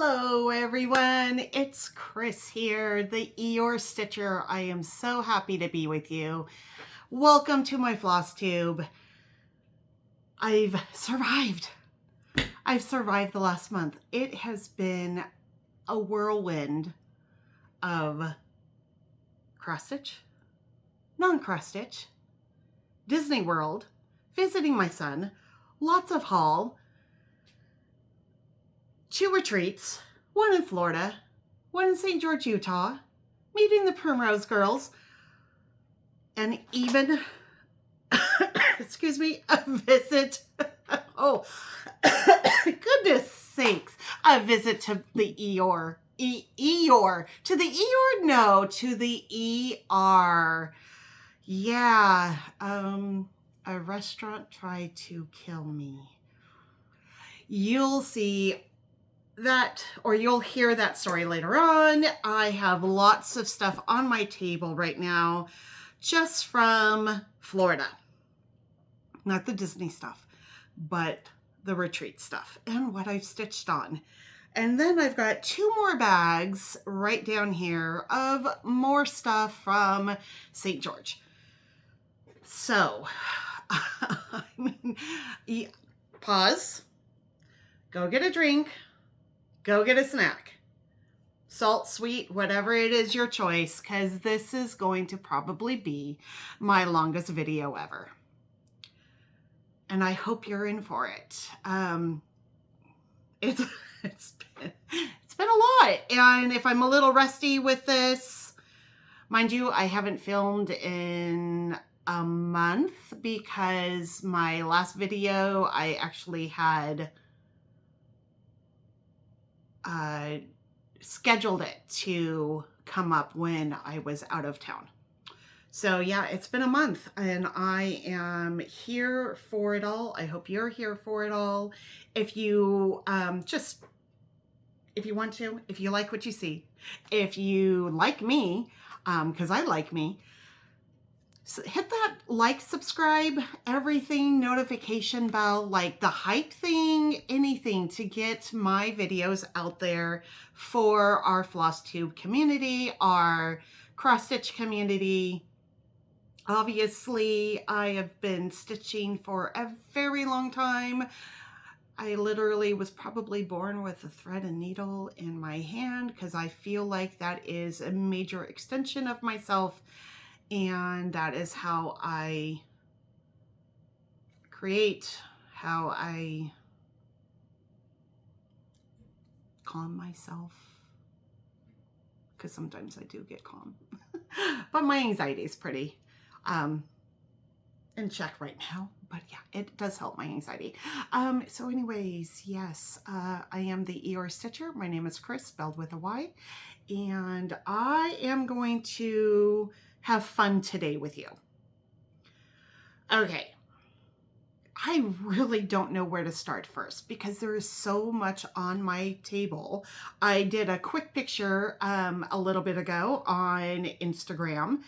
Hello everyone, it's Chris here, the Eeyore Stitcher. I am so happy to be with you. Welcome to my Flosstube. I've survived the last month. It has been a whirlwind of cross stitch, non-cross stitch, Disney World, visiting my son, lots of haul, 2 retreats, one in Florida, one in St. George, Utah, meeting the Primrose Girls, and even, excuse me, a visit, oh, goodness sakes, a visit to the Eeyore, to the Eeyore, no, to the ER. Yeah, a restaurant tried to kill me. You'll see that, or you'll hear that story later on. I have lots of stuff on my table right now just from Florida. Not the Disney stuff, but the retreat stuff and what I've stitched on. And then I've got 2 more bags right down here of more stuff from St. George. So, I mean, pause, go get a drink, go get a snack, salt, sweet, whatever it is your choice, because this is going to probably be my longest video ever. And I hope you're in for it. It's been a lot. And if I'm a little rusty with this, mind you, I haven't filmed in a month because my last video, I actually had scheduled it to come up when I was out of town. So yeah, it's been a month and I am here for it all. I hope you're here for it all. If you if you want to, if you like what you see, if you like me, because I like me, so hit that like, subscribe, everything, notification bell, like the hype thing, anything to get my videos out there for our Flosstube community, our cross stitch community. Obviously, I have been stitching for a very long time. I literally was probably born with a thread and needle in my hand because I feel like that is a major extension of myself. And that is how I create, how I calm myself, because sometimes I do get calm. But my anxiety is pretty in check right now. But yeah, it does help my anxiety. So anyways, yes, I am the Eeyore Stitcher. My name is Chris, spelled with a Y. And I am going to have fun today with you. Okay, I really don't know where to start first because there is so much on my table. I did a quick picture a little bit ago on Instagram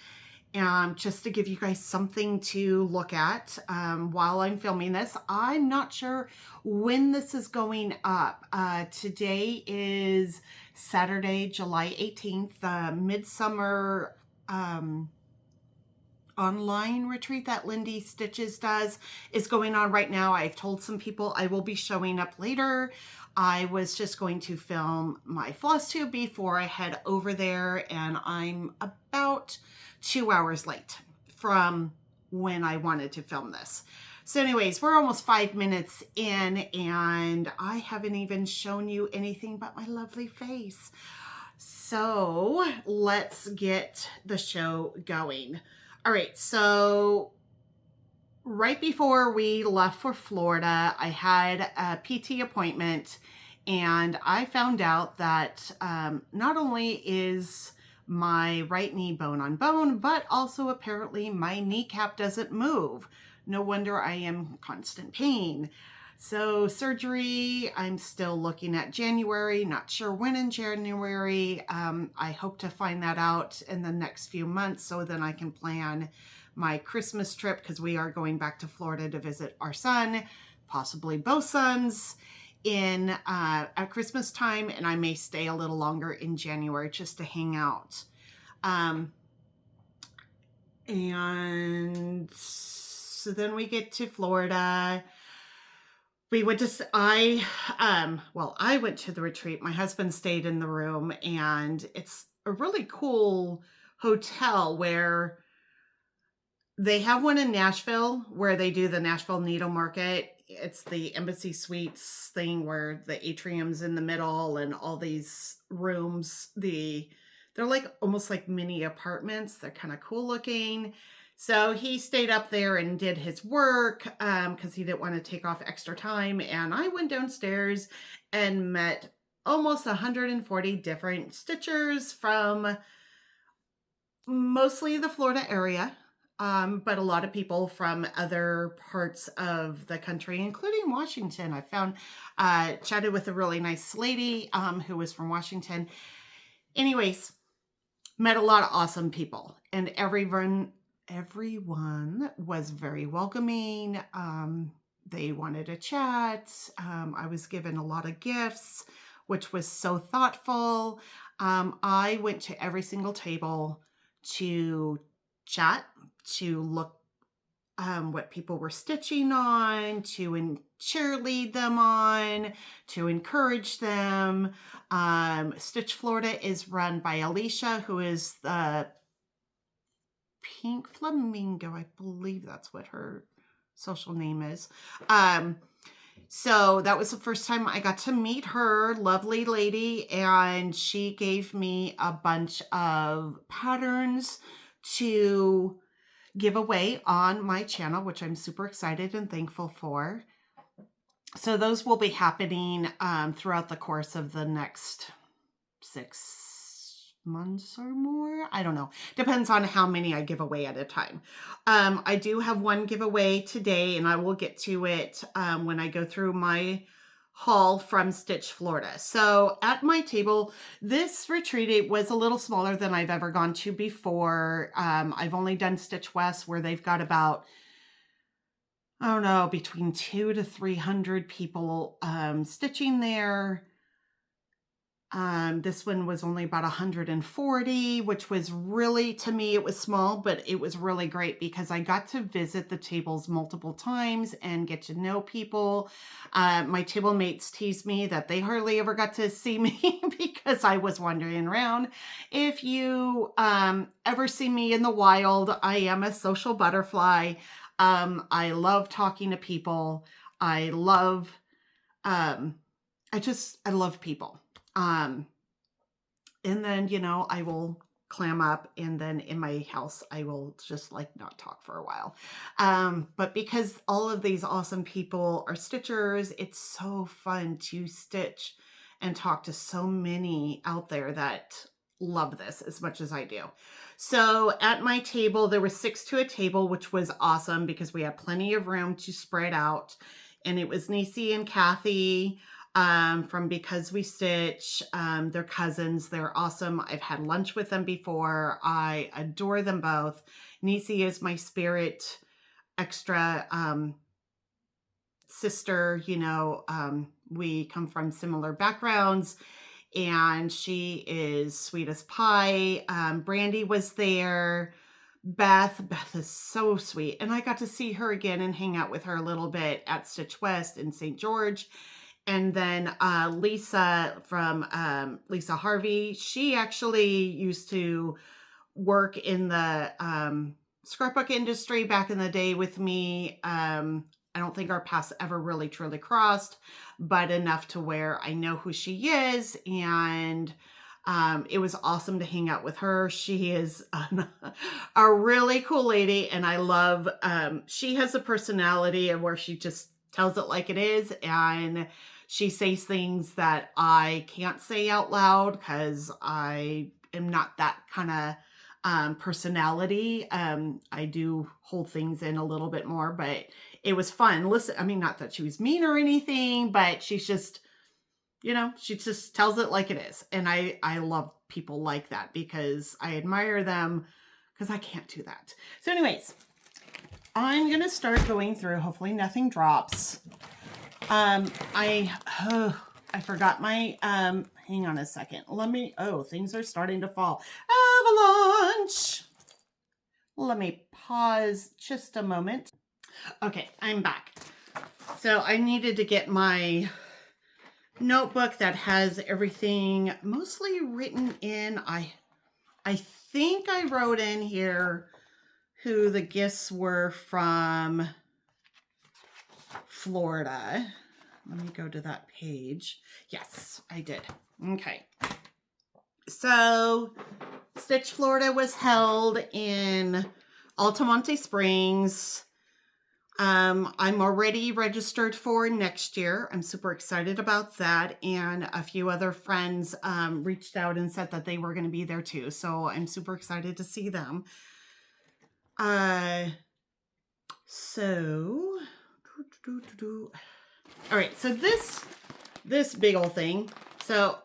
just to give you guys something to look at while I'm filming this. I'm not sure when this is going up. Today is Saturday, July 18th, the Midsummer online retreat that Lindy Stitches does is going on right now. I've told some people I will be showing up later. I was just going to film my Flosstube before I head over there, and I'm about 2 hours late from when I wanted to film this. So anyways, we're almost 5 minutes in and I haven't even shown you anything but my lovely face. So let's get the show going. All right, so right before we left for Florida, I had a PT appointment and I found out that not only is my right knee bone on bone, but also apparently my kneecap doesn't move. No wonder I am in constant pain. So surgery, I'm still looking at January, not sure when in January. I hope to find that out in the next few months so then I can plan my Christmas trip because we are going back to Florida to visit our son, possibly both sons. in at Christmas time, and I may stay a little longer in January just to hang out. And so then we get to Florida. We went to, I went to the retreat. My husband stayed in the room, and it's a really cool hotel where they have one in Nashville where they do the Nashville Needle Market. It's the Embassy Suites thing where the atrium's in the middle and all these rooms. They're like almost like mini apartments. They're kind of cool looking. So he stayed up there and did his work because he didn't want to take off extra time. And I went downstairs and met almost 140 different stitchers from mostly the Florida area. But a lot of people from other parts of the country, including Washington. I found, chatted with a really nice lady who was from Washington. Anyways, met a lot of awesome people, and everyone was very welcoming. They wanted to chat. I was given a lot of gifts, which was so thoughtful. I went to every single table to chat, to look what people were stitching on, to cheerlead them on, to encourage them. Stitch Florida is run by Alicia, who is the Pink Flamingo. I believe that's what her social name is. So that was the first time I got to meet her, lovely lady, and she gave me a bunch of patterns to give away on my channel, which I'm super excited and thankful for. So those will be happening throughout the course of the next 6 months or more. I don't know. Depends on how many I give away at a time. I do have one giveaway today, and I will get to it when I go through my haul from Stitch Florida. So at my table, this retreat was a little smaller than I've ever gone to before. I've only done Stitch West, where they've got about, I don't know, between 200 to 300 people stitching there. This one was only about 140, which was really, to me, it was small, but it was really great because I got to visit the tables multiple times and get to know people. My table mates teased me that they hardly ever got to see me because I was wandering around. If you ever see me in the wild, I am a social butterfly. I love talking to people. I love people. And then, you know, I will clam up, and then in my house, I will just like not talk for a while. But because all of these awesome people are stitchers, it's so fun to stitch and talk to so many out there that love this as much as I do. So at my table, there were 6 to a table, which was awesome because we had plenty of room to spread out. And it was Nisi and Kathy from Because We Stitch. They're cousins. They're awesome. I've had lunch with them before. I adore them both. Nisi is my spirit extra sister. You know, we come from similar backgrounds, and she is sweet as pie. Brandy was there. Beth is so sweet. And I got to see her again and hang out with her a little bit at Stitch West in St. George. And then Lisa from Lisa Harvey, she actually used to work in the scrapbook industry back in the day with me. I don't think our paths ever really truly crossed, but enough to where I know who she is. And it was awesome to hang out with her. She is a really cool lady, and I love, she has a personality of where she just tells it like it is, and she says things that I can't say out loud because I am not that kind of personality. I do hold things in a little bit more, but it was fun. Listen, I mean, not that she was mean or anything, but she's just, you know, she just tells it like it is. And I love people like that because I admire them, because I can't do that. So anyways, I'm going to start going through, hopefully nothing drops. I forgot my, hang on a second. Things are starting to fall. Avalanche! Let me pause just a moment. Okay, I'm back. So I needed to get my notebook that has everything mostly written in. I think I wrote in here who the gifts were from Florida. Let me go to that page. Yes, I did. Okay. So Stitch Florida was held in Altamonte Springs. I'm already registered for next year. I'm super excited about that. And a few other friends reached out and said that they were going to be there too. So I'm super excited to see them. All right, so this big old thing. So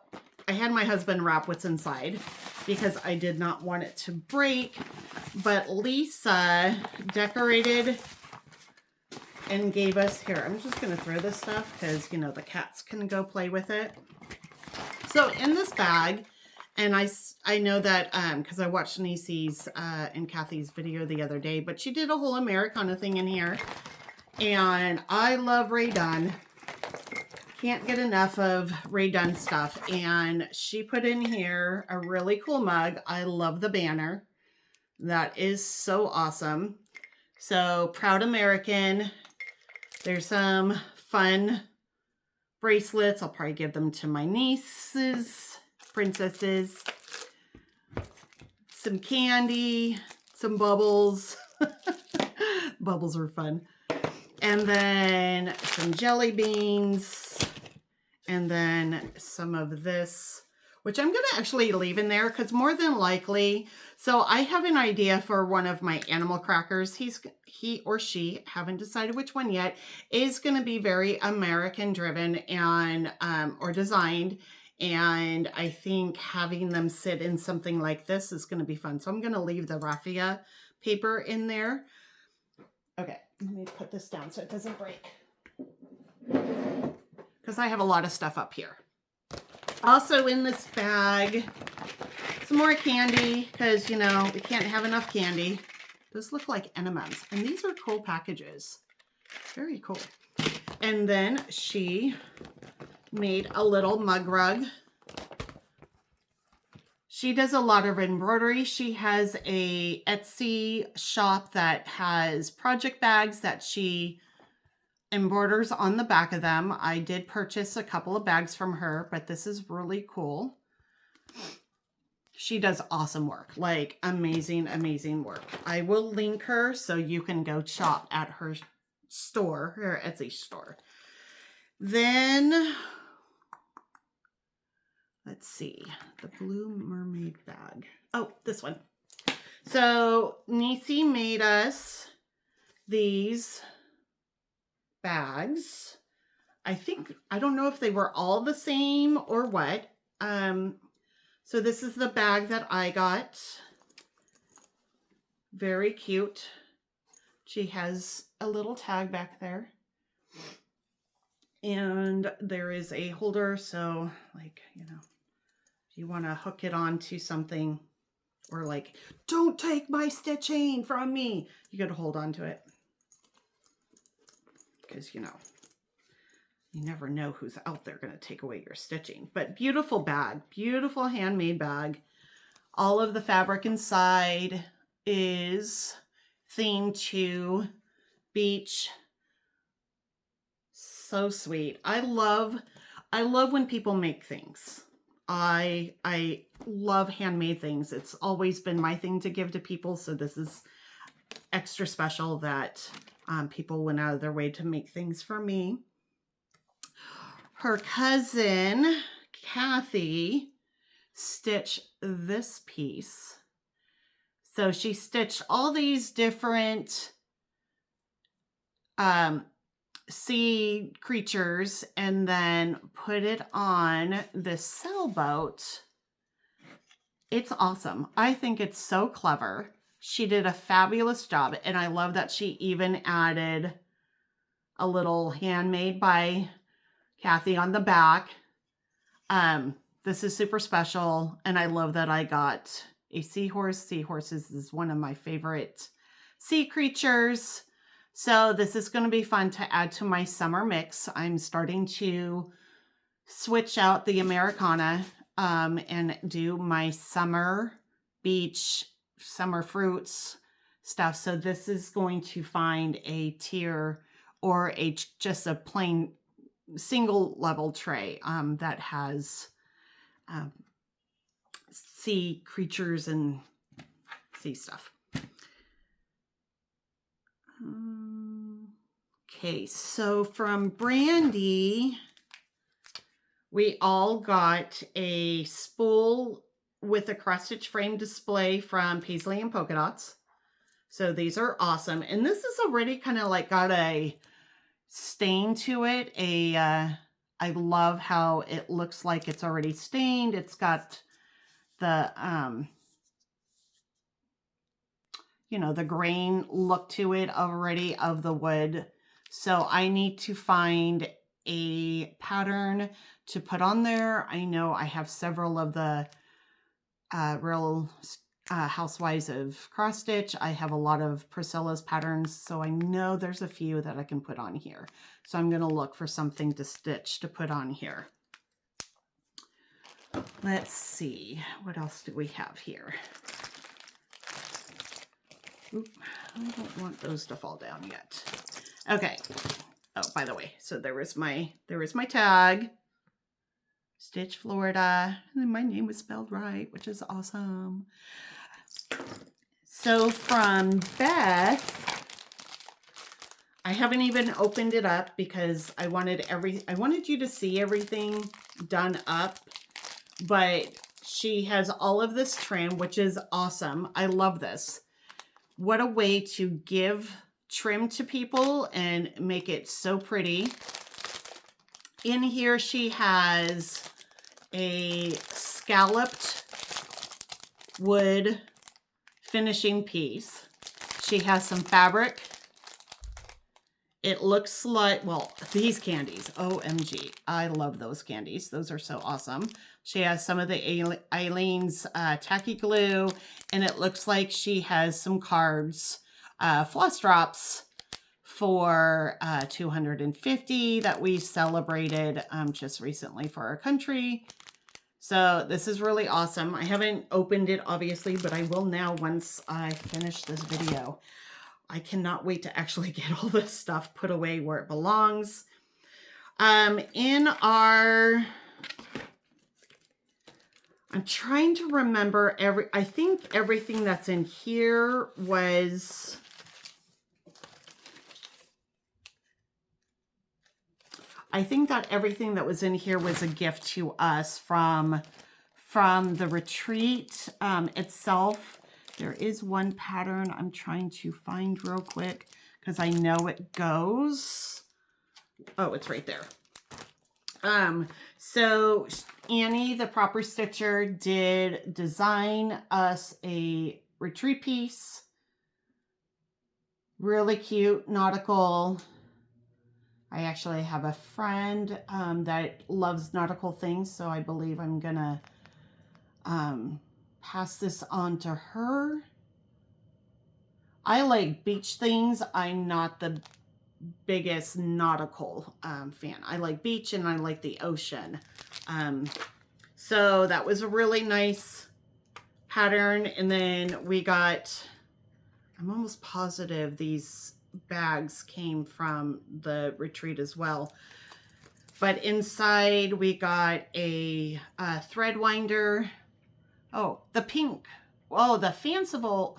I had my husband wrap what's inside because I did not want it to break, but Lisa decorated and gave us, here, I'm just going to throw this stuff because, you know, the cats can go play with it. So in this bag, and I know that because I watched Niecy's and Kathy's video the other day, but she did a whole Americana thing in here. And I love Rae Dunn. Can't get enough of Rae Dunn stuff. And she put in here a really cool mug. I love the banner. That is so awesome. So Proud American. There's some fun bracelets. I'll probably give them to my nieces, princesses. Some candy, some bubbles. Bubbles are fun. And then some jelly beans. And then some of this, which I'm going to actually leave in there because more than likely, so I have an idea for one of my animal crackers. He or she, haven't decided which one yet, is going to be very American driven and or designed. And I think having them sit in something like this is going to be fun. So I'm going to leave the raffia paper in there. Okay, let me put this down so it doesn't break. Because I have a lot of stuff up here. Also in this bag, some more candy, because, you know, we can't have enough candy. Those look like M&Ms, and these are cool packages. Very cool. And then she made a little mug rug. She does a lot of embroidery. She has a Etsy shop that has project bags that she embroiders on the back of them. I did purchase a couple of bags from her, but this is really cool. She does awesome work, like amazing, amazing work. I will link her so you can go shop at her store, her Etsy store. Then, let's see, the Blue Mermaid bag. Oh, this one. So Niecy made us these bags. I don't know if they were all the same or what. So this is the bag that I got. Very cute. She has a little tag back there. And there is a holder, so like, you know, if you want to hook it onto something or like, don't take my stitching from me, you got to hold on to it. Because, you know, you never know who's out there going to take away your stitching. But beautiful bag, beautiful handmade bag. All of the fabric inside is themed to beach. So sweet. I love when people make things. I love handmade things. It's always been my thing to give to people. So this is extra special that people went out of their way to make things for me. Her cousin, Kathy, stitched this piece. So she stitched all these different sea creatures and then put it on this sailboat. It's awesome. I think it's so clever. She did a fabulous job, and I love that she even added a little handmade by Kathy on the back. This is super special, and I love that I got a seahorse. Seahorses is one of my favorite sea creatures. So this is going to be fun to add to my summer mix. I'm starting to switch out the Americana and do my summer beach, summer fruits stuff. So this is going to find a tier or just a plain single level tray that has sea creatures and sea stuff. Okay, so from Brandy, we all got a spool with a cross-stitch frame display from Paisley and Polka Dots. So these are awesome. And this is already kind of like got a stain to it. I love how it looks like it's already stained. It's got the, you know, the grain look to it already of the wood. So I need to find a pattern to put on there. I know I have several of the Real Housewives of Cross Stitch. I have a lot of Priscilla's patterns, so I know there's a few that I can put on here. So I'm going to look for something to stitch to put on here. Let's see, what else do we have here? Oop, I don't want those to fall down yet. Okay. Oh, by the way, so there is my tag. Stitch Florida. And then my name was spelled right, which is awesome. So from Beth, I haven't even opened it up because I wanted you to see everything done up, but she has all of this trim, which is awesome. I love this. What a way to give trim to people and make it so pretty. In here, she has a scalloped wood finishing piece. She has some fabric. It looks like, well, these candies, OMG. I love those candies. Those are so awesome. She has some of the Eileen's tacky glue, and it looks like she has some cards, floss drops for 250 that we celebrated just recently for our country. So this is really awesome. I haven't opened it, obviously, but I will now once I finish this video. I cannot wait to actually get all this stuff put away where it belongs. I'm trying to remember I think everything that's in here was, I think that everything that was in here was a gift to us from the retreat itself. There is one pattern I'm trying to find real quick because I know it goes. Oh, it's right there. So Annie, the proper stitcher, did design us a retreat piece. Really cute, nautical. I actually have a friend that loves nautical things, so I believe I'm gonna pass this on to her. I like beach things. I'm not the biggest nautical fan. I like beach and I like the ocean. So that was a really nice pattern. And then we got, I'm almost positive these bags came from the retreat as well. But inside we got a thread winder. Oh, the pink. Oh, the fanciful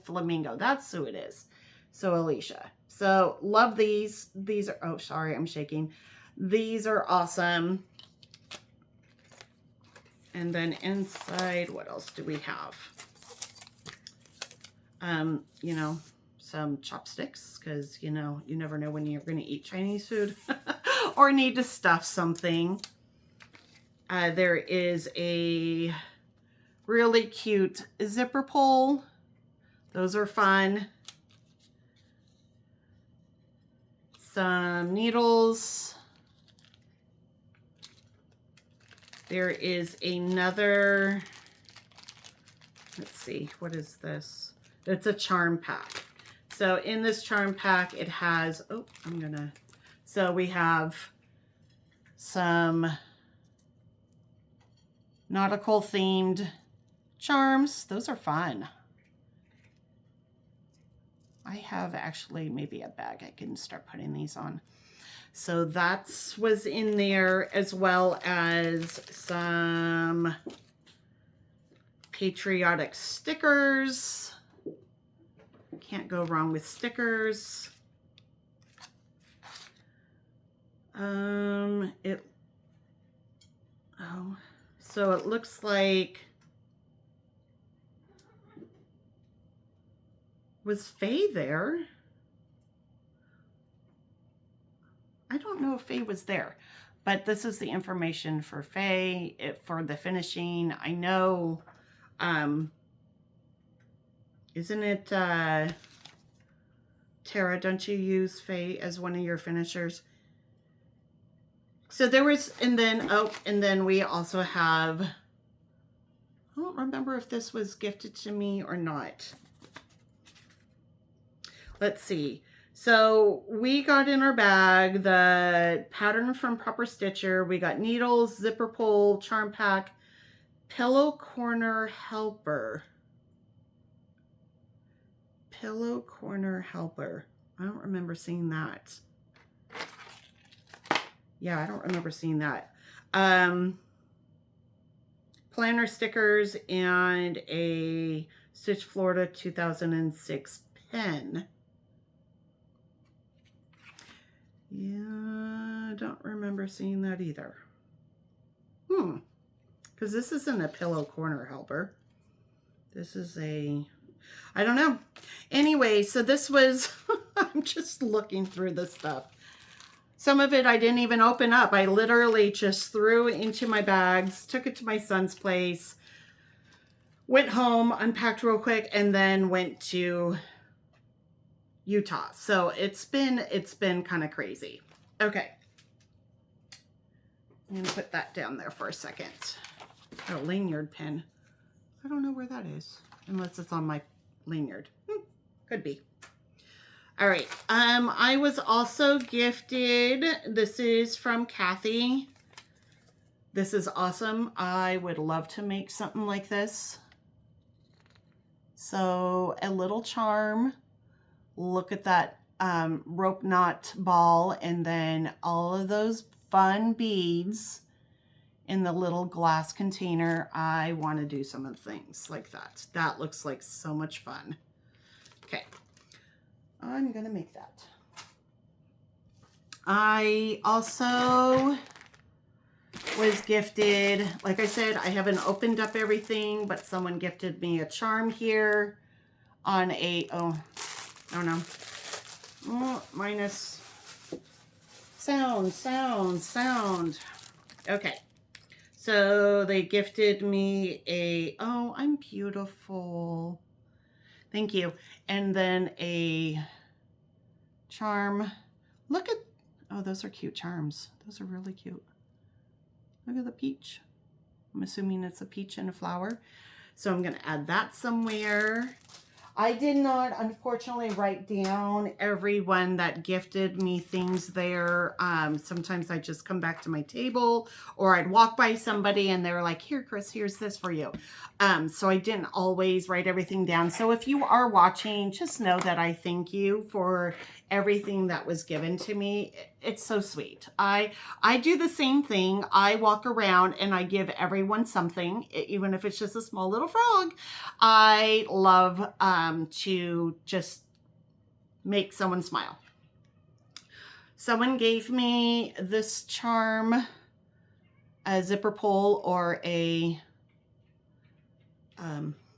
flamingo. That's who it is. So Alicia. So love these. These are, oh, sorry, I'm shaking. These are awesome. And then inside, what else do we have? You know, some chopsticks, because, you know, you never know when you're going to eat Chinese food or need to stuff something. There is a really cute zipper pull. Those are fun. some needles. There is another, let's see, what is this? It's a charm pack. So in this charm pack, it has, oh, so we have some nautical themed charms. Those are fun. I have actually maybe a bag I can start putting these on. So that's was in there, as well as some patriotic stickers. Can't go wrong with stickers. So it looks like, was Faye there? I don't know if Faye was there, but this is the information for Faye, for the finishing. I know, isn't it, Tara, don't you use Faye as one of your finishers? So there was, and then we also have, I don't remember if this was gifted to me or not. Let's see. So we got in our bag the pattern from Proper Stitcher. We got needles, zipper pull, charm pack, pillow corner helper. Pillow corner helper. I don't remember seeing that. Yeah, I don't remember seeing that. Planner stickers and a Stitch Florida 2006 pen. Yeah, I don't remember seeing that either. Because this isn't a pillow corner helper. This is a, I don't know. Anyway, so this was, I'm just looking through this stuff. Some of it I didn't even open up. I literally just threw it into my bags, took it to my son's place, went home, unpacked real quick, and then went to Utah. So it's been kind of crazy. Okay. I'm going to put that down there for a second. Oh, lanyard pin. I don't know where that is, unless it's on my lanyard. Could be. All right. I was also gifted, this is from Kathy. This is awesome. I would love to make something like this. So a little charm. Look at that rope knot ball, and then all of those fun beads in the little glass container. I want to do some of the things like that. That looks like so much fun. Okay. I'm going to make that. I also was gifted, like I said, I haven't opened up everything, but someone gifted me a charm here on a, oh no, minus sound. Okay. So they gifted me a, oh, I'm beautiful. Thank you. And then a charm. Look at, oh, those are cute charms. Those are really cute. Look at the peach. I'm assuming it's a peach and a flower. So I'm going to add that somewhere. I did not, unfortunately, write down everyone that gifted me things there. Sometimes I just come back to my table, or I'd walk by somebody and they were like, here, Chris, here's this for you. So I didn't always write everything down. So if you are watching, just know that I thank you for everything that was given to me. It's so sweet. I do the same thing. I walk around and I give everyone something, even if it's just a small little frog. I love to just make someone smile. Someone gave me this charm, a zipper pull, or a,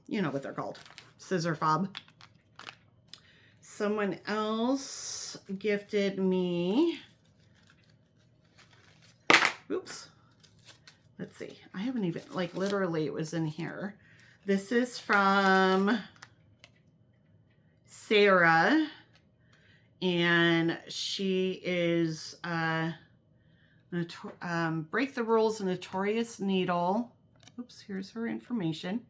you know what they're called, scissor fob. Someone else gifted me, oops, let's see, I haven't even, like, literally it was in here. This is from Sarah, and she is Break the Rules, Notorious Needle. Oops, here's her information.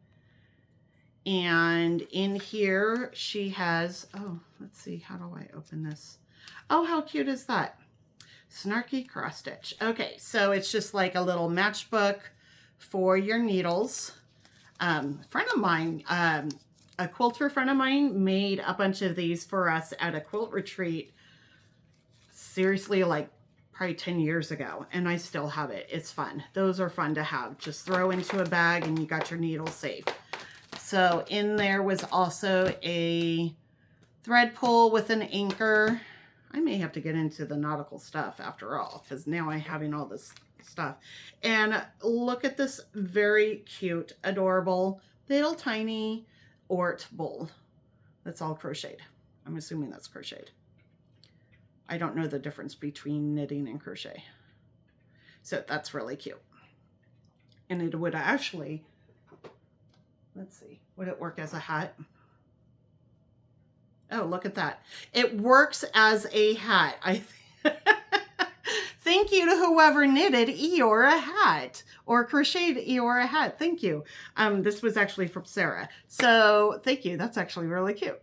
And in here she has, oh, let's see, how do I open this? Oh, how cute is that? Snarky cross stitch. Okay, so it's just like a little matchbook for your needles. Friend of mine, a quilter friend of mine made a bunch of these for us at a quilt retreat. Seriously, like probably 10 years ago, and I still have it. It's fun. Those are fun to have. Just throw into a bag and you got your needles safe. So in there was also a thread pull with an anchor. I may have to get into the nautical stuff after all, because now I'm having all this stuff. And look at this very cute, adorable, little tiny Ort bowl. That's all crocheted. I'm assuming that's crocheted. I don't know the difference between knitting and crochet. So that's really cute. And it would actually, let's see, would it work as a hat? Oh, look at that. It works as a hat. Thank you to whoever knitted Eeyore a hat or crocheted Eeyore a hat. Thank you. This was actually from Sarah. So thank you. That's actually really cute.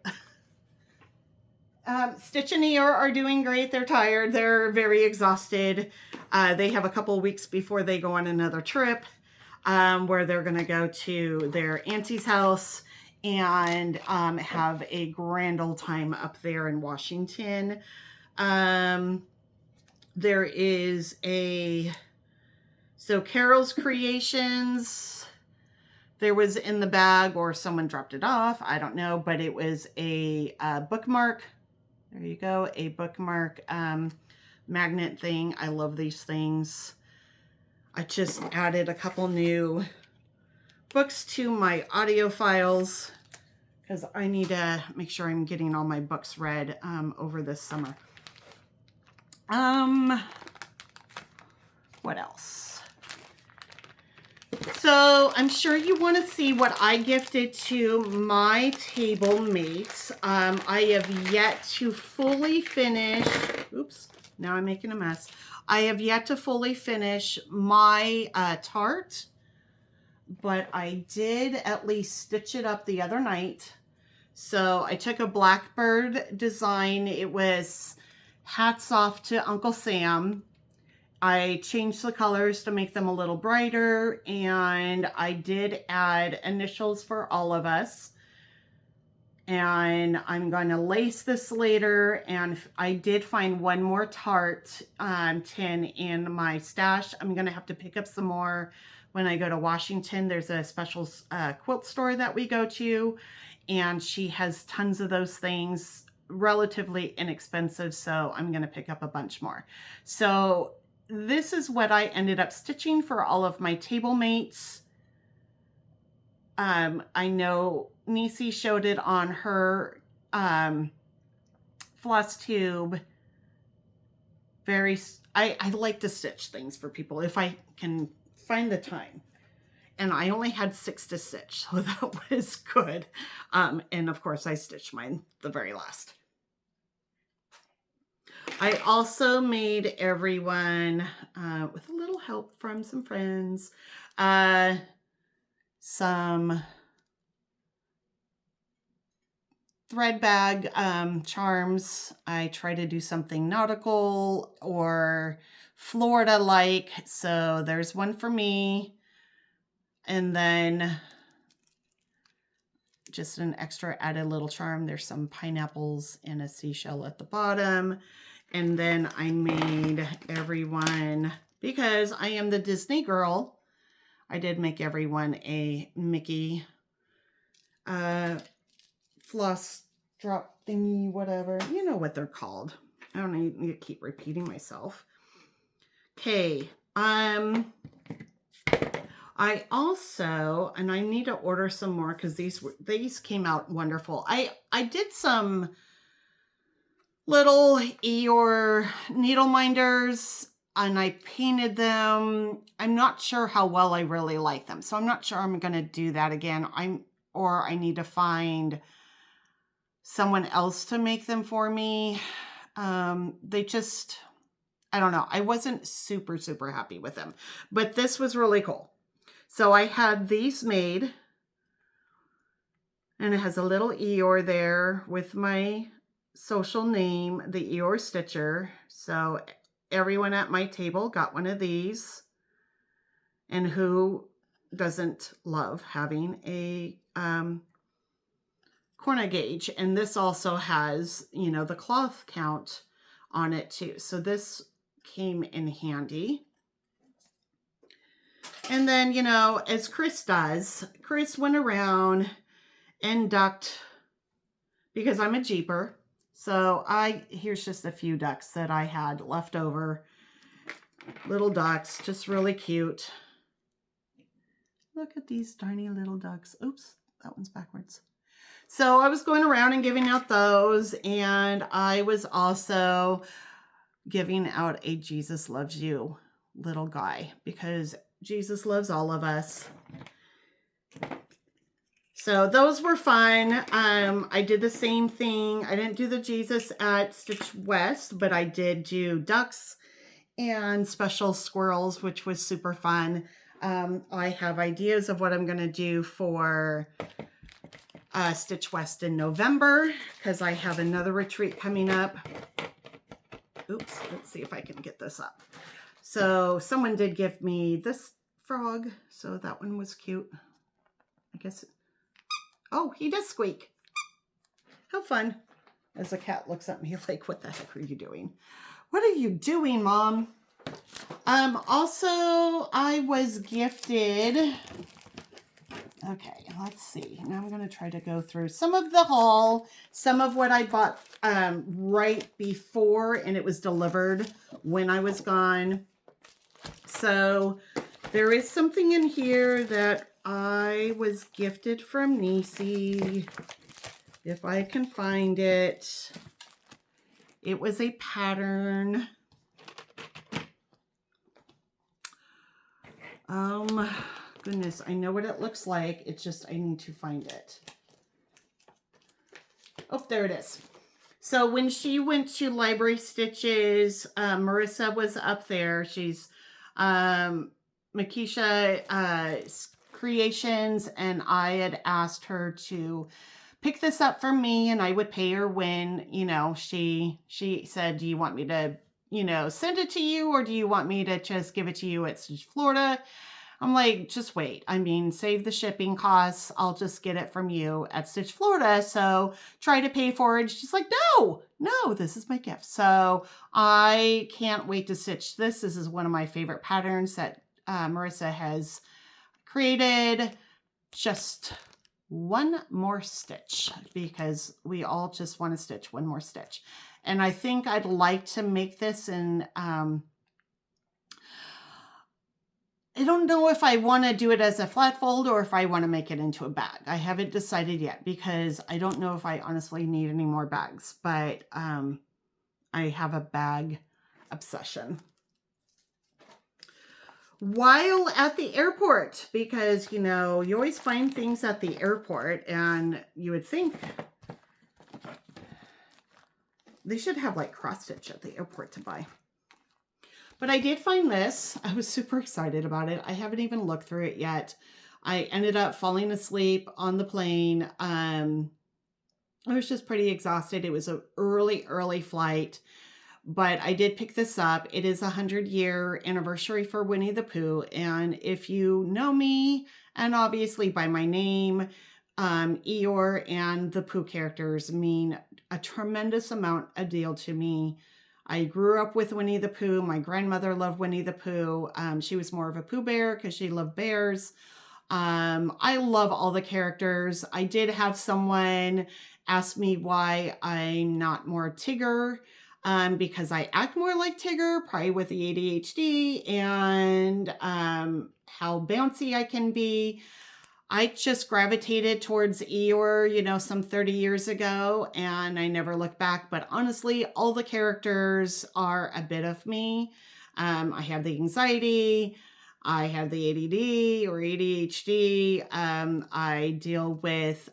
Stitch and Eeyore are doing great. They're tired. They're very exhausted. They have a couple weeks before they go on another trip where they're going to go to their auntie's house and have a grand old time up there in Washington. There is so Carol's Creations, there was in the bag, or someone dropped it off, I don't know, but it was a bookmark. There you go, a bookmark magnet thing. I love these things. I just added a couple new books to my audio files because I need to make sure I'm getting all my books read over this summer. What else? So I'm sure you want to see what I gifted to my table mates. I have yet to fully finish, oops, now I'm making a mess. I have yet to fully finish my tart, but I did at least stitch it up the other night. So I took a blackbird design. It was hats off to Uncle Sam. I changed the colors to make them a little brighter, and I did add initials for all of us. And I'm going to lace this later, and I did find one more tart tin in my stash. I'm going to have to pick up some more when I go to Washington. There's a special quilt store that we go to, and she has tons of those things, relatively inexpensive, so I'm going to pick up a bunch more. So this is what I ended up stitching for all of my table mates. I know Nisi showed it on her Flosstube. I like to stitch things for people if I can find the time. And I only had 6 to stitch, so that was good. And of course I stitched mine the very last. I also made everyone, with a little help from some friends, some thread bag charms. I try to do something nautical or Florida-like. So there's one for me. And then just an extra added little charm. There's some pineapples and a seashell at the bottom. And then I made everyone, because I am the Disney girl, I did make everyone a Mickey floss drop thingy, whatever. You know what they're called. I don't need to keep repeating myself. Okay. I also, and I need to order some more because these came out wonderful. I did some little Eeyore needle minders and I painted them. I'm not sure how well I really like them, so I'm not sure I'm going to do that again. I need to find someone else to make them for me. They just, I don't know. I wasn't super, super happy with them. But this was really cool. So I had these made. And it has a little Eeyore there with my social name, the Eeyore Stitcher. So everyone at my table got one of these. And who doesn't love having a corner gauge? And this also has, you know, the cloth count on it too. So this came in handy. And then, you know, as Chris does, Chris went around and ducked, because I'm a Jeeper. So here's just a few ducks that I had left over. Little ducks, just really cute. Look at these tiny little ducks. Oops, that one's backwards. So I was going around and giving out those, and I was also giving out a Jesus Loves You little guy, because Jesus loves all of us. So those were fun. I did the same thing. I didn't do the Jesus at Stitch West, but I did do ducks and special squirrels, which was super fun. I have ideas of what I'm going to do for Stitch West in November, because I have another retreat coming up. Oops, let's see if I can get this up. So someone did give me this frog, so that one was cute. I guess, oh, he does squeak. How fun. As the cat looks at me like, what the heck are you doing? What are you doing, Mom? Also, I was gifted, okay, let's see. Now I'm going to try to go through some of the haul, some of what I bought right before, and it was delivered when I was gone. So there is something in here that I was gifted from Niecy, if I can find it. It was a pattern. Goodness, I know what it looks like. It's just, I need to find it. Oh, there it is. So when she went to Library Stitches, Marissa was up there. She's Makisha Creations, and I had asked her to pick this up for me, and I would pay her when, you know, she said, do you want me to, you know, send it to you, or do you want me to just give it to you at Stitch Florida? I'm like, just wait. I mean, save the shipping costs. I'll just get it from you at Stitch Florida. So try to pay for it. She's like, no, this is my gift. So I can't wait to stitch this. This is one of my favorite patterns that Marissa has created. Just one more stitch, because we all just want to stitch one more stitch. And I think I'd like to make this in, I don't know if I want to do it as a flat fold or if I want to make it into a bag. I haven't decided yet, because I don't know if I honestly need any more bags, but I have a bag obsession. While at the airport, because, you know, you always find things at the airport, and you would think they should have like cross stitch at the airport to buy. But I did find this. I was super excited about it. I haven't even looked through it yet. I ended up falling asleep on the plane. I was just pretty exhausted. It was an early flight, but I did pick this up. It is a 100-year anniversary for Winnie the Pooh. And if you know me, and obviously by my name, Eeyore and the Pooh characters mean a tremendous amount a deal to me. I grew up with Winnie the Pooh. My grandmother loved Winnie the Pooh. She was more of a Pooh Bear because she loved bears. I love all the characters. I did have someone ask me why I'm not more Tigger, because I act more like Tigger, probably with the ADHD, and how bouncy I can be. I just gravitated towards Eeyore, you know, some 30 years ago, and I never looked back. But honestly, all the characters are a bit of me. I have the anxiety. I have the ADD or ADHD. I deal with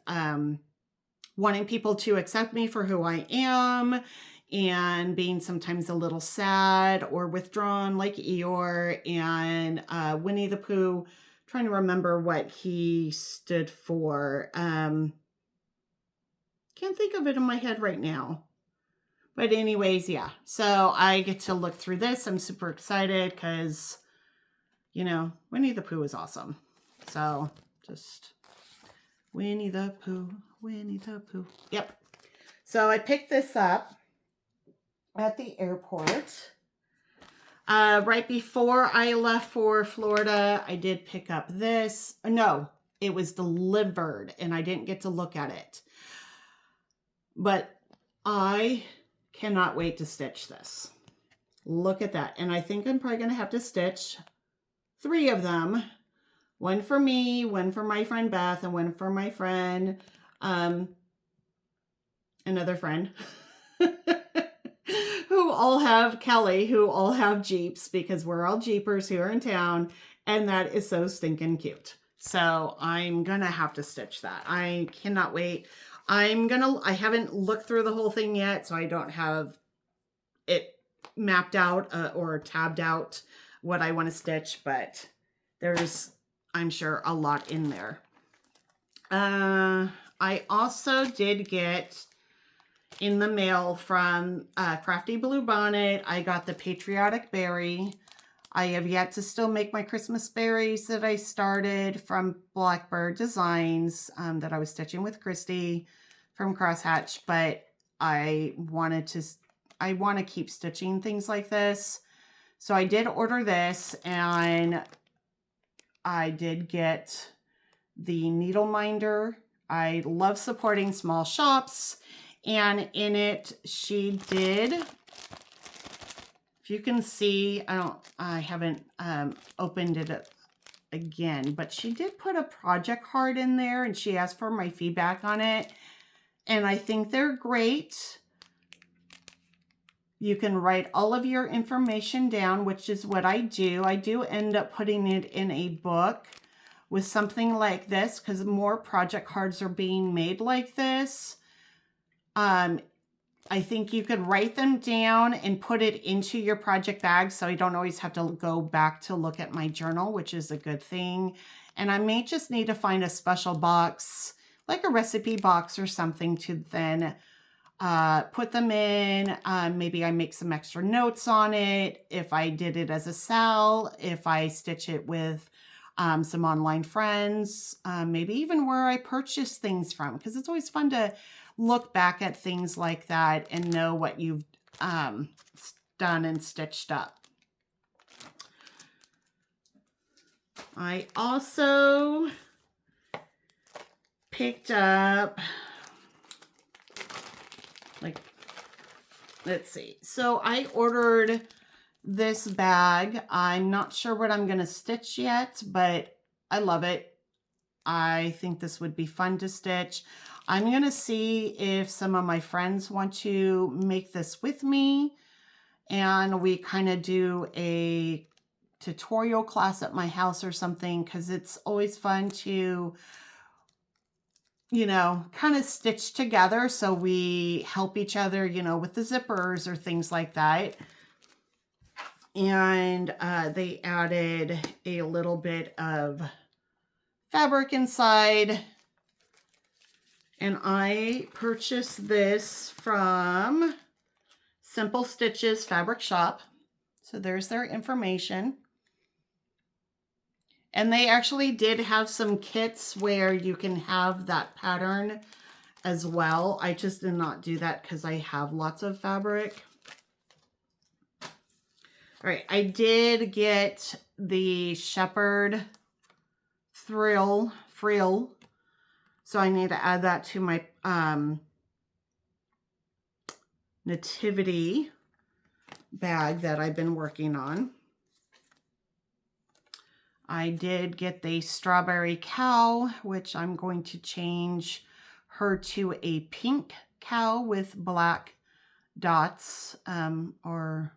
wanting people to accept me for who I am. and being sometimes a little sad or withdrawn like Eeyore, and Winnie the Pooh, trying to remember what he stood for. Can't think of it in my head right now. But anyways, yeah. So I get to look through this. I'm super excited because, you know, Winnie the Pooh is awesome. So just Winnie the Pooh, Winnie the Pooh. Yep. So I picked this up at the airport. Right before I left for Florida, I did pick up this. No, it was delivered and I didn't get to look at it. But I cannot wait to stitch this. Look at that. And I think I'm probably going to have to stitch 3 of them. One for me, one for my friend Beth, and one for my friend, another friend, who all have Kelly, who all have Jeeps, because we're all Jeepers here in town. And that is so stinking cute. So I'm going to have to stitch that. I cannot wait. I haven't looked through the whole thing yet, so I don't have it mapped out or tabbed out what I want to stitch, but there's, I'm sure, a lot in there. I also did get in the mail from Crafty Blue Bonnet, I got the Patriotic Berry. I have yet to still make my Christmas berries that I started from Blackbird Designs that I was stitching with Christy from Crosshatch, but I want to keep stitching things like this. So I did order this, and I did get the needle minder. I love supporting small shops, and in it she did, if you can see, I haven't opened it again, but she did put a project card in there, and she asked for my feedback on it, and I think they're great. You can write all of your information down, which is what I do. I do end up putting it in a book with something like this, because more project cards are being made like this. I think you could write them down and put it into your project bag, so I don't always have to go back to look at my journal, which is a good thing. And I may just need to find a special box, like a recipe box or something, to then put them in. Maybe I make some extra notes on it. If I did it as a sal, if I stitch it with some online friends, maybe even where I purchase things from, because it's always fun to look back at things like that and know what you've done and stitched up. I also picked up, let's see. So I ordered this bag. I'm not sure what I'm going to stitch yet, but I love it. I think this would be fun to stitch. I'm going to see if some of my friends want to make this with me, and we kind of do a tutorial class at my house or something, because it's always fun to, you know, kind of stitch together, so we help each other, you know, with the zippers or things like that. And they added a little bit of fabric inside. And I purchased this from Simple Stitches Fabric Shop. So there's their information. And they actually did have some kits where you can have that pattern as well. I just did not do that because I have lots of fabric. All right, I did get the Shepherd Frill. So I need to add that to my nativity bag that I've been working on. I did get the Strawberry Cow, which I'm going to change her to a pink cow with black dots, or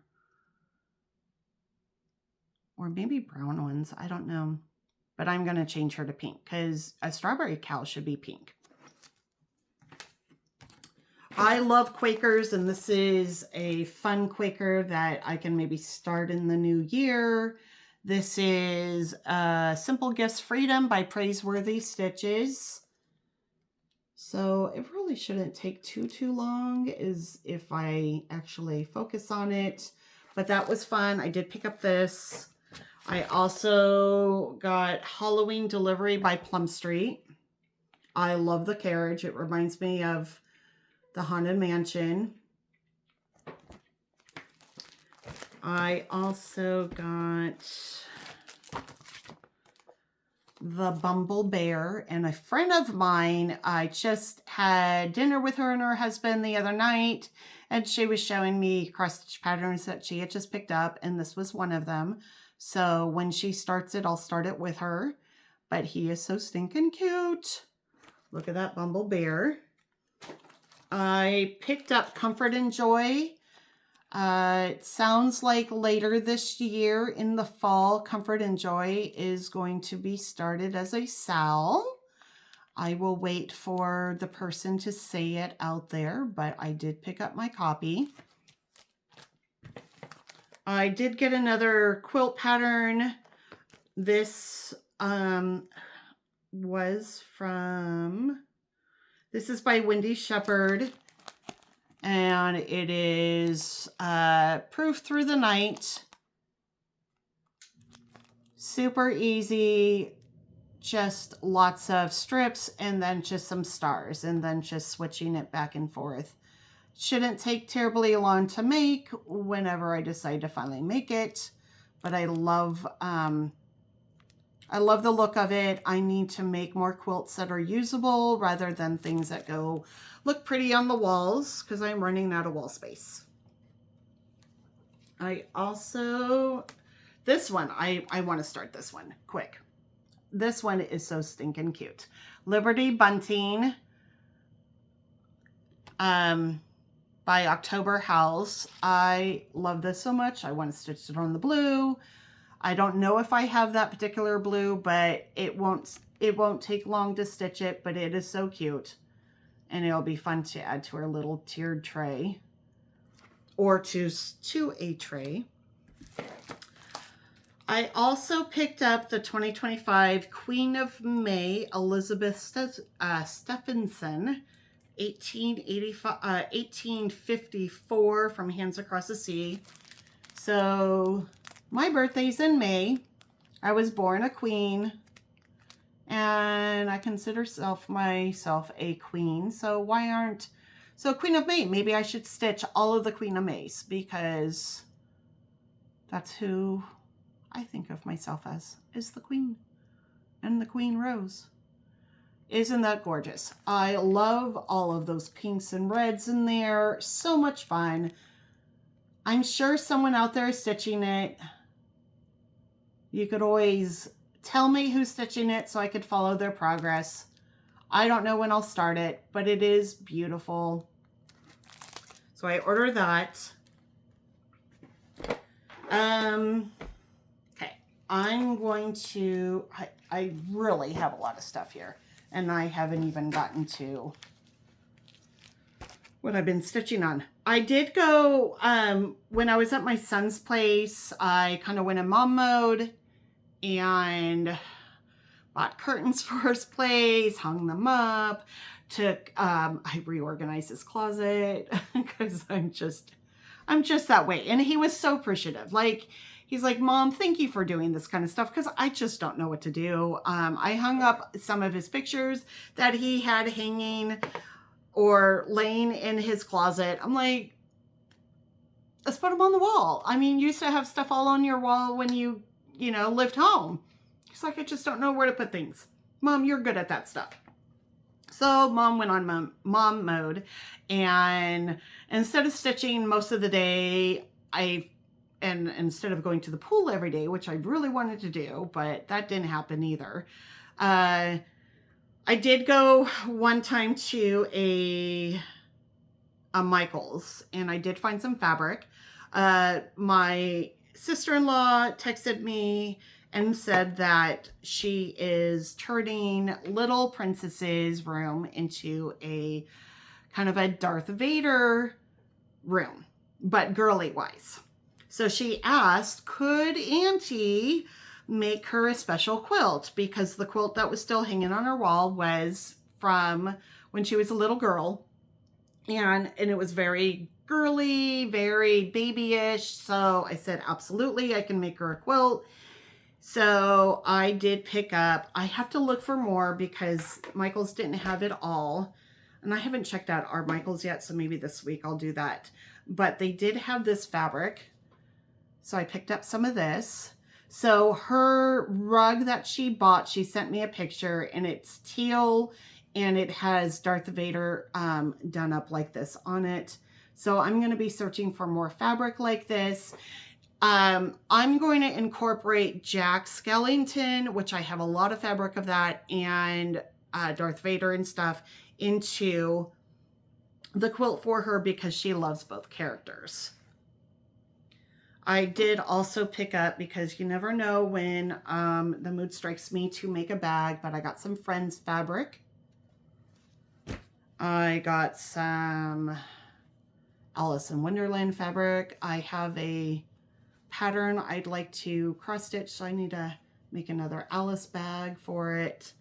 maybe brown ones. I don't know. But I'm going to change her to pink because a Strawberry Cow should be pink. I love Quakers, and this is a fun Quaker that I can maybe start in the new year. This is Simple Gifts Freedom by Praiseworthy Stitches. So it really shouldn't take too long is if I actually focus on it. But that was fun. I did pick up this. I also got Halloween Delivery by Plum Street. I love the carriage. It reminds me of the Haunted Mansion. I also got the Bumble Bear, and a friend of mine, I just had dinner with her and her husband the other night, and she was showing me cross stitch patterns that she had just picked up, and this was one of them. So when she starts it, I'll start it with her. But he is so stinking cute. Look at that Bumble Bear. I picked up Comfort and Joy. It sounds like later this year in the fall, Comfort and Joy is going to be started as a SAL. I will wait for the person to say it out there, but I did pick up my copy. I did get another quilt pattern. This this is by Wendy Shepherd, and it is Proof Through the Night. Super easy, just lots of strips and then just some stars and then just switching it back and forth. Shouldn't take terribly long to make whenever I decide to finally make it, but I love the look of it. I need to make more quilts that are usable rather than things that look pretty on the walls because I'm running out of wall space. I also, this one, I want to start this one quick. This one is so stinking cute. Liberty Bunting by October House. I love this so much. I want to stitch it on the blue. I don't know if I have that particular blue, but it won't take long to stitch it, but it is so cute. And it'll be fun to add to our little tiered tray or to a tray. I also picked up the 2025 Queen of May, Elizabeth Stephenson, 1854 from Hands Across the Sea. So my birthday's in May. I was born a queen, and I consider myself a queen. So Queen of May, maybe I should stitch all of the Queen of Mays because that's who I think of myself as, is the queen and the Queen Rose. Isn't that gorgeous? I love all of those pinks and reds in there. So much fun. I'm sure someone out there is stitching it. You could always tell me who's stitching it so I could follow their progress. I don't know when I'll start it, but it is beautiful. So I ordered that. Okay, I'm going to, I really have a lot of stuff here, and I haven't even gotten to what I've been stitching on. I did go, when I was at my son's place, I kind of went in mom mode and bought curtains for his place, hung them up, I reorganized his closet because I'm just that way. And he was so appreciative. Like, he's like, Mom, thank you for doing this kind of stuff because I just don't know what to do. I hung up some of his pictures that he had hanging or laying in his closet. I'm like, let's put them on the wall. I mean, you used to have stuff all on your wall when you lived home. He's like, I just don't know where to put things. Mom, you're good at that stuff. So Mom went on mom mode, and instead of stitching most of the day, and instead of going to the pool every day, which I really wanted to do, but that didn't happen either. I did go one time to a Michael's, and I did find some fabric. My sister-in-law texted me and said that she is turning Little Princess's room into a kind of a Darth Vader room, but girly wise. So she asked, could Auntie make her a special quilt? Because the quilt that was still hanging on her wall was from when she was a little girl. And it was very girly, very babyish. So I said, absolutely, I can make her a quilt. So I did pick up, I have to look for more because Michael's didn't have it all. And I haven't checked out our Michael's yet, so maybe this week I'll do that. But they did have this fabric. So I picked up some of this. So her rug that she bought, she sent me a picture, and it's teal, and it has Darth Vader done up like this on it. So I'm going to be searching for more fabric like this. I'm going to incorporate Jack Skellington, which I have a lot of fabric of that, and Darth Vader and stuff into the quilt for her because she loves both characters. I did also pick up, because you never know when the mood strikes me to make a bag, but I got some Friends fabric. I got some Alice in Wonderland fabric. I have a pattern I'd like to cross stitch, so I need to make another Alice bag for it.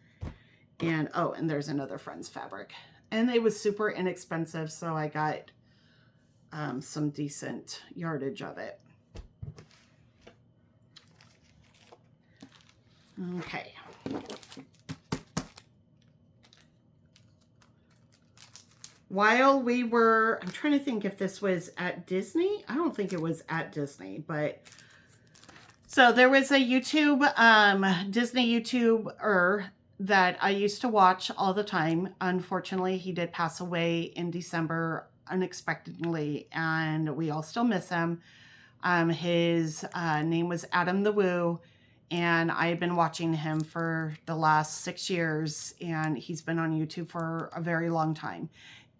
And oh, and there's another Friends fabric. And it was super inexpensive, so I got some decent yardage of it. Okay. While we were, I'm trying to think if this was at Disney. I don't think it was at Disney, but so there was a YouTube, Disney YouTuber that I used to watch all the time. Unfortunately, he did pass away in December unexpectedly, and we all still miss him. His name was Adam the Woo, and I had been watching him for the last 6 years, and he's been on YouTube for a very long time.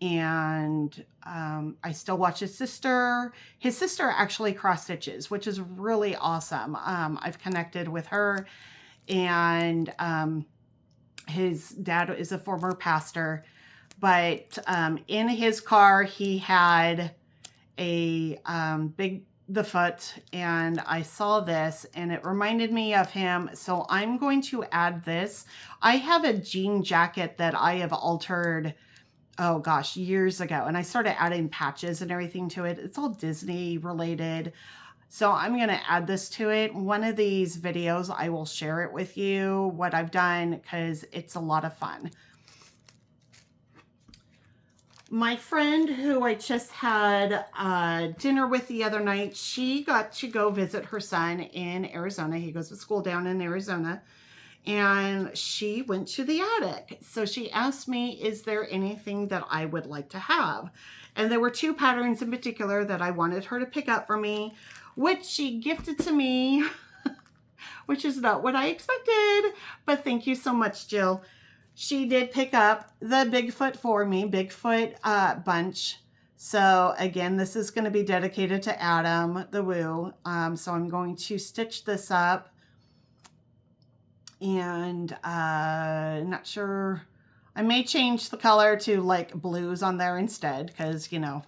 And I still watch his sister. His sister actually cross stitches, which is really awesome. I've connected with her, and his dad is a former pastor, but in his car he had a the foot, and I saw this and it reminded me of him. So I'm going to add this. I have a jean jacket that I have altered, oh gosh, years ago, and I started adding patches and everything to it. It's all Disney related. So I'm going to add this to it. One of these videos, I will share it with you, what I've done, because it's a lot of fun. My friend who I just had dinner with the other night, she got to go visit her son in Arizona. He goes to school down in Arizona. And she went to the attic. So she asked me, is there anything that I would like to have? And there were 2 patterns in particular that I wanted her to pick up for me, which she gifted to me, which is not what I expected. But thank you so much, Jill. She did pick up the Bigfoot for me, Bigfoot bunch. So again, this is going to be dedicated to Adam the Woo. So I'm going to stitch this up. And not sure, I may change the color to like blues on there instead, because, you know,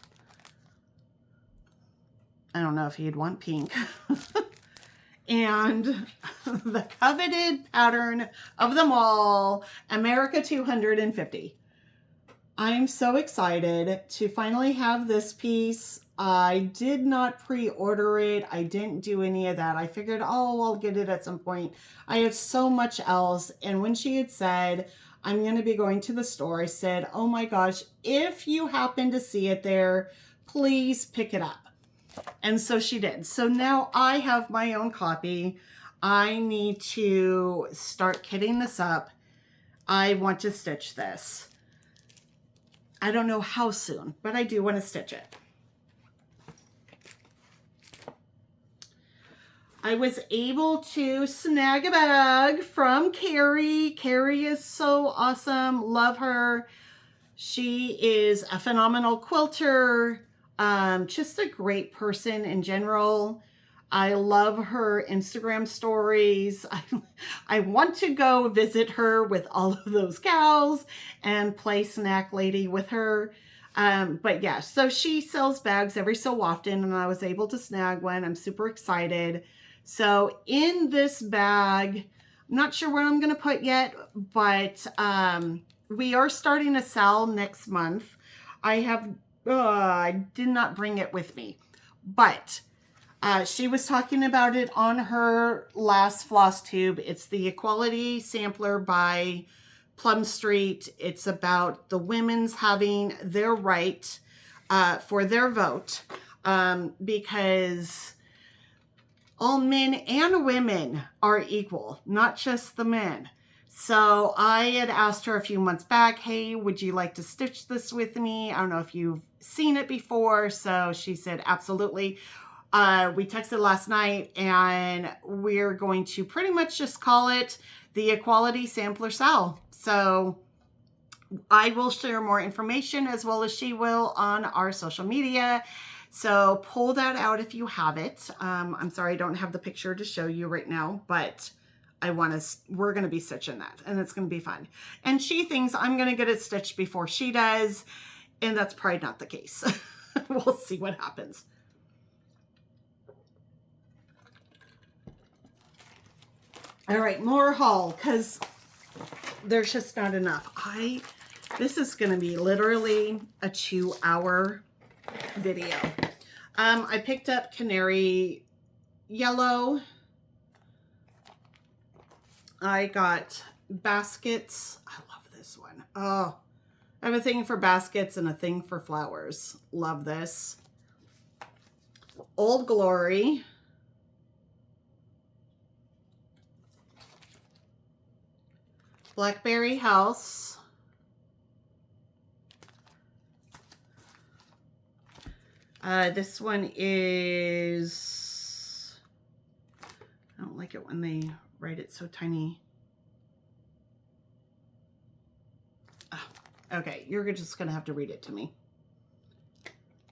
I don't know if you'd want pink. And the coveted pattern of them all, America 250. I'm so excited to finally have this piece. I did not pre-order it. I didn't do any of that. I figured, oh, I'll get it at some point. I have so much else. And when she had said, I'm going to be going to the store, I said, oh my gosh, if you happen to see it there, please pick it up. And so she did. So now I have my own copy. I need to start kitting this up. I want to stitch this. I don't know how soon, but I do want to stitch it. I was able to snag a bag from Carrie. Carrie is so awesome. Love her. She is a phenomenal quilter. Just a great person in general. I love her Instagram stories. I want to go visit her with all of those cows and play snack lady with her. But yeah, so she sells bags every so often, and I was able to snag one. I'm super excited. So in this bag, I'm not sure what I'm going to put yet, but we are starting to sell next month. I did not bring it with me, but she was talking about it on her last Flosstube. It's the Equality Sampler by Plum Street. It's about the women's having their right for their vote, because all men and women are equal, not just the men. So I had asked her a few months back, hey, would you like to stitch this with me? I don't know if you've seen it before. So she said, absolutely. We texted last night, and we're going to pretty much just call it the Equality Sampler Sal. So I will share more information, as well as she will, on our social media. So pull that out if you have it. I'm sorry I don't have the picture to show you right now, but we're going to be stitching that, and it's going to be fun. And she thinks I'm going to get it stitched before she does, and that's probably not the case. We'll see what happens. All right, more haul, because there's just not enough. This is going to be literally a 2-hour video. I picked up Canary Yellow. I got baskets. I love this one. Oh, I have a thing for baskets and a thing for flowers. Love this. Old Glory. Blackberry House. This one is, I don't like it when they write it so tiny. Oh, okay, you're just gonna have to read it to me,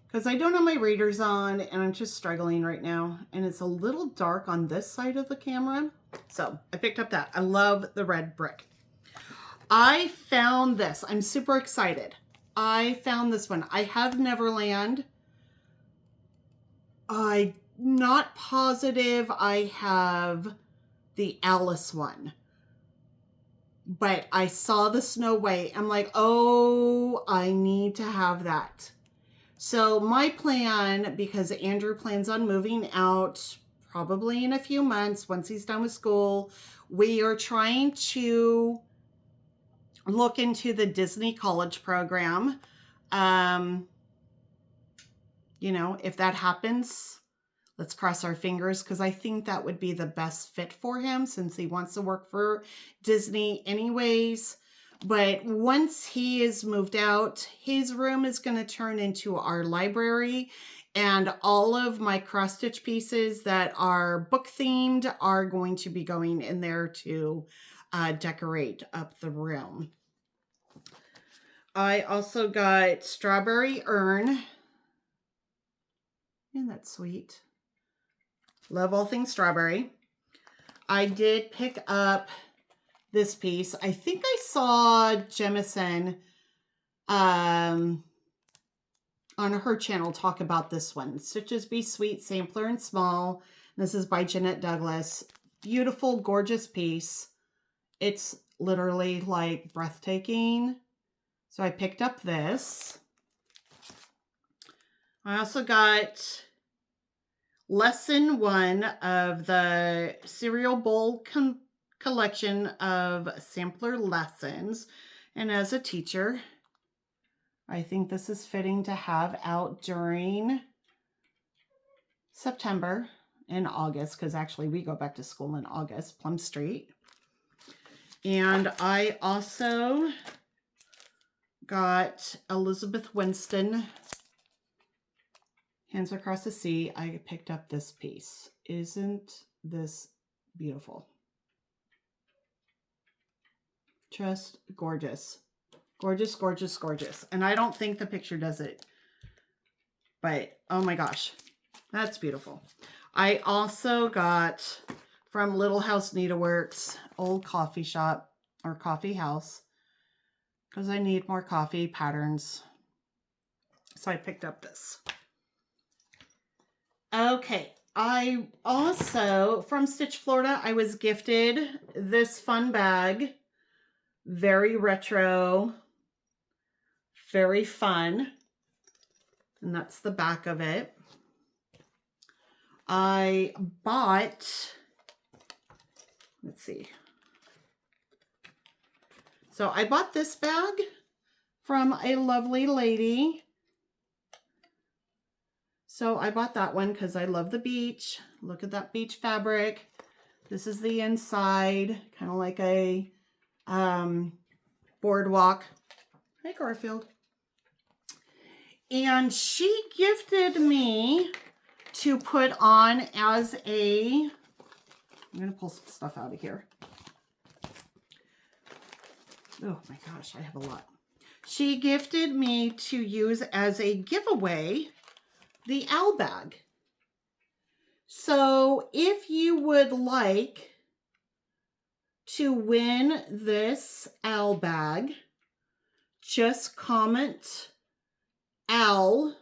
because I don't have my readers on, and I'm just struggling right now, and it's a little dark on this side of the camera. So I picked up that. I love the red brick. I found this. I'm super excited. I found this one. I have Neverland. I'm not positive I have the Alice one, but I saw the Snow White. I'm like, oh, I need to have that. So my plan, because Andrew plans on moving out probably in a few months once he's done with school, we are trying to look into the Disney College program. You know, if that happens, let's cross our fingers, because I think that would be the best fit for him, since he wants to work for Disney anyways. But once he is moved out, his room is going to turn into our library, and all of my cross-stitch pieces that are book themed are going to be going in there to decorate up the room. I also got Strawberry Urn. Isn't that sweet? Love all things strawberry. I did pick up this piece. I think I saw Jemison on her channel talk about this one. Stitches Be Sweet, Sampler and Small. This is by Jeanette Douglas. Beautiful, gorgeous piece. It's literally like breathtaking. So I picked up this. I also got lesson 1 of the Cereal Bowl collection of sampler lessons. And as a teacher, I think this is fitting to have out during September and August, because actually we go back to school in August, Plum Street. And I also got Elizabeth Winston, Hands Across the Sea. I picked up this piece. Isn't this beautiful? Just gorgeous. Gorgeous, gorgeous, gorgeous. And I don't think the picture does it, but oh my gosh, that's beautiful. I also got from Little House Needleworks, old coffee shop or coffee house, because I need more coffee patterns So I picked up this. Okay. I also, from Stitch Florida, I was gifted this fun bag. Very retro. Very fun. And that's the back of it. I bought, let's see. So I bought this bag from a lovely lady. So I bought that one because I love the beach. Look at that beach fabric. This is the inside, kind of like a boardwalk. Hi, Garfield. And she gifted me to put on as a, I'm going to pull some stuff out of here. Oh my gosh, I have a lot. She gifted me to use as a giveaway the owl bag. So if you would like to win this owl bag, just comment owl.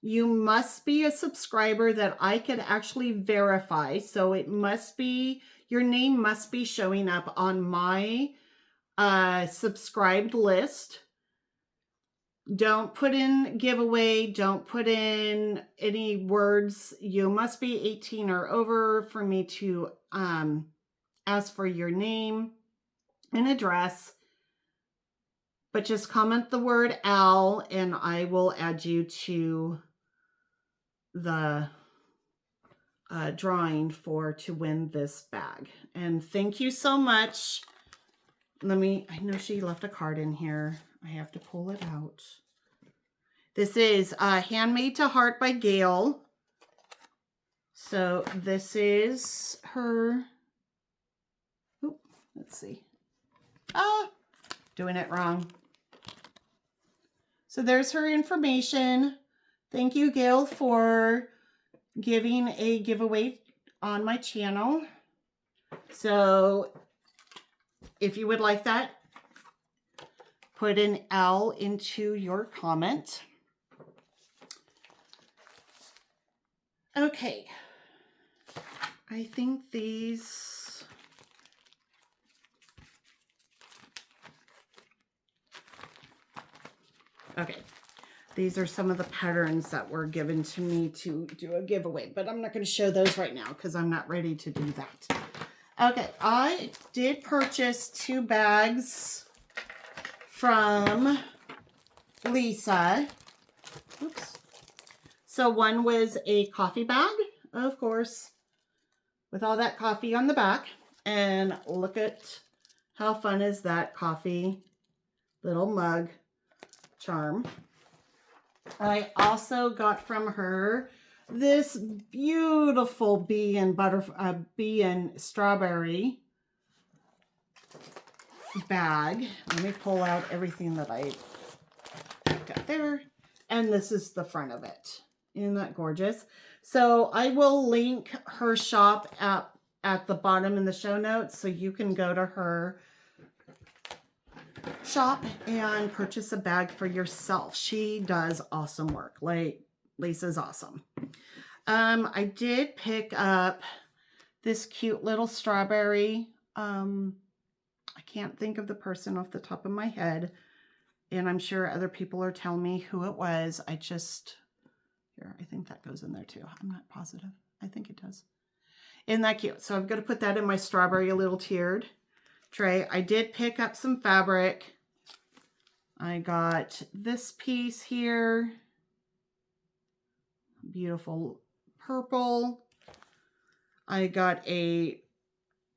You must be a subscriber that I could actually verify. So it must be, your name must be showing up on my subscribed list. Don't put in giveaway. Don't put in any words. You must be 18 or over for me to ask for your name and address. But just comment the word owl and I will add you to the drawing to win this bag. And thank you so much. I know she left a card in here. I have to pull it out. This is Handmade to Heart by Gail. So this is her, let's see. Doing it wrong. So there's her information. Thank you, Gail, for giving a giveaway on my channel. So if you would like that, put an L into your comment. Okay. I think these... Okay. These are some of the patterns that were given to me to do a giveaway, but I'm not going to show those right now because I'm not ready to do that. Okay, I did purchase 2 bags from Lisa. Oops. So one was a coffee bag, of course, with all that coffee on the back. And look at how fun is that coffee little mug charm. I also got from her this beautiful bee and strawberry bag. Let me pull out everything that I got there. And this is the front of it. Isn't that gorgeous? So I will link her shop at the bottom in the show notes so you can go to her shop and purchase a bag for yourself. She does awesome work. Like, Lisa's awesome. I did pick up this cute little strawberry. I can't think of the person off the top of my head, and I'm sure other people are telling me who it was. Here, I think that goes in there too. I'm not positive. I think it does. Isn't that cute? So I'm going to put that in my strawberry little tiered tray. I did pick up some fabric. I got this piece here. Beautiful purple. I got a,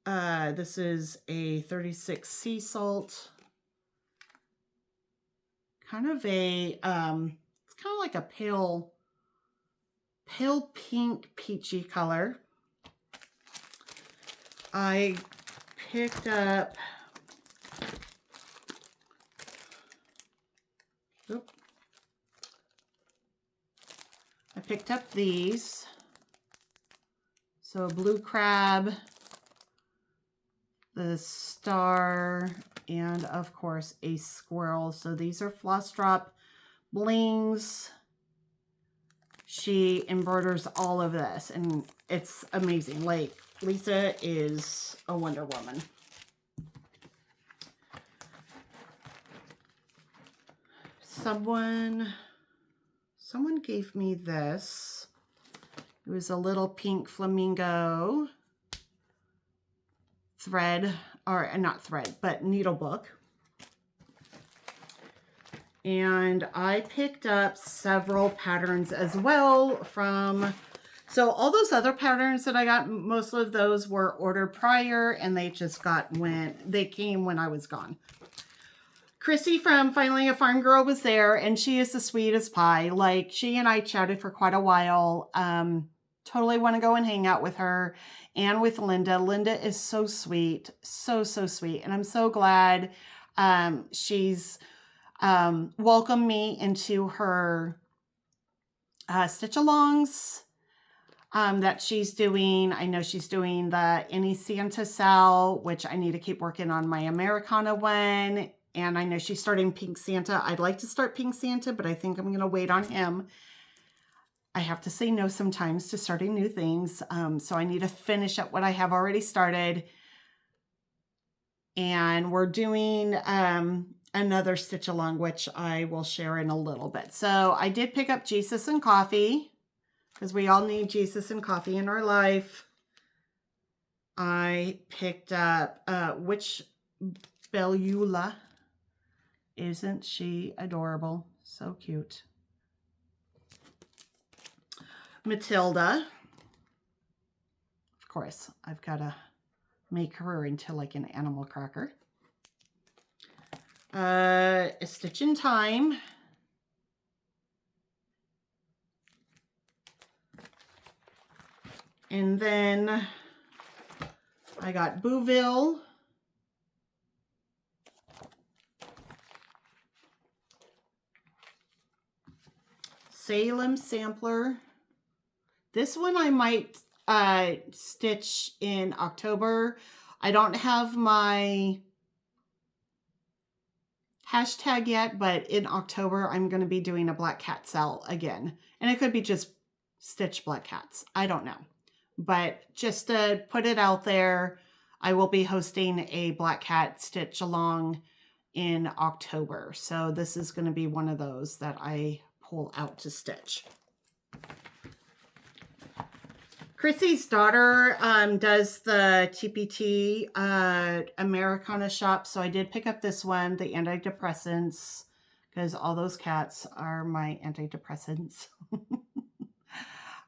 this is a 36 sea salt. Kind of a, it's kind of like a pale pink peachy color. I picked up, these. So blue crab, the star, and of course a squirrel. So these are Floss Drop blings. She embroiders all of this, and it's amazing. Like, Lisa is a Wonder Woman. Someone gave me this. It was a little pink flamingo thread, or not thread, but needle book. And I picked up several patterns as well from, so all those other patterns that I got, most of those were ordered prior, and they just they came when I was gone. Chrissy from Finally a Farm Girl was there, and she is the sweetest pie. Like, she and I chatted for quite a while. Totally want to go and hang out with her and with Linda. Linda is so sweet, so sweet. And I'm so glad she's welcomed me into her stitch-alongs that she's doing. I know she's doing the Any Santa Sal, which I need to keep working on my Americana one. And I know she's starting Pink Santa. I'd like to start Pink Santa, but I think I'm going to wait on him. I have to say no sometimes to starting new things. So I need to finish up what I have already started. And we're doing another stitch along, which I will share in a little bit. So I did pick up Jesus and Coffee, because we all need Jesus and coffee in our life. I picked up Witch Bellula. Isn't she adorable? So cute. Matilda. Of course, I've got to make her into like an animal cracker. A Stitch in Time. And then I got Bouville. Salem Sampler. This one I might stitch in October. I don't have my hashtag yet, but in October I'm going to be doing a black cat sale again. And it could be just stitch black cats. I don't know. But just to put it out there, I will be hosting a black cat stitch along in October. So this is going to be one of those that I pull out to stitch. Chrissy's daughter does the TPT Americana shop, so I did pick up this one, the antidepressants, because all those cats are my antidepressants.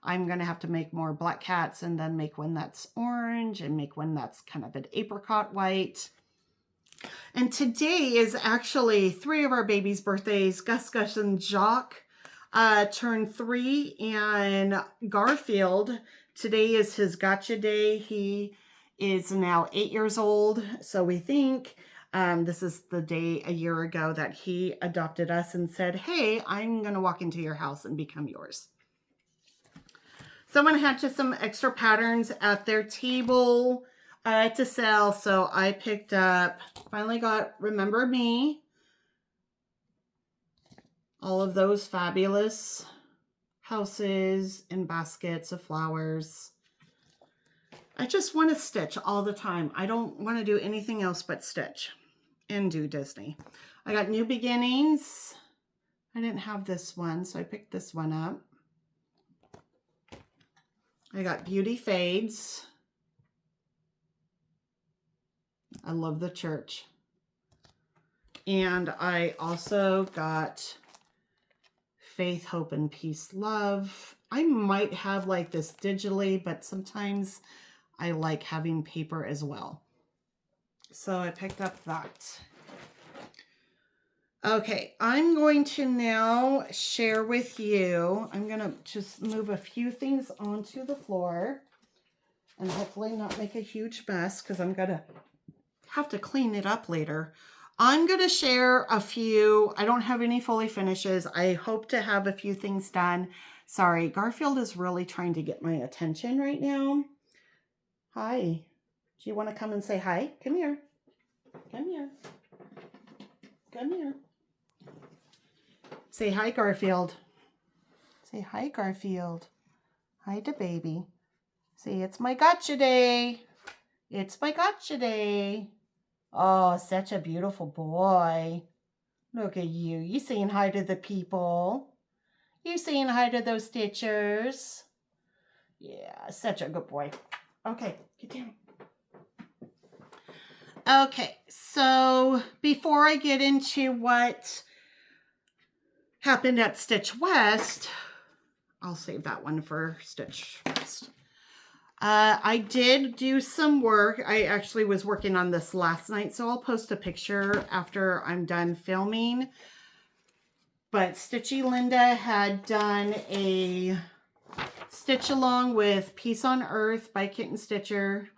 I'm going to have to make more black cats, and then make one that's orange, and make one that's kind of an apricot white. And today is actually 3 of our babies' birthdays. Gus and Jock turned 3, and Garfield, today is his gotcha day. He is now 8 years old. So we think this is the day a year ago that he adopted us and said, hey, I'm going to walk into your house and become yours. Someone had just some extra patterns at their table to sell. So I picked up, finally got Remember Me. All of those fabulous houses and baskets of flowers. I just want to stitch all the time. I don't want to do anything else but stitch and do Disney. I got New Beginnings. I didn't have this one, so I picked this one up. I got Beauty Fades. I love the church. And I also got Faith, Hope, and Peace, Love. I might have like this digitally, but sometimes I like having paper as well. So I picked up that. Okay, I'm going to now share with you. I'm going to just move a few things onto the floor and hopefully not make a huge mess, because I'm going to have to clean it up later. I'm going to share a few. I don't have any fully finishes. I hope to have a few things done. Sorry, Garfield is really trying to get my attention right now. Hi. Do you want to come and say hi? Come here. Come here. Come here. Say hi, Garfield. Say hi, Garfield. Hi to baby. Say, it's my gotcha day. It's my gotcha day. Oh, such a beautiful boy. Look at you. You saying hi to the people. You saying hi to those stitchers. Yeah, such a good boy. Okay, get down. Okay, so before I get into what happened at Stitch West, I'll save that one for Stitch West. I did do some work. I actually was working on this last night, so I'll post a picture after I'm done filming. But Stitchy Linda had done a stitch along with Peace on Earth by Kitten Stitcher,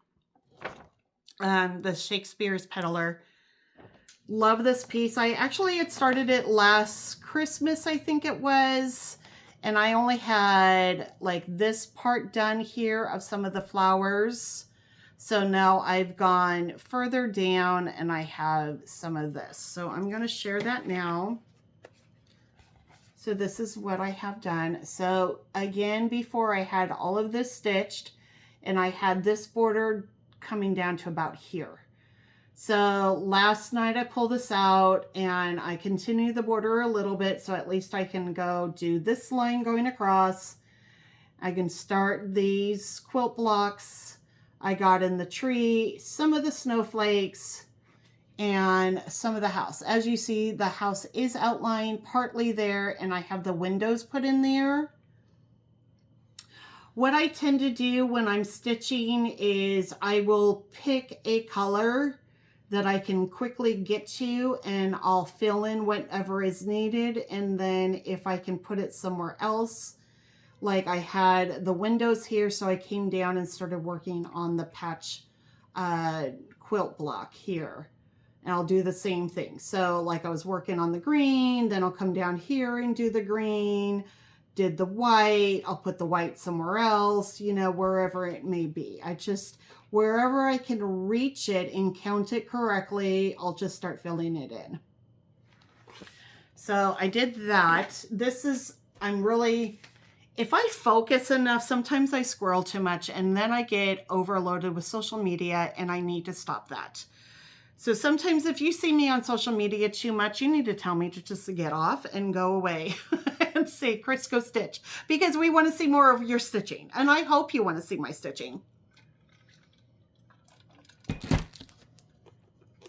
the Shakespeare's Peddler. Love this piece. I actually had started it last Christmas, I think it was. And I only had like this part done here of some of the flowers. So now I've gone further down and I have some of this. So I'm going to share that now. So this is what I have done. So again, before I had all of this stitched and I had this border coming down to about here. So last night I pulled this out and I continued the border a little bit, so at least I can go do this line going across. I can start these quilt blocks. I got in the tree, some of the snowflakes, and some of the house. As you see, the house is outlined partly there, and I have the windows put in there. What I tend to do when I'm stitching is I will pick a color that I can quickly get to, and I'll fill in whatever is needed. And then if I can put it somewhere else, like I had the windows here, so I came down and started working on the patch quilt block here. And I'll do the same thing. So like I was working on the green, then I'll come down here and do the green, did the white, I'll put the white somewhere else, you know, wherever it may be. Wherever I can reach it and count it correctly, I'll just start filling it in. So I did that. If I focus enough, sometimes I squirrel too much and then I get overloaded with social media and I need to stop that. So sometimes if you see me on social media too much, you need to tell me to just get off and go away and say, Chris, go stitch, because we want to see more of your stitching. And I hope you want to see my stitching.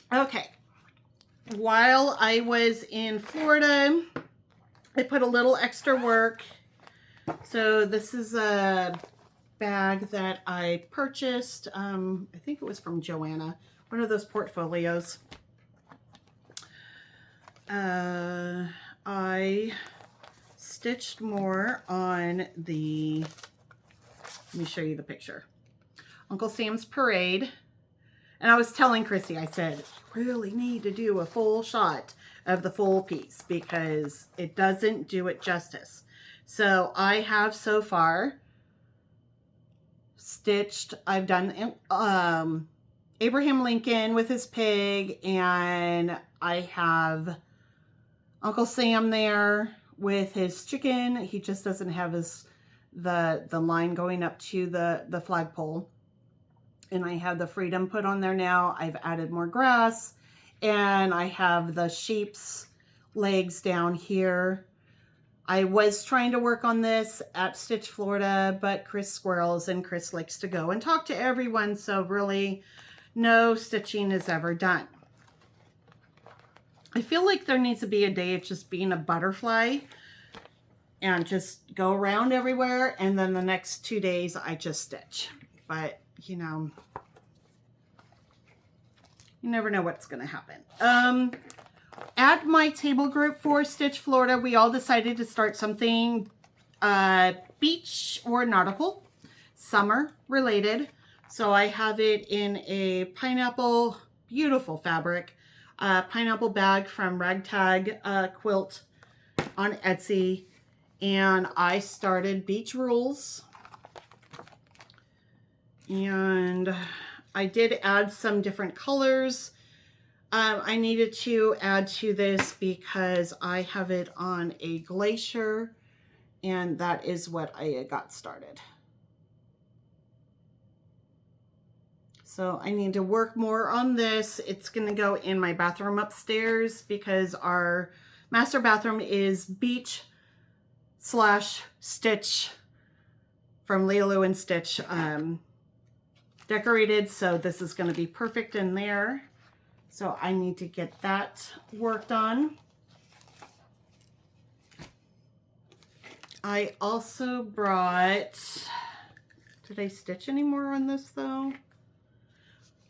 Okay, while I was in Florida, I put a little extra work. So this is a bag that I purchased. I think it was from Joanna, one of those portfolios. I stitched more on the, let me show you the picture, Uncle Sam's Parade. And I was telling Chrissy, I said, you really need to do a full shot of the full piece because it doesn't do it justice. So I have so far stitched, I've done Abraham Lincoln with his pig, and I have Uncle Sam there with his chicken. He just doesn't have the line going up to the flagpole. And I have the Freedom put on there now. I've added more grass, and I have the sheep's legs down here. I was trying to work on this at Stitch Florida, but Chris squirrels, and Chris likes to go and talk to everyone, so really no stitching is ever done. I feel like there needs to be a day of just being a butterfly and just go around everywhere, and then the next 2 days I just stitch. But you know, you never know what's going to happen. At my table group for Stitch Florida, we all decided to start something beach or nautical, summer related. So I have it in a pineapple, beautiful fabric, pineapple bag from Ragtag Quilt on Etsy. And I started Beach Rules. And I did add some different colors. I needed to add to this because I have it on a glacier, and that is what I got started. So I need to work more on this. It's going to go in my bathroom upstairs because our master bathroom is beach / Stitch from Lilo and Stitch decorated. So this is going to be perfect in there. So I need to get that worked on. I also brought, did I stitch any more on this though?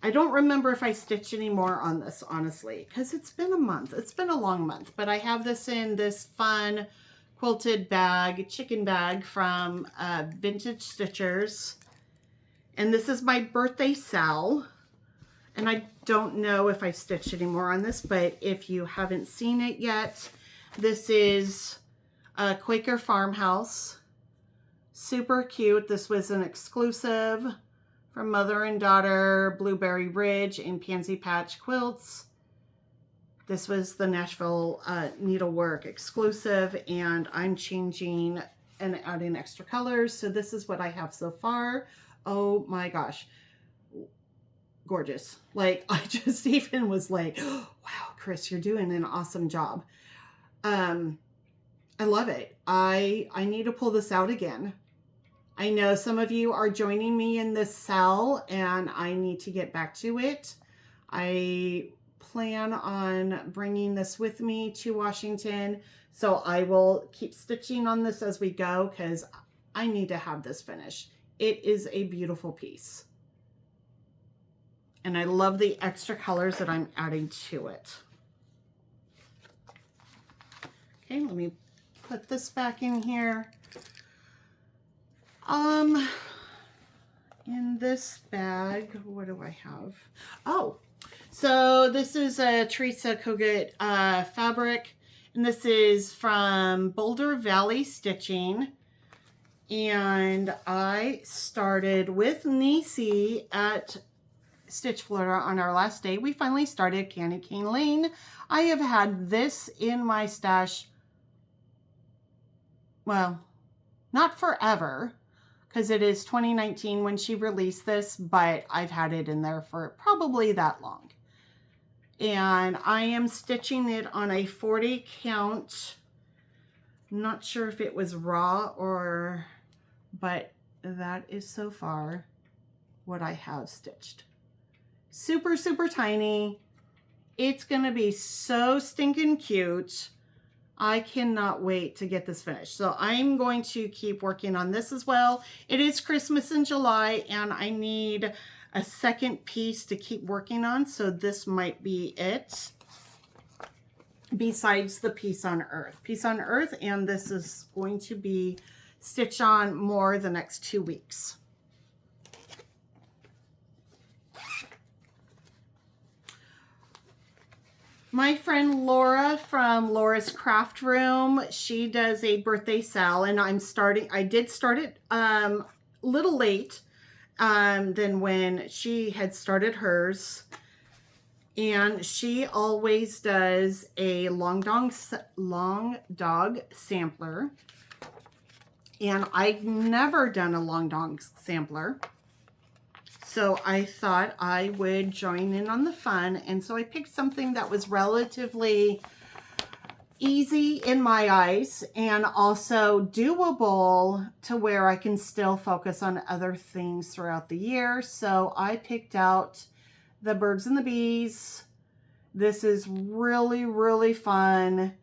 I don't remember if I stitched any more on this, honestly, because it's been a month. It's been a long month, but I have this in this fun quilted bag, chicken bag from Vintage Stitchers. And this is my birthday Sal. And I don't know if I've stitched any more on this, but if you haven't seen it yet, this is a Quaker Farmhouse. Super cute. This was an exclusive from Mother and Daughter, Blueberry Ridge, and Pansy Patch Quilts. This was the Nashville Needlework exclusive, and I'm changing and adding extra colors. So this is what I have so far. Oh my gosh. Gorgeous. Like, I just even was like, oh, wow, Chris, you're doing an awesome job. I love it. I need to pull this out again. I know some of you are joining me in this cell, and I need to get back to it. I plan on bringing this with me to Washington, so I will keep stitching on this as we go because I need to have this finished. It is a beautiful piece. And I love the extra colors that I'm adding to it. Okay, let me put this back in here. In this bag, what do I have? Oh, so this is a Teresa Kogut fabric, and this is from Boulder Valley Stitching. And I started with Nisi at Stitch Florida on our last day. We finally started Candy Cane Lane. I have had this in my stash, well, not forever, because it is 2019 when she released this, but I've had it in there for probably that long. And I am stitching it on a 40 count. Not sure if it was raw or, but that is so far what I have stitched. Super, super tiny. It's gonna be so stinking cute. I cannot wait to get this finished. So I'm going to keep working on this as well. It is Christmas in July, and I need a second piece to keep working on. So this might be it. Besides the Peace on Earth. Peace on Earth, and this is going to be stitched on more the next 2 weeks. My friend Laura from Laura's Craft Room, she does a birthday sale, and I did start it a little late than when she had started hers. And she always does a long dog sampler. And I've never done a long dog sampler. So I thought I would join in on the fun. And so I picked something that was relatively easy in my eyes and also doable to where I can still focus on other things throughout the year. So I picked out the Birds and the Bees. This is really, really fun.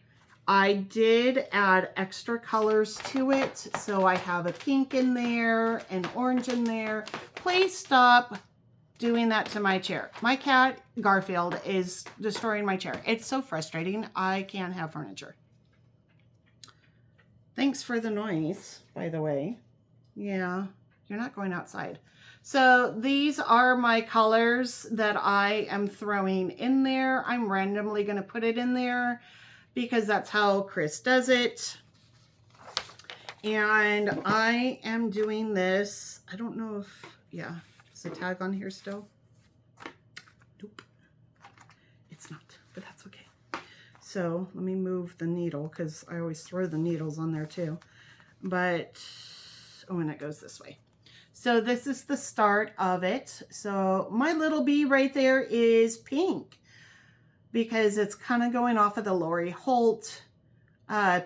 I did add extra colors to it. So I have a pink in there, an orange in there. Please stop doing that to my chair. My cat, Garfield, is destroying my chair. It's so frustrating. I can't have furniture. Thanks for the noise, by the way. Yeah, you're not going outside. So these are my colors that I am throwing in there. I'm randomly going to put it in there because that's how Chris does it. And I am doing this. I don't know if, yeah, is the tag on here still? Nope. It's it's not, but that's okay. So let me move the needle because I always throw the needles on there too. But, oh, and it goes this way. So this is the start of it. So my little bee right there is pink because it's kind of going off of the Lori Holt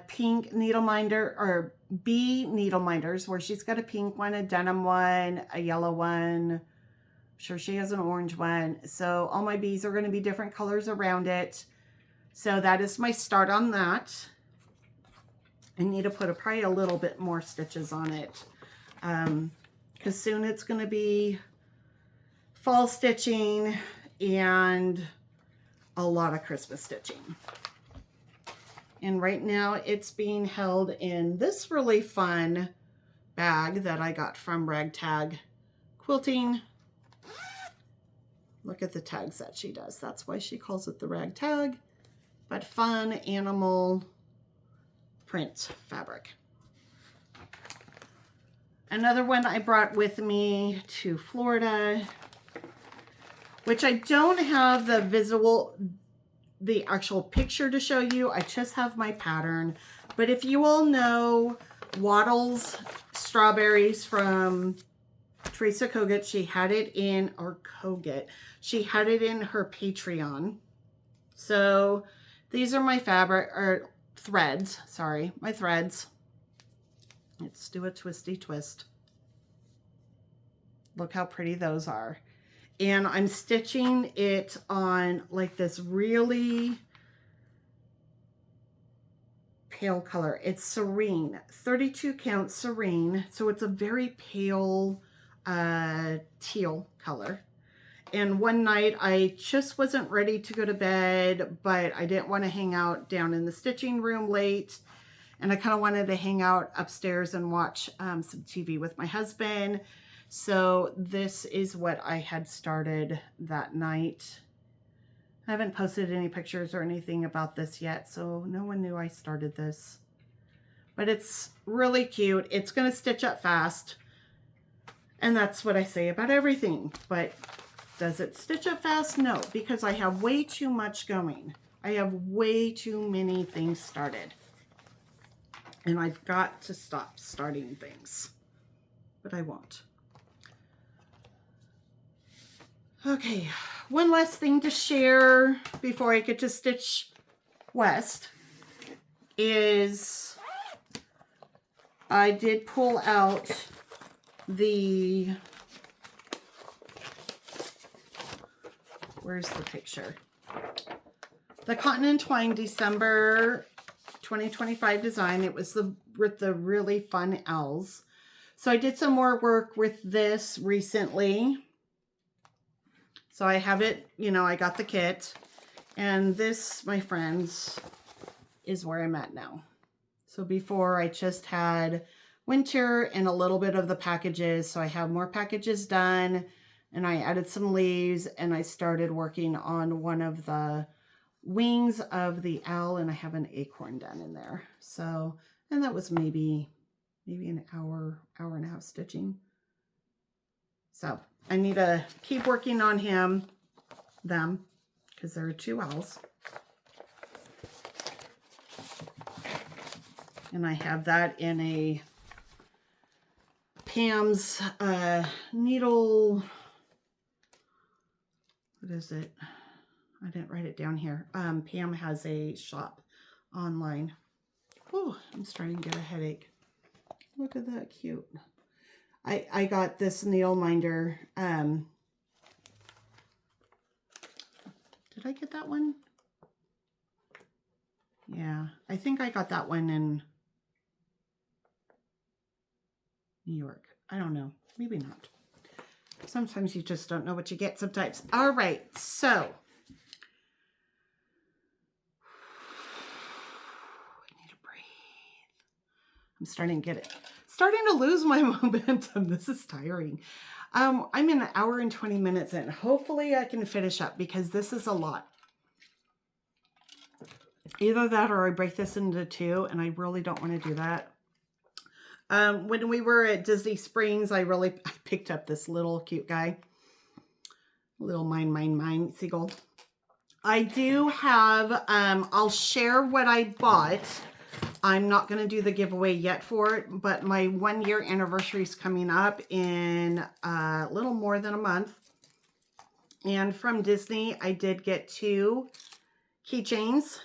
pink needle minder, or bee needle minders, where she's got a pink one, a denim one, a yellow one. I'm sure she has an orange one. So all my bees are going to be different colors around it. So that is my start on that. I need to put probably a little bit more stitches on it. Because soon it's going to be fall stitching and a lot of Christmas stitching. And right now it's being held in this really fun bag that I got from Ragtag Quilting. Look at the tags that she does. That's why she calls it the Ragtag. But fun animal print fabric. Another one I brought with me to Florida, which I don't have the actual picture to show you. I just have my pattern. But if you all know Waddles Strawberries from Teresa Kogut, she had it in, or Kogut, she had it in her Patreon. So these are my fabric, or threads, sorry, my threads. Let's do a twisty twist. Look how pretty those are. And I'm stitching it on like this really pale color. It's Serene, 32 count Serene. So it's a very pale teal color. And one night I just wasn't ready to go to bed, but I didn't want to hang out down in the stitching room late. And I kind of wanted to hang out upstairs and watch some TV with my husband. So this is what I had started that night. I haven't posted any pictures or anything about this yet, so no one knew I started this. But it's really cute. It's going to stitch up fast. And that's what I say about everything. But does it stitch up fast? No, because I have way too much going. I have way too many things started. And I've got to stop starting things. But I won't. Okay, one last thing to share before I get to Stitch West is I did pull out the, where's the picture? The Cotton and Twine December 2025 design. It was with the really fun owls. So I did some more work with this recently. So I have it, you know, I got the kit. And this, my friends, is where I'm at now. So before I just had winter and a little bit of the packages. So I have more packages done. And I added some leaves and I started working on one of the wings of the owl, and I have an acorn done in there. So, and that was maybe an hour and a half stitching. So I need to keep working on them, because there are two owls. And I have that in a Pam's needle, what is it? I didn't write it down here. Pam has a shop online. Oh, I'm starting to get a headache. Look at that cute. I got this needle minder. Did I get that one? Yeah, I think I got that one in New York. I don't know. Maybe not. Sometimes you just don't know what you get sometimes. All right, so I need to breathe. I'm starting to lose my momentum. This is tiring. I'm in an hour and 20 minutes in. Hopefully I can finish up because this is a lot. Either that or I break this into two, and I really don't want to do that. When we were at Disney Springs, I picked up this little cute guy. Little mine, seagull. I do have, I'll share what I bought. I'm not going to do the giveaway yet for it, but my 1-year anniversary is coming up in a little more than a month. And from Disney, I did get 2 keychains.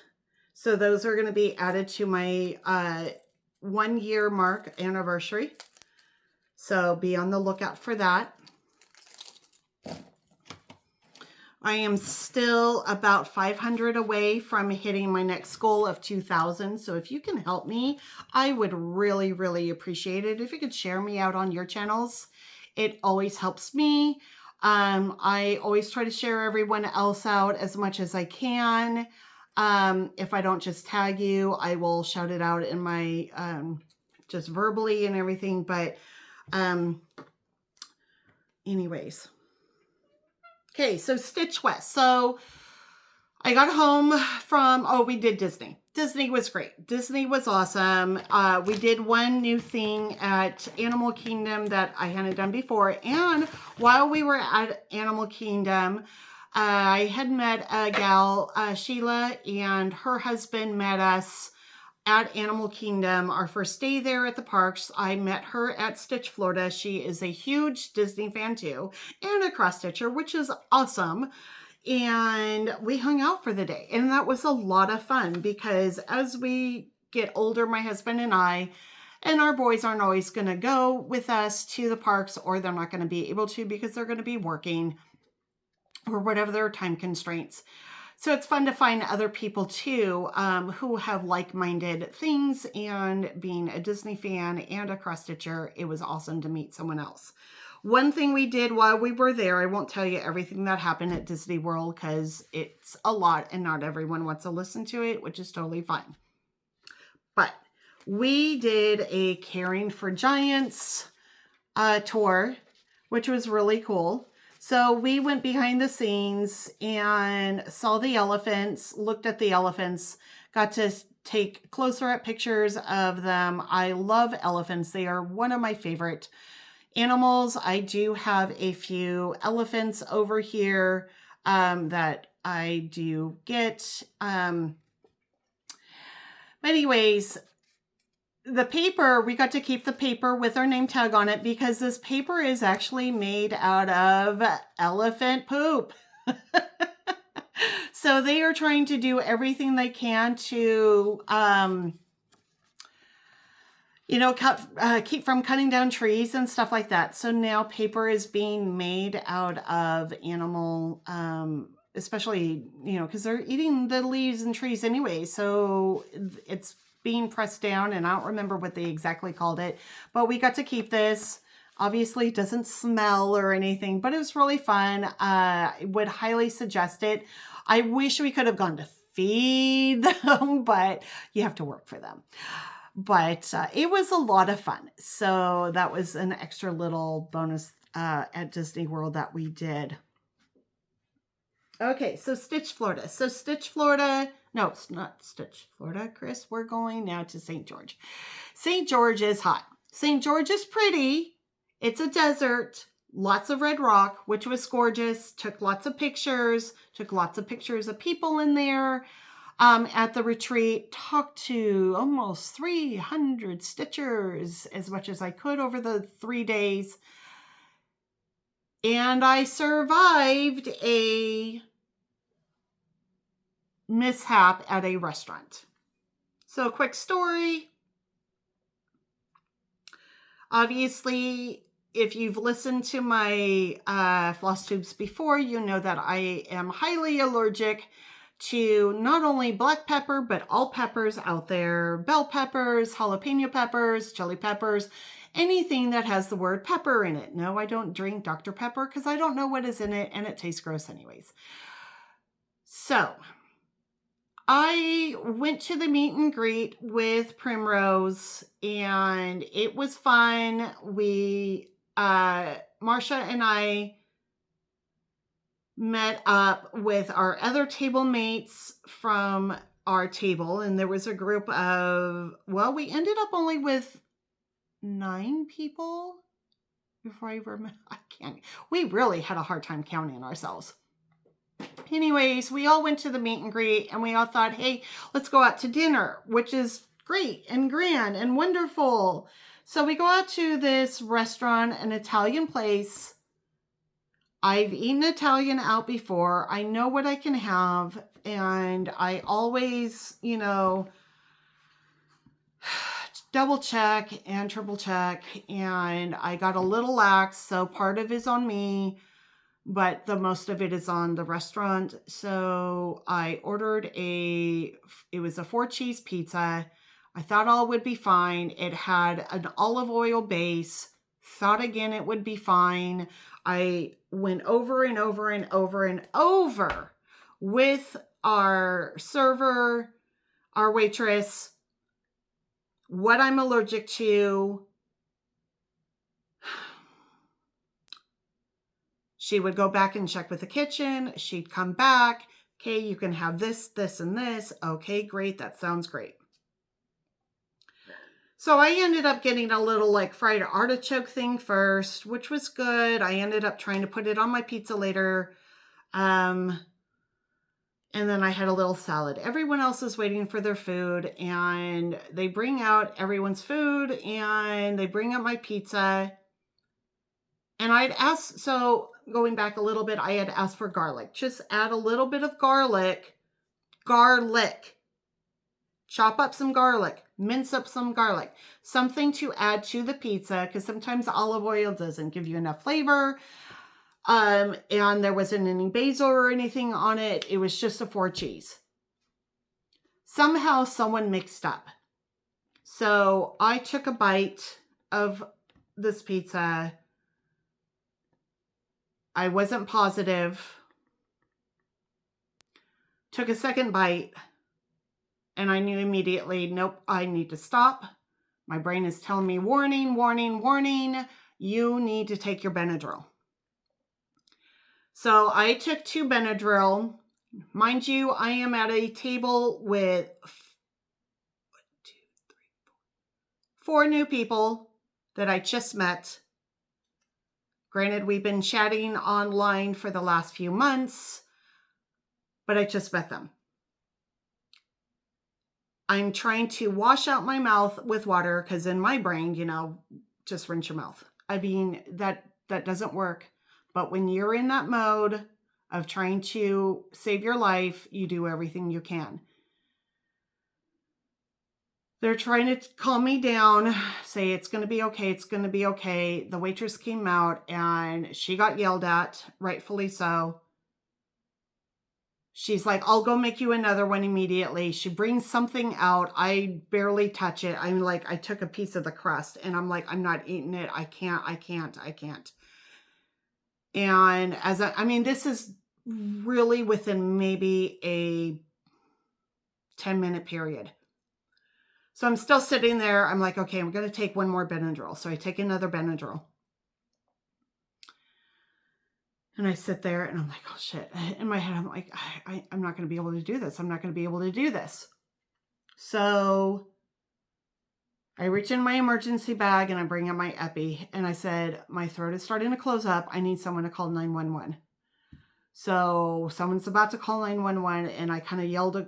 So those are going to be added to my 1-year mark anniversary. So be on the lookout for that. I am still about 500 away from hitting my next goal of 2,000. So if you can help me, I would really, really appreciate it. If you could share me out on your channels, it always helps me. I always try to share everyone else out as much as I can. If I don't just tag you, I will shout it out in my, just verbally and everything. But anyways. Okay, so Stitch West. So I got home from, oh, we did Disney. Disney was great. Disney was awesome. We did one new thing at Animal Kingdom that I hadn't done before. And while we were at Animal Kingdom, I had met a gal, Sheila, and her husband met us at Animal Kingdom. Our first day there at the parks, I met her at Stitch, Florida. She is a huge Disney fan too, and a cross-stitcher, which is awesome. And we hung out for the day, and that was a lot of fun because as we get older, my husband and I, and our boys aren't always going to go with us to the parks, or they're not going to be able to because they're going to be working or whatever their time constraints. So it's fun to find other people too who have like-minded things, and being a Disney fan and a cross-stitcher, it was awesome to meet someone else. One thing we did while we were there, I won't tell you everything that happened at Disney World because it's a lot and not everyone wants to listen to it, which is totally fine. But we did a Caring for Giants tour, which was really cool. So we went behind the scenes and saw the elephants, looked at the elephants, got to take closer up pictures of them. I love elephants. They are one of my favorite animals. I do have a few elephants over here that I do get. But anyways, the paper, we got to keep the paper with our name tag on it because this paper is actually made out of elephant poop. So they are trying to do everything they can to, you know, keep from cutting down trees and stuff like that. So now paper is being made out of animal, especially, you know, because they're eating the leaves and trees anyway. So it's being pressed down, and I don't remember what they exactly called it, but we got to keep this. Obviously it doesn't smell or anything, but it was really fun. I would highly suggest it. I wish we could have gone to feed them, but you have to work for them. But it was a lot of fun. So that was an extra little bonus at Disney World that we did. Okay, so Stitch, Florida. So Stitch, Florida. No, it's not Stitch, Florida, Chris. We're going now to St. George. St. George is hot. St. George is pretty. It's a desert. Lots of red rock, which was gorgeous. Took lots of pictures. Took lots of pictures of people in there. At the retreat, talked to almost 300 Stitchers, as much as I could over the 3 days. And I survived a mishap at a restaurant. So, quick story. Obviously, if you've listened to my Flosstubes before, you know that I am highly allergic to not only black pepper, but all peppers out there. Bell peppers, jalapeno peppers, chili peppers, anything that has the word pepper in it. No, I don't drink Dr. Pepper because I don't know what is in it and it tastes gross anyways. So I went to the meet and greet with Primrose and it was fun. We, Marsha and I met up with our other table mates from our table, and there was a group of, well, we ended up only with 9 people before I remember. We really had a hard time counting ourselves. Anyways, we all went to the meet and greet and we all thought, hey, let's go out to dinner, which is great and grand and wonderful. So we go out to this restaurant, an Italian place. I've eaten Italian out before. I know what I can have. And I always, double check and triple check. And I got a little lax. So part of it is on me, but the most of it is on the restaurant. So I ordered it was a 4-cheese pizza. I thought all would be fine. It had an olive oil base. Thought again it would be fine. I went over and over and over and over with our server, our waitress, what I'm allergic to. She would go back and check with the kitchen. She'd come back. Okay, you can have this, this, and this. Okay, great. That sounds great. So I ended up getting a little like fried artichoke thing first, which was good. I ended up trying to put it on my pizza later. And then I had a little salad. Everyone else is waiting for their food, and they bring out everyone's food and they bring out my pizza. And I'd asked, so going back a little bit, I had asked for garlic. Just add a little bit of garlic. Chop up some garlic, mince up some garlic, something to add to the pizza, because sometimes olive oil doesn't give you enough flavor. And there wasn't any basil or anything on it. It was just a 4-cheese. Somehow someone mixed up. So I took a bite of this pizza. I wasn't positive. Took a second bite. And I knew immediately, nope, I need to stop. My brain is telling me, warning, warning, warning. You need to take your Benadryl. So I took 2 Benadryl. Mind you, I am at a table with 4 new people that I just met. Granted, we've been chatting online for the last few months, but I just met them. I'm trying to wash out my mouth with water because in my brain, just rinse your mouth. I mean, that doesn't work. But when you're in that mode of trying to save your life, you do everything you can. They're trying to calm me down, say it's going to be okay, it's going to be okay. The waitress came out and she got yelled at, rightfully so. She's like, I'll go make you another one immediately. She brings something out. I barely touch it. I'm like, I took a piece of the crust and I'm like, I'm not eating it. I can't. And this is really within maybe a 10-minute period. So I'm still sitting there. I'm like, okay, I'm going to take one more Benadryl. So I take another Benadryl. And I sit there and I'm like, oh shit. In my head, I'm like, I'm not going to be able to do this. I'm not going to be able to do this. So I reach in my emergency bag and I bring out my epi. And I said, my throat is starting to close up. I need someone to call 911. So someone's about to call 911 and I kind of yelled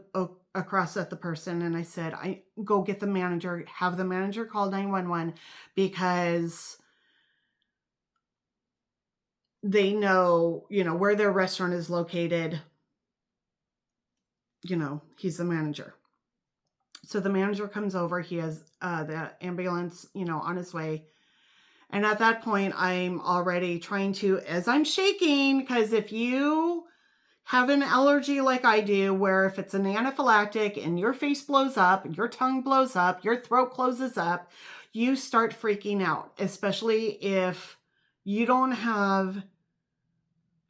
across at the person and I said, I go get the manager, have the manager call 911 because they know, where their restaurant is located. He's the manager. So the manager comes over. He has the ambulance, on his way. And at that point, I'm already trying to, as I'm shaking, because if you have an allergy like I do, where if it's an anaphylactic and your face blows up, your tongue blows up, your throat closes up, you start freaking out, especially if you don't have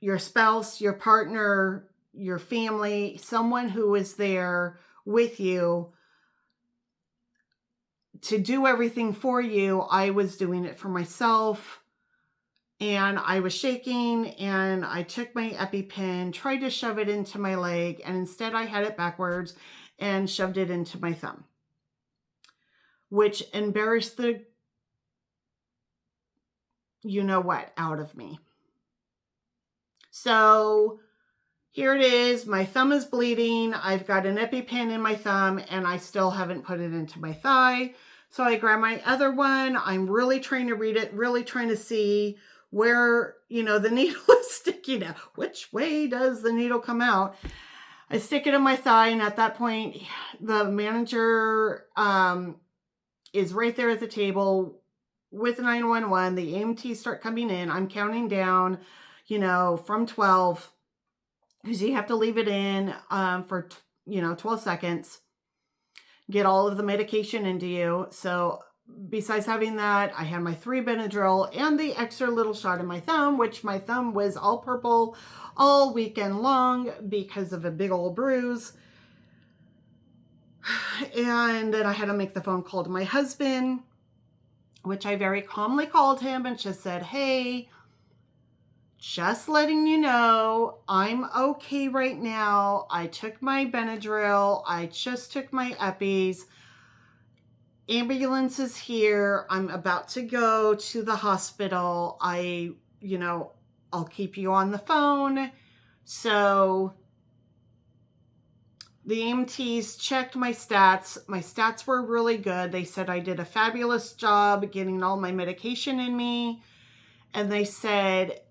your spouse, your partner, your family, someone who is there with you to do everything for you. I was doing it for myself and I was shaking and I took my EpiPen, tried to shove it into my leg, and instead I had it backwards and shoved it into my thumb, which embarrassed the you know what out of me. So here it is. My thumb is bleeding. I've got an EpiPen in my thumb and I still haven't put it into my thigh. So I grab my other one. I'm really trying to read it, really trying to see where, the needle is sticking out. Which way does the needle come out? I stick it in my thigh, and at that point, the manager is right there at the table with 911. The EMTs start coming in. I'm counting down, from 12, because you have to leave it in for, 12 seconds. Get all of the medication into you. So besides having that, I had my 3 Benadryl and the extra little shot in my thumb, which my thumb was all purple all weekend long because of a big old bruise. And then I had to make the phone call to my husband, which I very calmly called him and just said, hey, just letting you know, I'm okay right now. I took my Benadryl. I just took my Eppies. Ambulance is here. I'm about to go to the hospital. I'll keep you on the phone. So the EMTs checked my stats. My stats were really good. They said I did a fabulous job getting all my medication in me. And they said,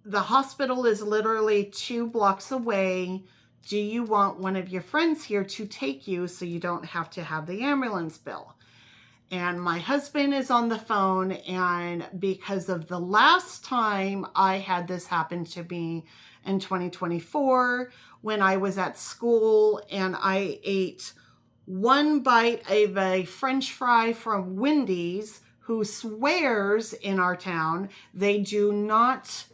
the hospital is literally 2 blocks away. Do you want one of your friends here to take you so you don't have to have the ambulance bill? And my husband is on the phone, and because of the last time I had this happen to me in 2024, when I was at school and I ate 1 bite of a French fry from Wendy's, who swears in our town they do not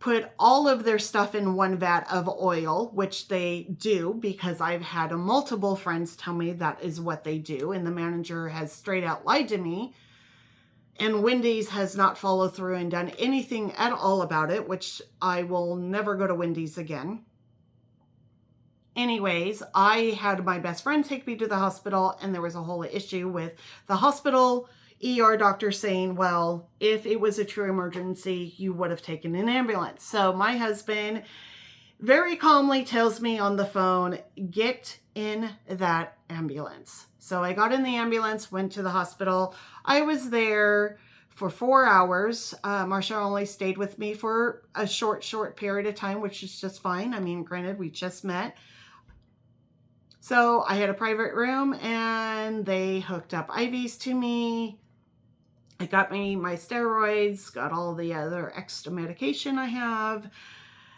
put all of their stuff in 1 vat of oil, which they do, because I've had multiple friends tell me that is what they do, and the manager has straight out lied to me, and Wendy's has not followed through and done anything at all about it, which I will never go to Wendy's again. Anyways, I had my best friend take me to the hospital, and there was a whole issue with the hospital ER doctor saying, well, if it was a true emergency, you would have taken an ambulance. So my husband very calmly tells me on the phone, get in that ambulance. So I got in the ambulance, went to the hospital. I was there for 4 hours. Marsha only stayed with me for a short period of time, which is just fine. I mean, granted, we just met. So I had a private room and they hooked up IVs to me. I got me my steroids, got all the other extra medication I have.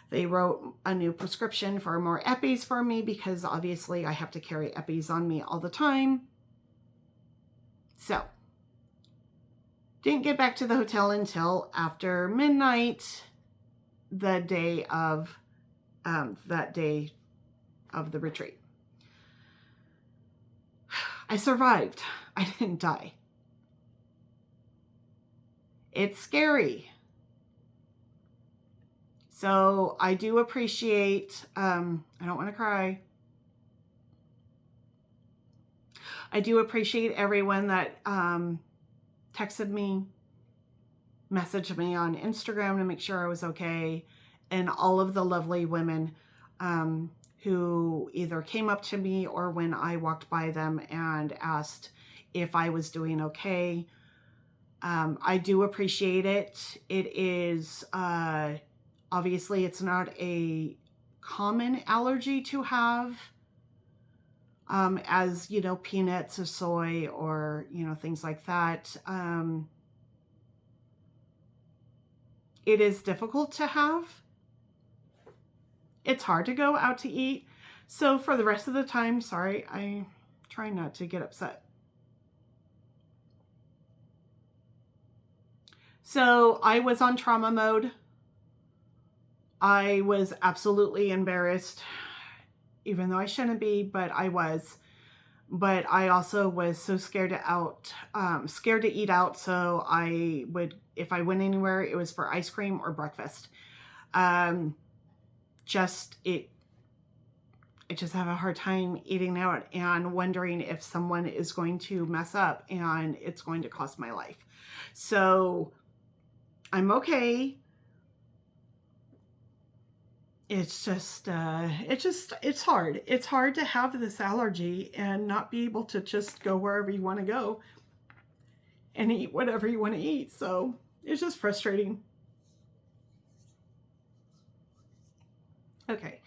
They wrote a new prescription for more Eppies for me because obviously I have to carry Eppies on me all the time. So, didn't get back to the hotel until after midnight, that day of the retreat. I survived. I didn't die. It's scary. So I do appreciate, I don't want to cry. I do appreciate everyone that texted me, messaged me on Instagram to make sure I was okay, and all of the lovely women who either came up to me or when I walked by them and asked if I was doing okay. I do appreciate it. It is, obviously it's not a common allergy to have, as, peanuts or soy or, things like that. It is difficult to have. It's hard to go out to eat. So for the rest of the time, sorry, I try not to get upset. So I was on trauma mode. I was absolutely embarrassed, even though I shouldn't be, but I was. But I also was so scared to eat out. So I would, if I went anywhere, it was for ice cream or breakfast. I just have a hard time eating out and wondering if someone is going to mess up and it's going to cost my life. So I'm okay. it's just, it's hard. It's hard to have this allergy and not be able to just go wherever you want to go and eat whatever you want to eat. So it's just frustrating. Okay,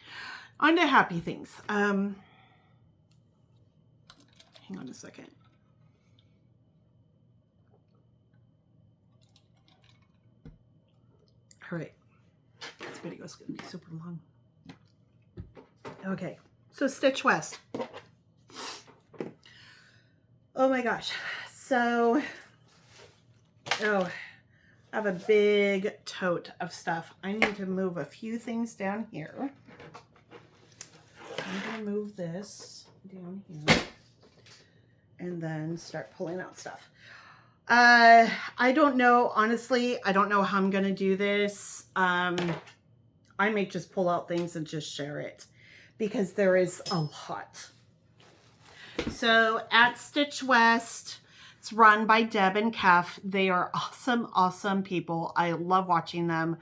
on to happy things. Hang on a second. All right, this video is going to be super long. Okay, so Stitch West. Oh my gosh. So, I have a big tote of stuff. I need to move a few things down here. I'm going to move this down here and then start pulling out stuff. I don't know, honestly, I don't know how I'm going to do this. I may just pull out things and just share it because there is a lot. So at Stitch West, it's run by Deb and Kef. They are awesome, awesome people. I love watching them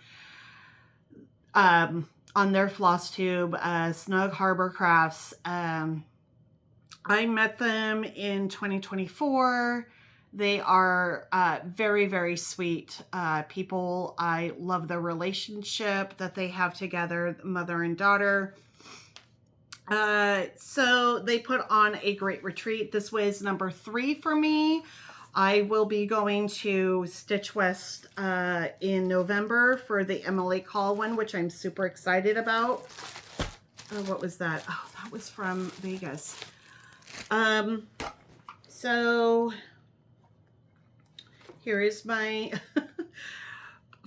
on their Flosstube, Snug Harbor Crafts. I met them in 2024. They are very, very sweet people. I love the relationship that they have together, mother and daughter. So they put on a great retreat. This was number 3 for me. I will be going to Stitch West in November for the Emily Call one, which I'm super excited about. What was that? Oh, that was from Vegas. So here is my,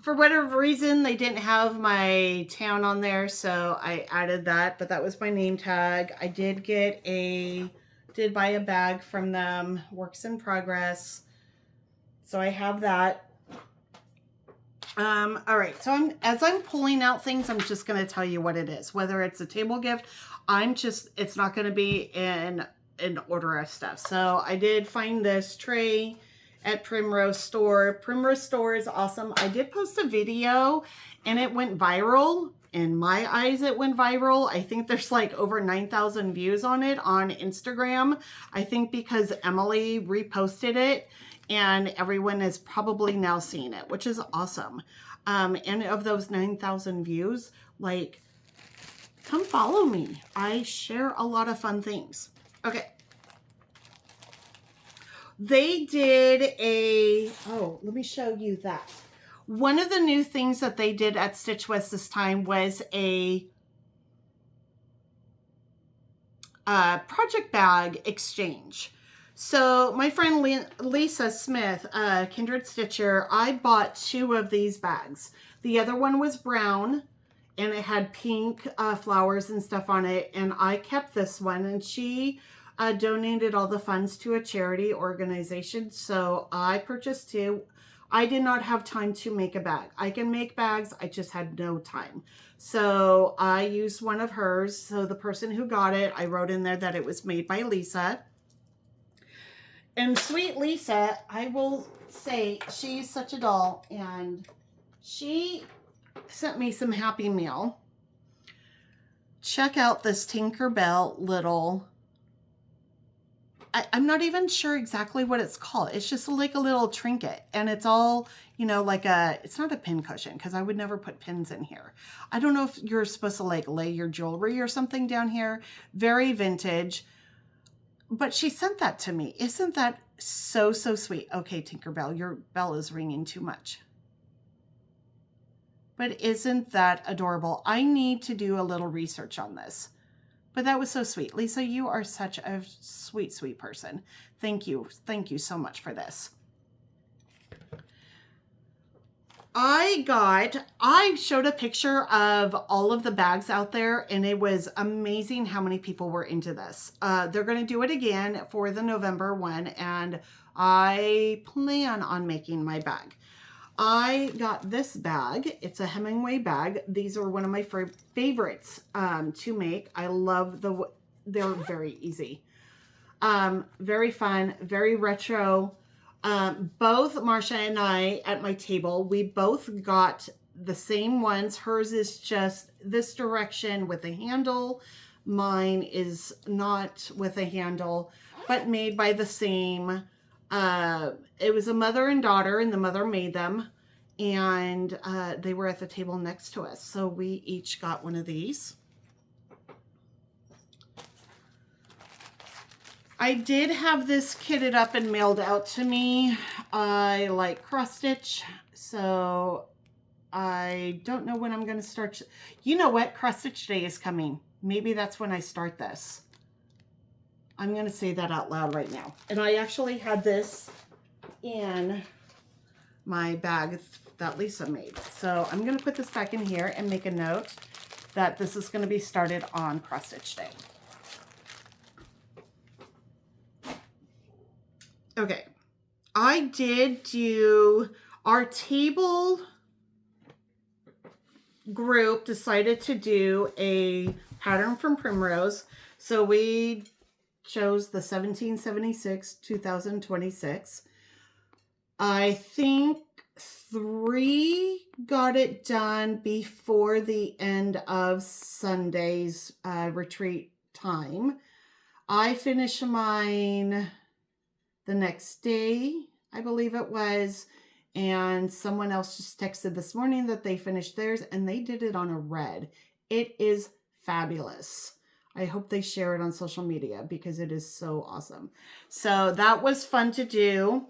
for whatever reason, they didn't have my town on there, so I added that, but that was my name tag. I did buy a bag from them, works in progress. So I have that. All right, so as I'm pulling out things, I'm just going to tell you what it is. Whether it's a table gift, it's not going to be in order of stuff. So I did find this tray at Primrose Store. Primrose Store is awesome. I did post a video and it went viral. In my eyes, it went viral. I think there's like over 9,000 views on it on Instagram. I think because Emily reposted it and everyone is probably now seeing it, which is awesome. And of those 9,000 views, like, come follow me. I share a lot of fun things. Okay. They did let me show you that. One of the new things that they did at Stitch West this time was a project bag exchange. So my friend Lisa Smith, Kindred Stitcher, I bought 2 of these bags. The other one was brown and it had pink flowers and stuff on it. And I kept this one, and she donated all the funds to a charity organization. So I purchased 2. I did not have time to make a bag. I can make bags, I just had no time. So I used one of hers. So the person who got it, I wrote in there that it was made by Lisa. And sweet Lisa, I will say, she's such a doll, and she sent me some Happy Meal. Check out this Tinkerbell little, I'm not even sure exactly what it's called. It's just like a little trinket, and it's all, like it's not a pin cushion, because I would never put pins in here. I don't know if you're supposed to like lay your jewelry or something down here. Very vintage. But she sent that to me. Isn't that so, so sweet? Okay, Tinkerbell, your bell is ringing too much. But isn't that adorable? I need to do a little research on this. But that was so sweet. Lisa, you are such a sweet, sweet person. Thank you. Thank you so much for this. I showed a picture of all of the bags out there, and it was amazing how many people were into this. They're going to do it again for the November one, and I plan on making my bag. I got this bag. It's a Hemingway bag. These are one of my favorites to make. I love they're very easy. Very fun, very retro. Both Marsha and I at my table, we both got the same ones. Hers is just this direction with a handle. Mine is not with a handle, but made by the same. It was a mother and daughter, and the mother made them, and they were at the table next to us. So we each got one of these. I did have this kitted up and mailed out to me. I like cross stitch, so I don't know when I'm going to start. You know what? Cross stitch day is coming. Maybe that's when I start this. I'm going to say that out loud right now. And I actually had this in my bag that Lisa made. So I'm going to put this back in here and make a note that this is going to be started on cross stitch day. Okay, I did do our table group decided to do a pattern from Primrose. So we chose the 1776-2026. I think 3 got it done before the end of Sunday's retreat time. I finished mine the next day, I believe it was, and someone else just texted this morning that they finished theirs, and they did it on a red. It is fabulous. I hope they share it on social media because it is so awesome. So that was fun to do.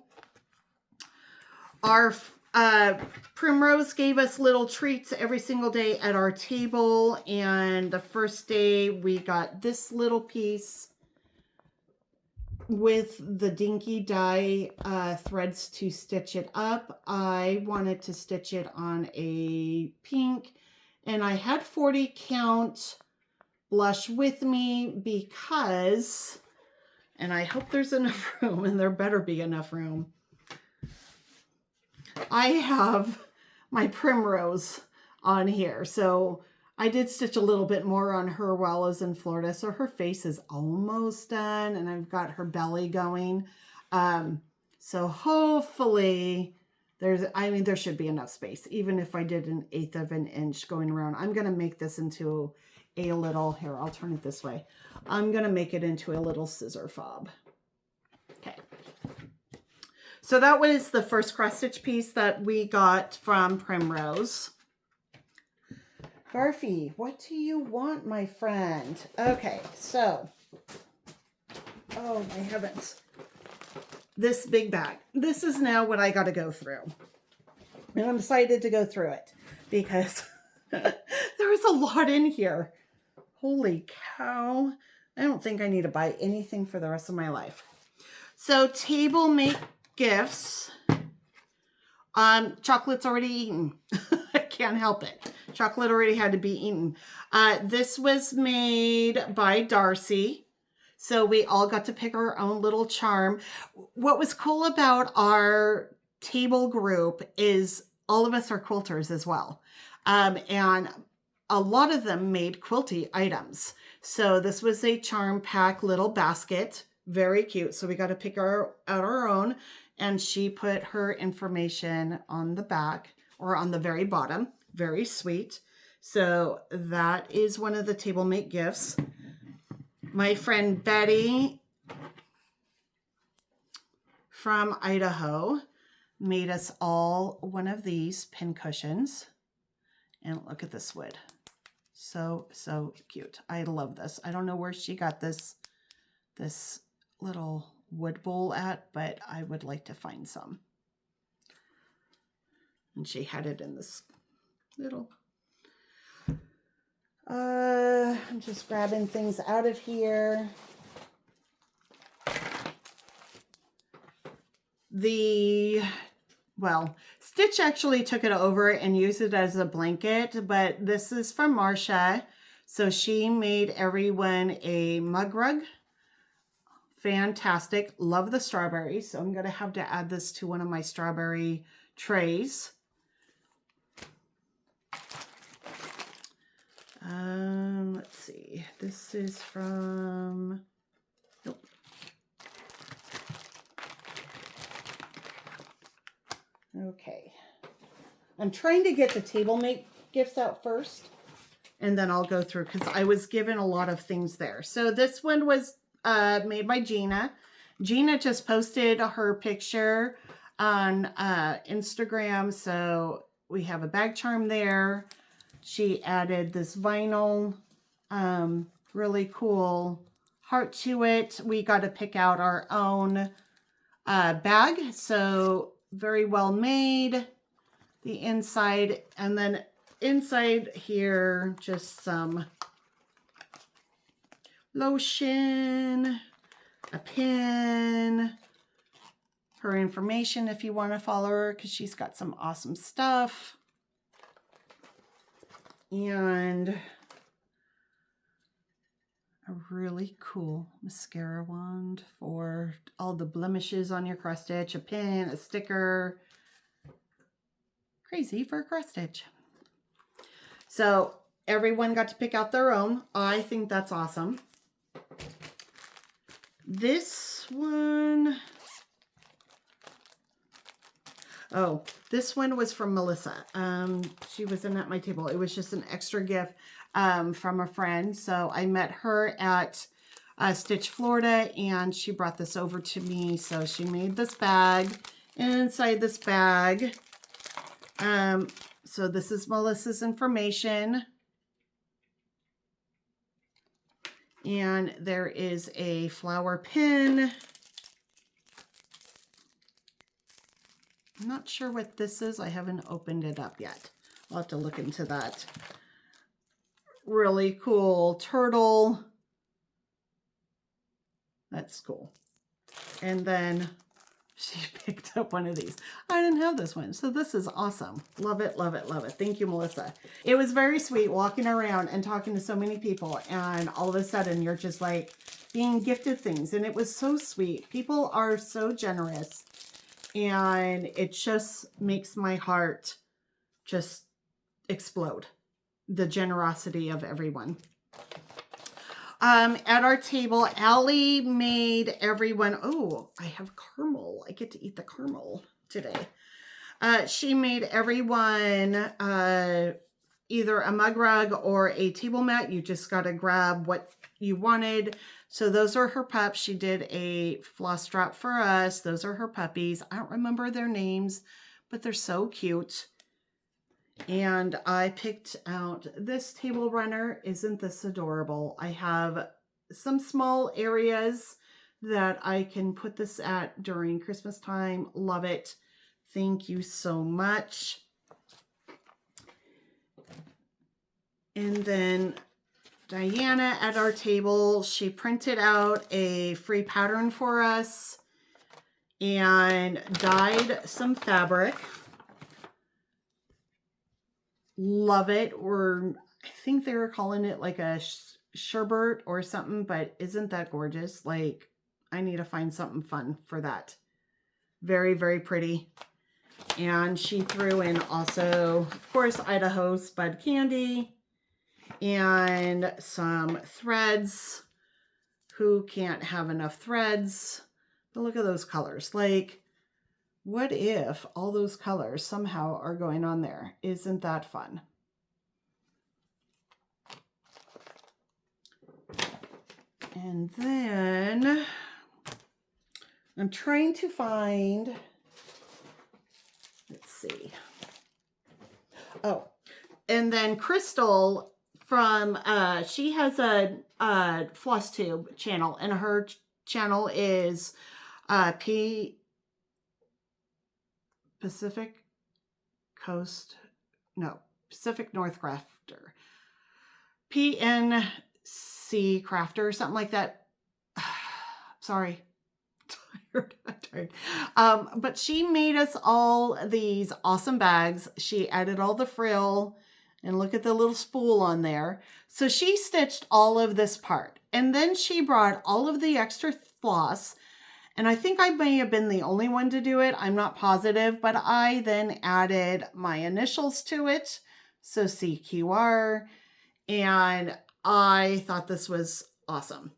Our Primrose gave us little treats every single day at our table, and the first day we got this little piece with the dinky dye threads to stitch it up. I wanted to stitch it on a pink, and I had 40 count blush with me because, and I hope there's enough room, and there better be enough room. I have my Primrose on here, so I did stitch a little bit more on her while I was in Florida. So her face is almost done, and I've got her belly going. So hopefully there should be enough space, even if I did 1/8 of an inch going around. I'm going to make this into a little, here, I'll turn it this way. I'm going to make it into a little scissor fob. Okay. So that was the first cross stitch piece that we got from Primrose. Garfy, what do you want, my friend? Okay, so, oh my heavens, this big bag. This is now what I got to go through. And I'm excited to go through it because there is a lot in here. Holy cow. I don't think I need to buy anything for the rest of my life. So, table make gifts. Chocolate's already eaten. I can't help it. Chocolate already had to be eaten. This was made by Darcy. So we all got to pick our own little charm. What was cool about our table group is all of us are quilters as well. And a lot of them made quilty items. So this was a charm pack little basket. Very cute. So we got to pick out our own. And she put her information on the back or on the very bottom. Very sweet. So that is one of the table make gifts. My friend Betty from Idaho made us all one of these pin cushions. And look at this wood. So, so cute. I love this. I don't know where she got this little wood bowl at, but I would like to find some. And she had it in this little, I'm just grabbing things out of here. Stitch actually took it over and used it as a blanket, but this is from Marsha. So she made everyone a mug rug. Fantastic. Love the strawberries. So I'm going to have to add this to one of my strawberry trays. Let's see. This is from, nope. Okay. I'm trying to get the table mate gifts out first, and then I'll go through because I was given a lot of things there. So this one was made by Gina. Gina just posted her picture on Instagram. So we have a bag charm there. She added this vinyl, really cool heart to it. We got to pick out our own bag. So very well made. The inside, and then inside here, just some lotion, a pin, her information if you want to follow her because she's got some awesome stuff, and a really cool mascara wand for all the blemishes on your cross stitch, a pin, a sticker. Crazy for a cross stitch. So everyone got to pick out their own. I think that's awesome. This one, oh, this one was from Melissa. She wasn't at my table. It was just an extra gift from a friend. So I met her at Stitch, Florida, and she brought this over to me. So she made this bag. Inside this bag, so this is Melissa's information. And there is a flower pin. I'm not sure what this is. I haven't opened it up yet. I'll have to look into that. Really cool turtle. That's cool. And then she picked up one of these. I didn't have this one, so this is awesome. Love it, love it, love it. Thank you, Melissa. It was very sweet walking around and talking to so many people, and all of a sudden you're just like being gifted things, and it was so sweet. People are so generous, and it just makes my heart just explode. The generosity of everyone. At our table, Allie made everyone, oh, I have caramel. I get to eat the caramel today. She made everyone either a mug rug or a table mat. You just got to grab what you wanted. So those are her pups. She did a floss drop for us. Those are her puppies. I don't remember their names, but they're so cute. And I picked out this table runner. Isn't this adorable? I have some small areas that I can put this at during Christmas time. Love it. Thank you so much. And then Diana at our table, she printed out a free pattern for us and dyed some fabric. Love it. I think they were calling it like a sherbet or something, but isn't that gorgeous? Like, I need to find something fun for that. Very, very pretty. And she threw in also, of course, Idaho Spud Candy and some threads. Who can't have enough threads? But look at those colors. Like, what if all those colors somehow are going on there? Isn't that fun? And then I'm trying to find, let's see. Oh, and then Crystal from, she has a Flosstube channel, and her channel is Pacific North Crafter. PNC Crafter, something like that. Sorry. I'm tired. But she made us all these awesome bags. She added all the frill, and look at the little spool on there. So she stitched all of this part, and then she brought all of the extra floss. And I think I may have been the only one to do it. I'm not positive, but I then added my initials to it. So CQR. And I thought this was awesome.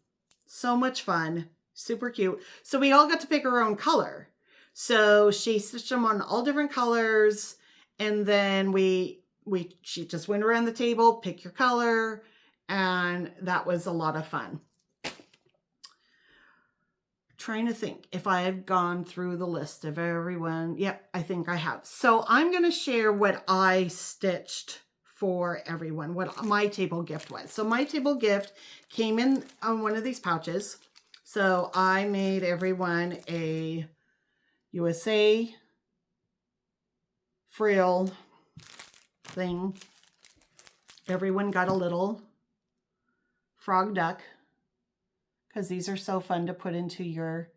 So much fun. Super cute. So we all got to pick our own color. So she stitched them on all different colors. And then she just went around the table, pick your color, and that was a lot of fun. Trying to think if I have gone through the list of everyone. Yep, I think I have. So I'm going to share what I stitched for everyone, what my table gift was. So my table gift came in on one of these pouches. So I made everyone a USA frill thing. Everyone got a little frog duck, because these are so fun to put into your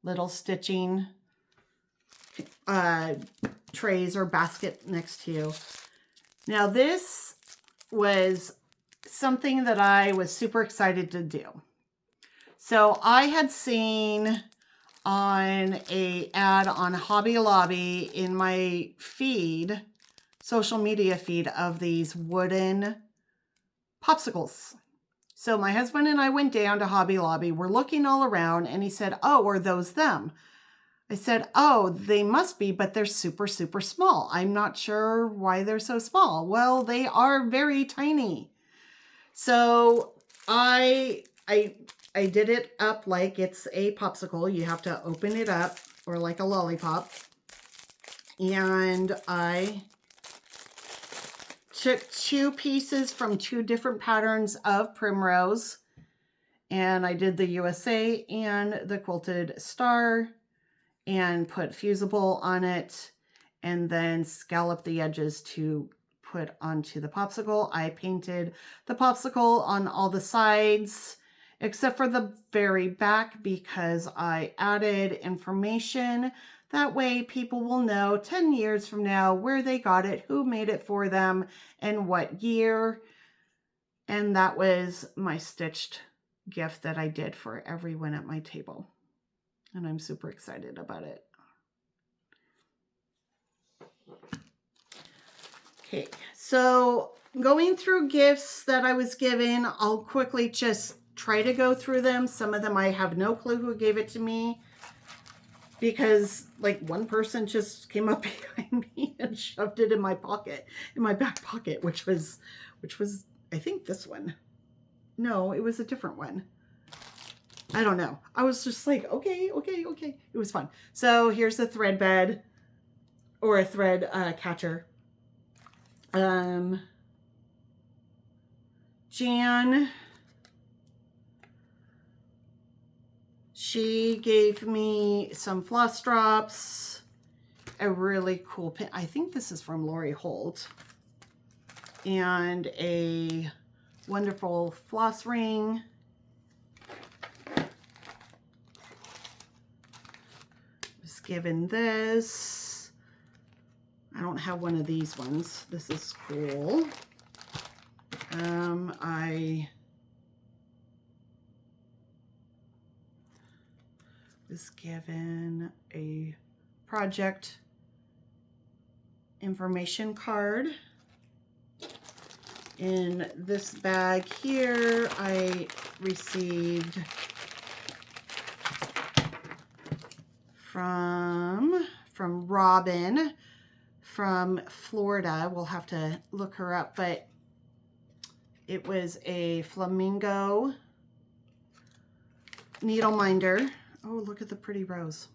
little stitching trays or basket next to you. Now this was something that I was super excited to do. So I had seen on an ad on Hobby Lobby in my feed, social media feed, of these wooden popsicles. So my husband and I went down to Hobby Lobby. We're looking all around, and he said, "Oh, are those them?" I said, "Oh, they must be, but they're super, super small. I'm not sure why they're so small." Well, they are very tiny. So I did it up like it's a popsicle. You have to open it up, or like a lollipop. And I took 2 pieces from 2 different patterns of primrose, and I did the USA and the quilted star, and put fusible on it, and then scalloped the edges to put onto the popsicle. I painted the popsicle on all the sides except for the very back, because I added information. That way people will know 10 years from now where they got it, who made it for them, and what year. And that was my stitched gift that I did for everyone at my table. And I'm super excited about it. Okay, so going through gifts that I was given, I'll quickly just try to go through them. Some of them I have no clue who gave it to me, because like one person just came up behind me and shoved it in my pocket, in my back pocket, which was I think this one. No, it was a different one. I don't know. I was just like, okay. It was fun. So here's the thread bed, or a thread catcher. Jan, she gave me some floss drops, a really cool pin. I think this is from Lori Holt, and a wonderful floss ring. Was given this. I don't have one of these ones. This is cool. I was given a project information card. In this bag here, I received from Robin from Florida. We'll have to look her up, but it was a flamingo needle minder. Oh, look at the pretty rose.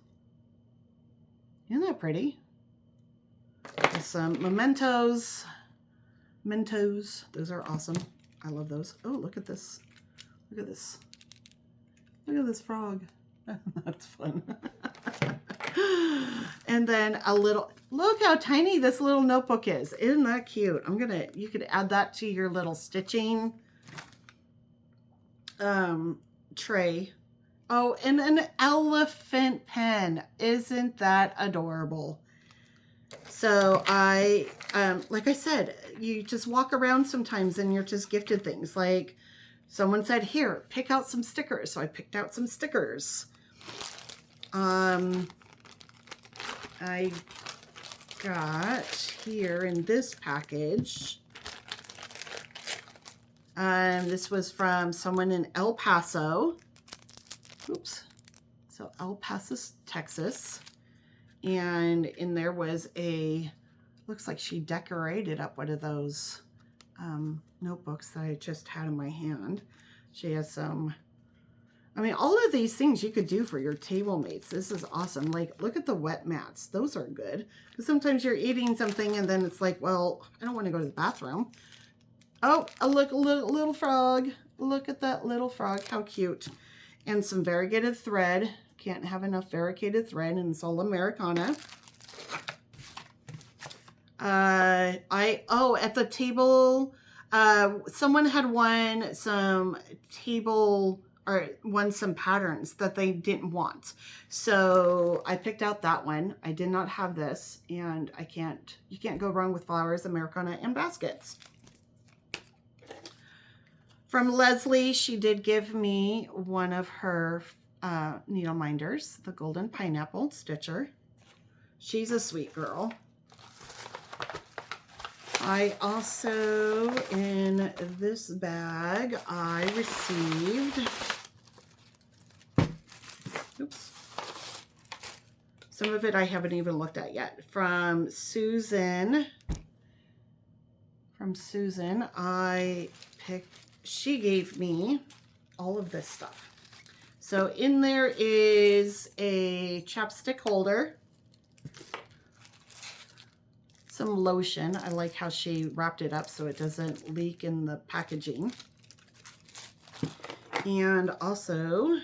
Isn't that pretty? With some mementos. Mentos. Those are awesome. I love those. Oh, look at this. Look at this. Look at this frog. That's fun. And then a little, look how tiny this little notebook is. Isn't that cute? You could add that to your little stitching tray. Oh, and an elephant pen. Isn't that adorable? So I, like I said, you just walk around sometimes and you're just gifted things. Like someone said, here, pick out some stickers. So I picked out some stickers. I got here in this package. This was from someone in El Paso. Oops. So El Paso, Texas. And in there was a looks like she decorated up one of those notebooks that I just had in my hand. She has some, I mean, all of these things you could do for your table mates. This is awesome. Like, look at the wet mats. Those are good. Because sometimes you're eating something and then it's like, well, I don't want to go to the bathroom. Oh, look, a little frog. Look at that little frog. How cute. And some variegated thread. Can't have enough variegated thread, and it's all Americana. At the table, someone had won some some patterns that they didn't want. So I picked out that one. I did not have this, and you can't go wrong with flowers, Americana, and baskets. From Leslie, she did give me one of her needle minders, the Golden Pineapple Stitcher. She's a sweet girl. I also, in this bag, I received, some of it I haven't even looked at yet. From Susan, she gave me all of this stuff. So in there is a chapstick holder, some lotion. I like how she wrapped it up so it doesn't leak in the packaging. And also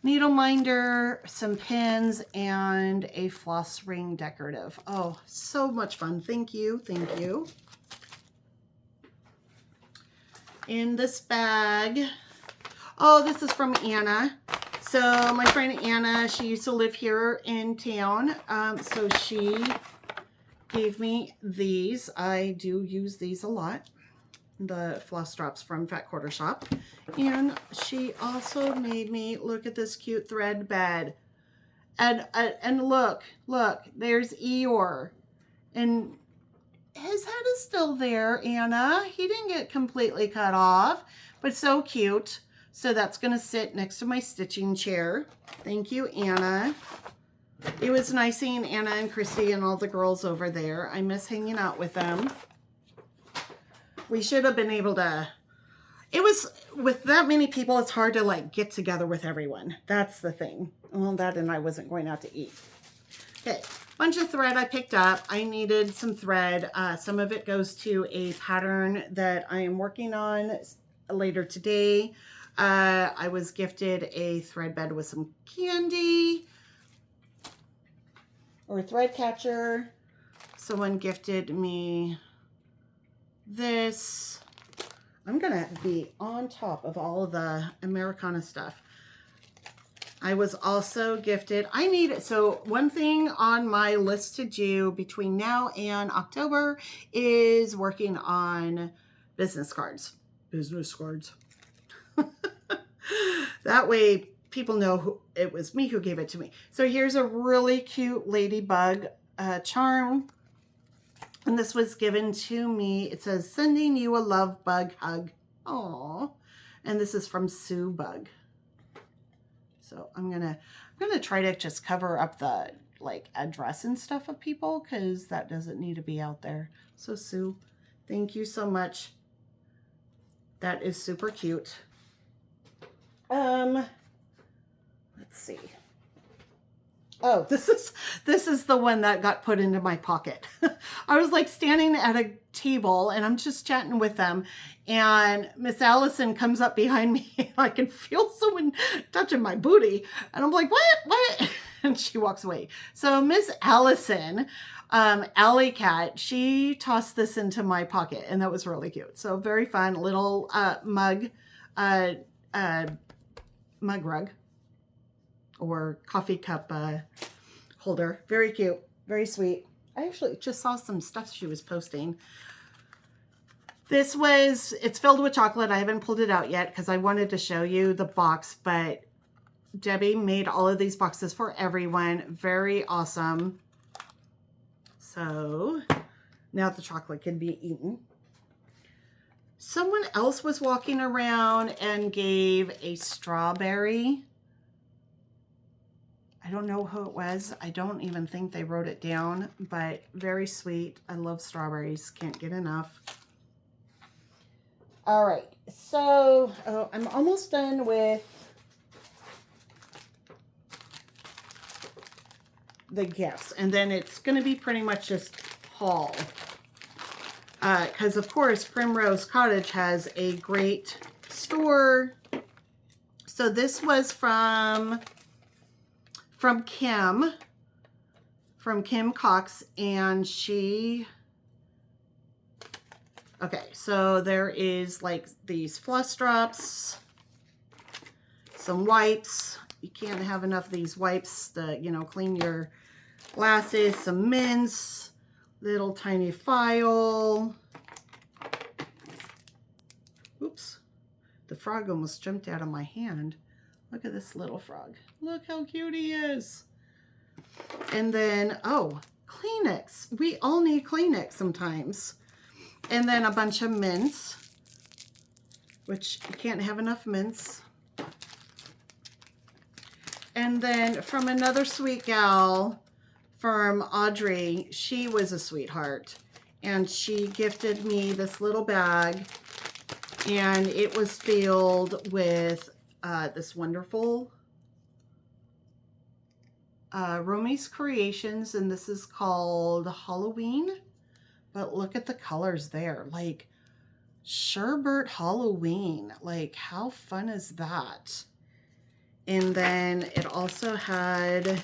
needle minder, some pins, and a floss ring decorative. Oh, so much fun. Thank you. Thank you. In this bag, oh, this is from Anna. So my friend Anna, she used to live here in town. So she gave me these. I do use these a lot. The floss drops from Fat Quarter Shop. And she also made me, look at this cute thread bed. And look, there's Eeyore. And his head is still there, Anna. He didn't get completely cut off, but so cute. So that's going to sit next to my stitching chair. Thank you, Anna. It was nice seeing Anna and Christy and all the girls over there. I miss hanging out with them. We should have been able to, it was, with that many people, it's hard to like get together with everyone. That's the thing. Well, that and I wasn't going out to eat. Okay. Bunch of thread I picked up. I needed some thread. Some of it goes to a pattern that I am working on later today. I was gifted a thread bed with some candy or a thread catcher. Someone gifted me this. I'm gonna be on top of all of the Americana stuff. I was also gifted, so one thing on my list to do between now and October is working on business cards. That way people know it was me who gave it to me. So here's a really cute ladybug charm. And this was given to me. It says, sending you a love bug hug. Aww. And this is from Sue Bug. So I'm gonna try to just cover up the like address and stuff of people because that doesn't need to be out there. So Sue, thank you so much. That is super cute. Let's see. Oh, this is the one that got put into my pocket. I was like standing at a table and I'm just chatting with them, and Miss Allison comes up behind me. I can feel someone touching my booty, and I'm like, what? And she walks away. So Miss Allison, Alley Cat, she tossed this into my pocket, and that was really cute. So very fun little mug rug. Or coffee cup holder. Very cute. Very sweet. I actually just saw some stuff she was posting. It's filled with chocolate. I haven't pulled it out yet because I wanted to show you the box, but Debbie made all of these boxes for everyone. Very awesome. So now the chocolate can be eaten. Someone else was walking around and gave a strawberry I don't know who it was. I don't even think they wrote it down, but very sweet. I love strawberries. Can't get enough. All right, so I'm almost done with the gifts, and then it's going to be pretty much just haul. Because of course Primrose Cottage has a great store. So this was from Kim Cox, and she, okay, so there is like these floss drops, some wipes. You can't have enough of these wipes to, you know, clean your glasses, some mints, little tiny file. Oops, the frog almost jumped out of my hand. Look at this little frog. Look how cute he is. And then, oh, Kleenex. We all need Kleenex sometimes. And then a bunch of mints, which you can't have enough mints. And then from another sweet gal, from Audrey, she was a sweetheart. And she gifted me this little bag. And it was filled with this wonderful Romy's Creations, and this is called Halloween. But look at the colors there, like Sherbert Halloween. Like, how fun is that? And then it also had,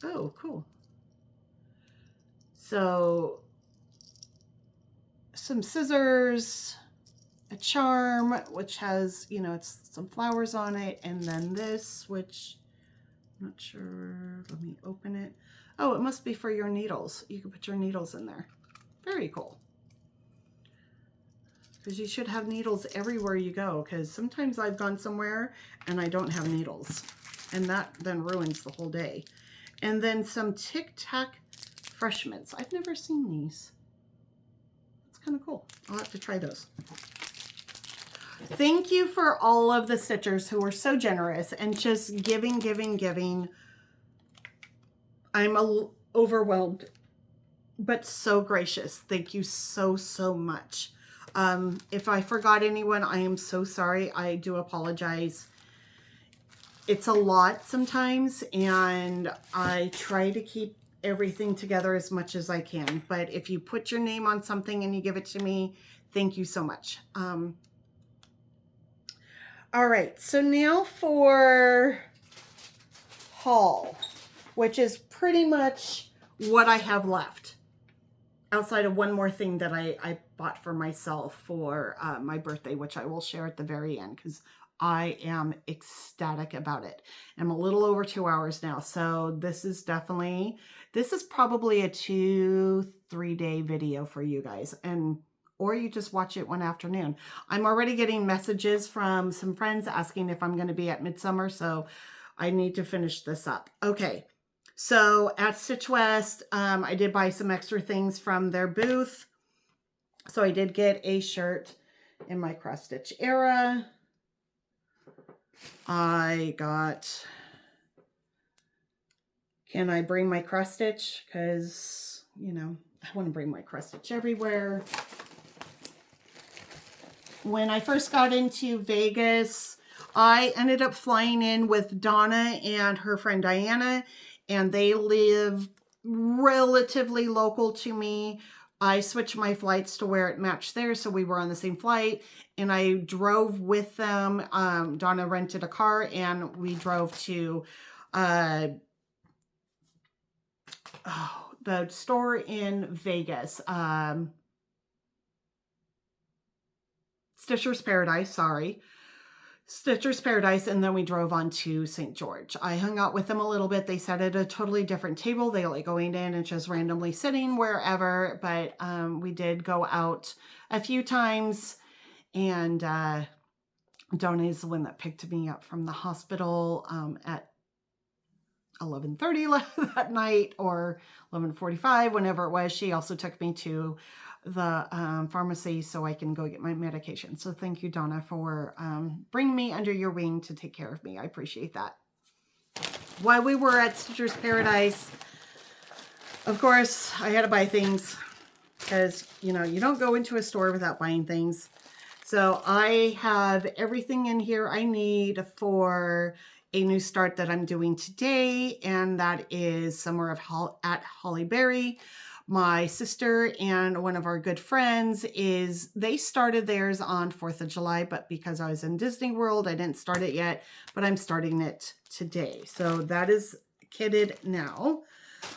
oh, cool. So some scissors, a charm, which has, you know, it's some flowers on it, and then this, which I'm not sure, let me open it. Oh, it must be for your needles. You can put your needles in there. Very cool. Because you should have needles everywhere you go, because sometimes I've gone somewhere and I don't have needles, and that then ruins the whole day. And then some Tic Tac Fresh Mints. I've never seen these. It's kind of cool. I'll have to try those. Thank you for all of the stitchers who were so generous and just giving. I'm overwhelmed, but so gracious. Thank you so much. If I forgot anyone, I am so sorry. I do apologize. It's a lot sometimes, and I try to keep everything together as much as I can. But if you put your name on something and you give it to me, thank you so much. All right, so now for haul, which is pretty much what I have left, outside of one more thing that I bought for myself for my birthday, which I will share at the very end, because I am ecstatic about it. I'm a little over 2 hours now, so this is probably a 2-3 day video for you guys, or you just watch it one afternoon. I'm already getting messages from some friends asking if I'm going to be at Midsummer, so I need to finish this up. Okay, so at Stitch West, I did buy some extra things from their booth. So I did get a shirt in my cross stitch era. I got, can I bring my cross stitch? Because, you know, I want to bring my cross stitch everywhere. When I first got into Vegas, I ended up flying in with Donna and her friend Diana, and they live relatively local to me. I switched my flights to where it matched theirs, so we were on the same flight, and I drove with them. Donna rented a car, and we drove to the store in Vegas. Stitcher's Paradise, sorry. Stitcher's Paradise, and then we drove on to St. George. I hung out with them a little bit. They sat at a totally different table. They like going in and just randomly sitting wherever, but we did go out a few times, and Donna is the one that picked me up from the hospital at 11:30 that night, or 11:45, whenever it was. She also took me to the pharmacy so I can go get my medication. So thank you, Donna, for bringing me under your wing to take care of me. I appreciate that. While we were at Stitcher's Paradise, of course, I had to buy things because, you know, you don't go into a store without buying things. So I have everything in here I need for a new start that I'm doing today, and that is Summer at Holly Berry. My sister and one of our good friends they started theirs on 4th of July, but because I was in Disney World, I didn't start it yet, but I'm starting it today. So that is kitted now.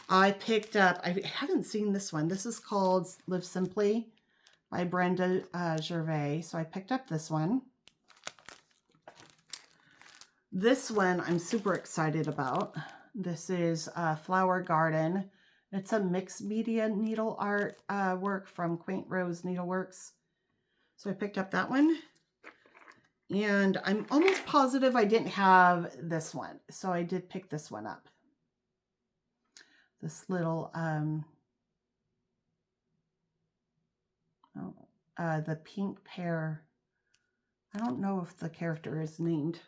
I picked up, I haven't seen this one. This is called Live Simply by Brenda Gervais. So I picked up this one. This one I'm super excited about. This is Flower Garden. It's a mixed media needle art work from Quaint Rose Needleworks. So I picked up that one. And I'm almost positive I didn't have this one. So I did pick this one up. This little, the pink pear. I don't know if the character is named.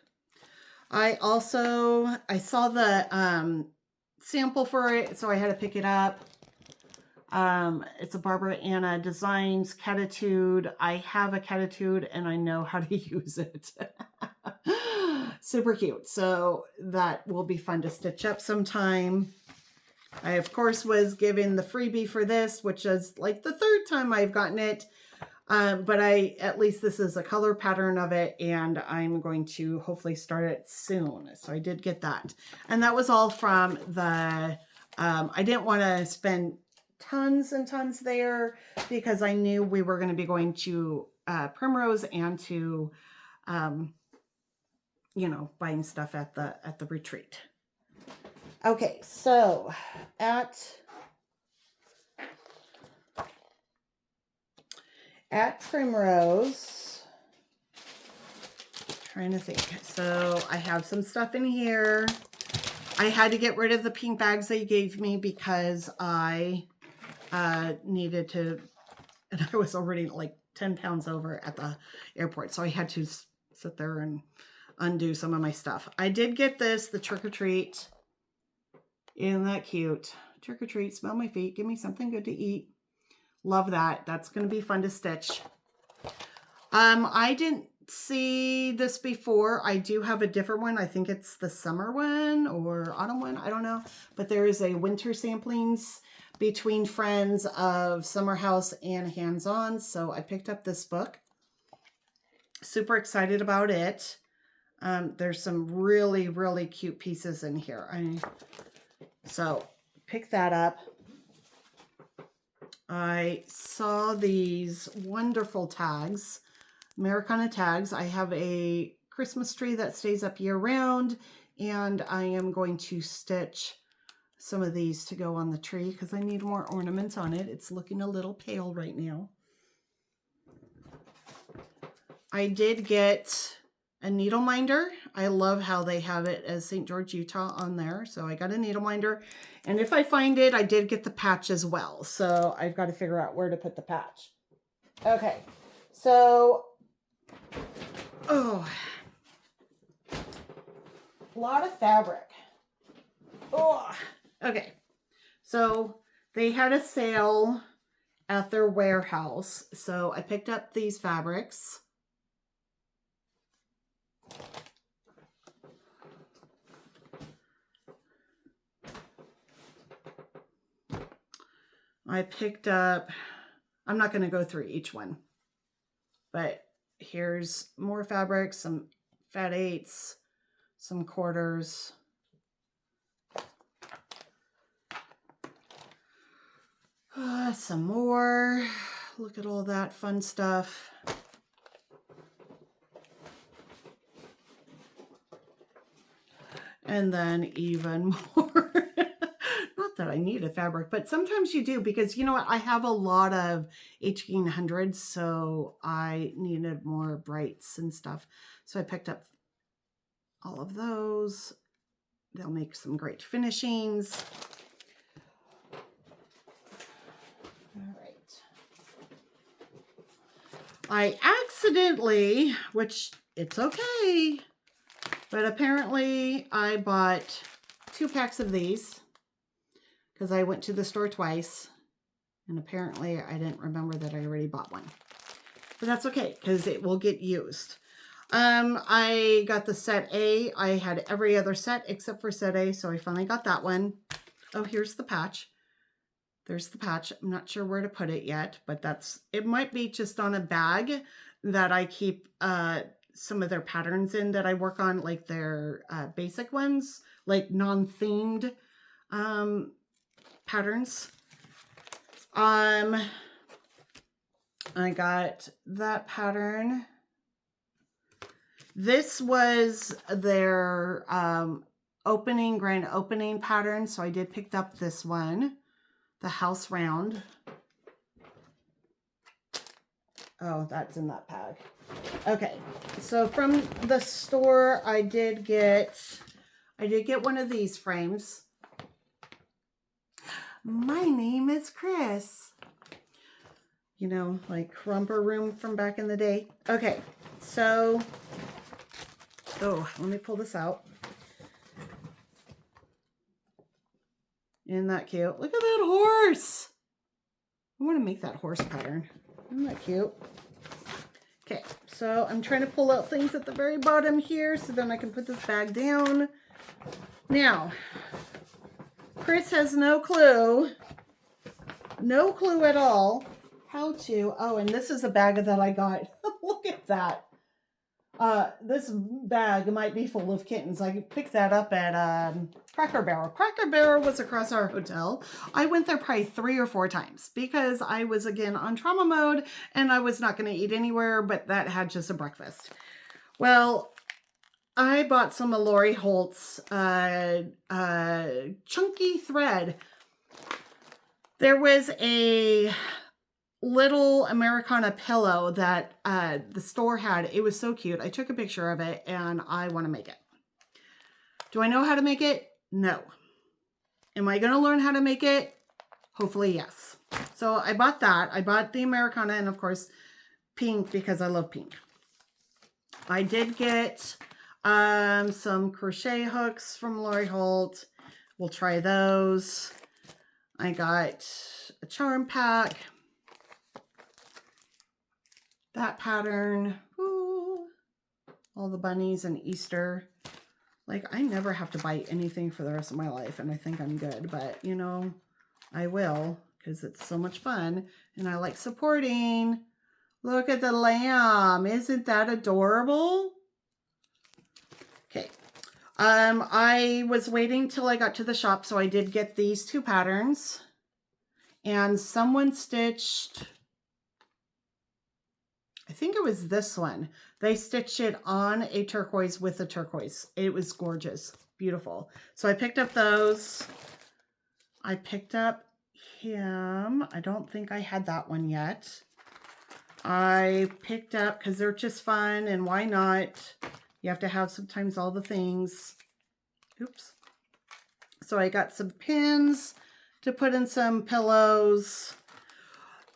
I saw the sample for it, so I had to pick it up. It's a Barbara Anna Designs Catitude. I have a Catitude and I know how to use it. Super cute. So that will be fun to stitch up sometime. I, of course, was given the freebie for this, which is like the 3rd time I've gotten it. But at least this is a color pattern of it, and I'm going to hopefully start it soon. So I did get that. And that was all from the, I didn't want to spend tons and tons there because I knew we were going to be going to Primrose and to, you know, buying stuff at the retreat. Okay, so at Primrose, trying to think. So I have some stuff in here. I had to get rid of the pink bags they gave me because I needed to, and I was already like 10 pounds over at the airport. So I had to sit there and undo some of my stuff. I did get this, the Trick or Treat. Isn't that cute? Trick or treat, smell my feet, give me something good to eat. Love that. That's going to be fun to stitch. I didn't see this before. I do have a different one. I think it's the summer one or autumn one. I don't know. But there is a winter samplings between friends of Summer House and Hands On. So I picked up this book. Super excited about it. There's some really, really cute pieces in here. So pick that up. I saw these wonderful tags, Americana tags. I have a Christmas tree that stays up year round, and I am going to stitch some of these to go on the tree because I need more ornaments on it. It's looking a little pale right now. I did get a needle minder. I love how they have it as St. George, Utah on there. So I got a needle minder. And if I find it, I did get the patch as well. So I've got to figure out where to put the patch. Okay. So, a lot of fabric. Okay. So they had a sale at their warehouse. So I picked up these fabrics. I picked up, I'm not going to go through each one, but here's more fabric, some fat 8s, some quarters. Some more. Look at all that fun stuff. And then even more. Not that I need a fabric, but sometimes you do because, you know what, I have a lot of 1800s, so I needed more brights and stuff. So I picked up all of those. They'll make some great finishings. All right. I accidentally, which it's okay, but apparently I bought 2 packs of these because I went to the store twice, and apparently I didn't remember that I already bought one. But that's okay because it will get used. I got the set A. I had every other set except for set A, so I finally got that one. Oh, here's the patch. There's the patch. I'm not sure where to put it yet, but it might be just on a bag that I keep some of their patterns in that I work on, like their basic ones, like non-themed patterns. I got that pattern. This was their grand opening pattern, so I did pick up this one, the house round. Oh, that's in that bag. Okay, so from the store, I did get one of these frames. My name is Chris. You know, like Romper Room from back in the day. Okay, so, oh, let me pull this out. Isn't that cute? Look at that horse. I want to make that horse pattern. Isn't that cute? Okay, so I'm trying to pull out things at the very bottom here so then I can put this bag down. Now, Chris has no clue at all how to, oh, and this is a bag that I got. Look at that. This bag might be full of kittens. I picked that up at Cracker Barrel. Cracker Barrel was across our hotel. I went there probably 3 or 4 times because I was again on trauma mode and I was not going to eat anywhere, but that had just a breakfast. Well, I bought some of Lori Holt's chunky thread. There was a little Americana pillow that the store had. It was so cute. I took a picture of it and I want to make it. Do I know how to make it? No. Am I going to learn how to make it? Hopefully, yes. So I bought that. I bought the Americana and of course pink because I love pink. I did get some crochet hooks from Lori Holt. We'll try those. I got a charm pack. That pattern. Ooh, all the bunnies and Easter. Like, I never have to buy anything for the rest of my life, and I think I'm good. But, you know, I will because it's so much fun, and I like supporting. Look at the lamb. Isn't that adorable? Okay. I was waiting till I got to the shop, so I did get these 2 patterns. And someone stitched, I think it was this one. They stitched it on a turquoise with a turquoise. It was gorgeous. Beautiful. So I picked up those. I picked up him. I don't think I had that one yet. I picked up, because they're just fun, and why not? You have to have sometimes all the things. Oops. So I got some pins to put in some pillows.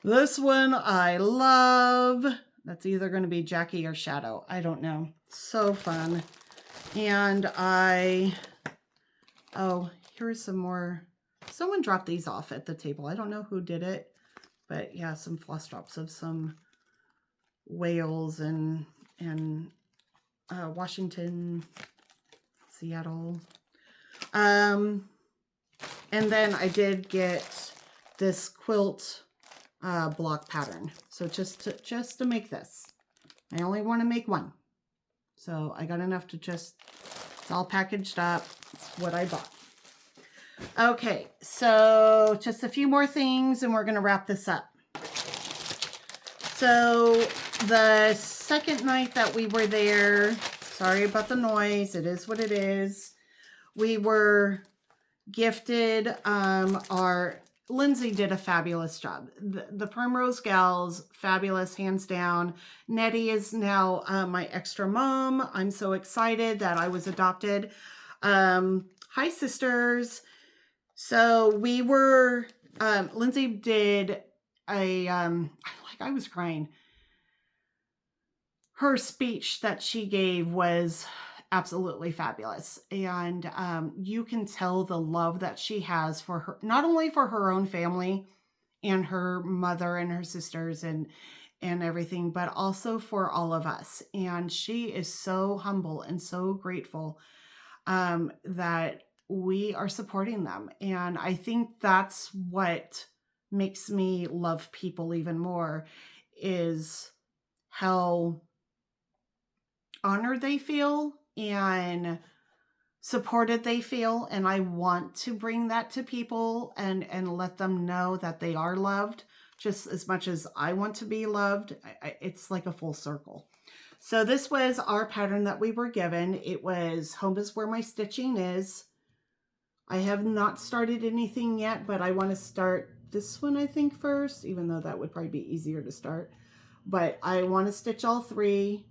This one I love. That's either going to be Jackie or Shadow. I don't know. So fun. And oh, here's some more. Someone dropped these off at the table. I don't know who did it, but yeah, some floss drops of some Wales and Washington, Seattle. And then I did get this quilt block pattern. So just to make this. I only want to make one. So I got enough to it's all packaged up. It's what I bought. Okay, so just a few more things and we're going to wrap this up. So the second night that we were there, sorry about the noise, it is what it is. We were gifted Lindsay did a fabulous job. The Primrose Gals, fabulous, hands down. Nettie is now my extra mom. I'm so excited that I was adopted. Hi, sisters. So we were, Lindsay did I was crying. her speech that she gave was absolutely fabulous. And you can tell the love that she has for her, not only for her own family and her mother and her sisters and everything, but also for all of us. And she is so humble and so grateful that we are supporting them. And I think that's what makes me love people even more, is how honored they feel and supported they feel. And I want to bring that to people and let them know that they are loved just as much as I want to be loved. It's like a full circle. So this was our pattern that we were given. It was Home is Where My Stitching Is. I have not started anything yet, but I want to start this one, I think, first, even though that would probably be easier to start. But I want to stitch all three.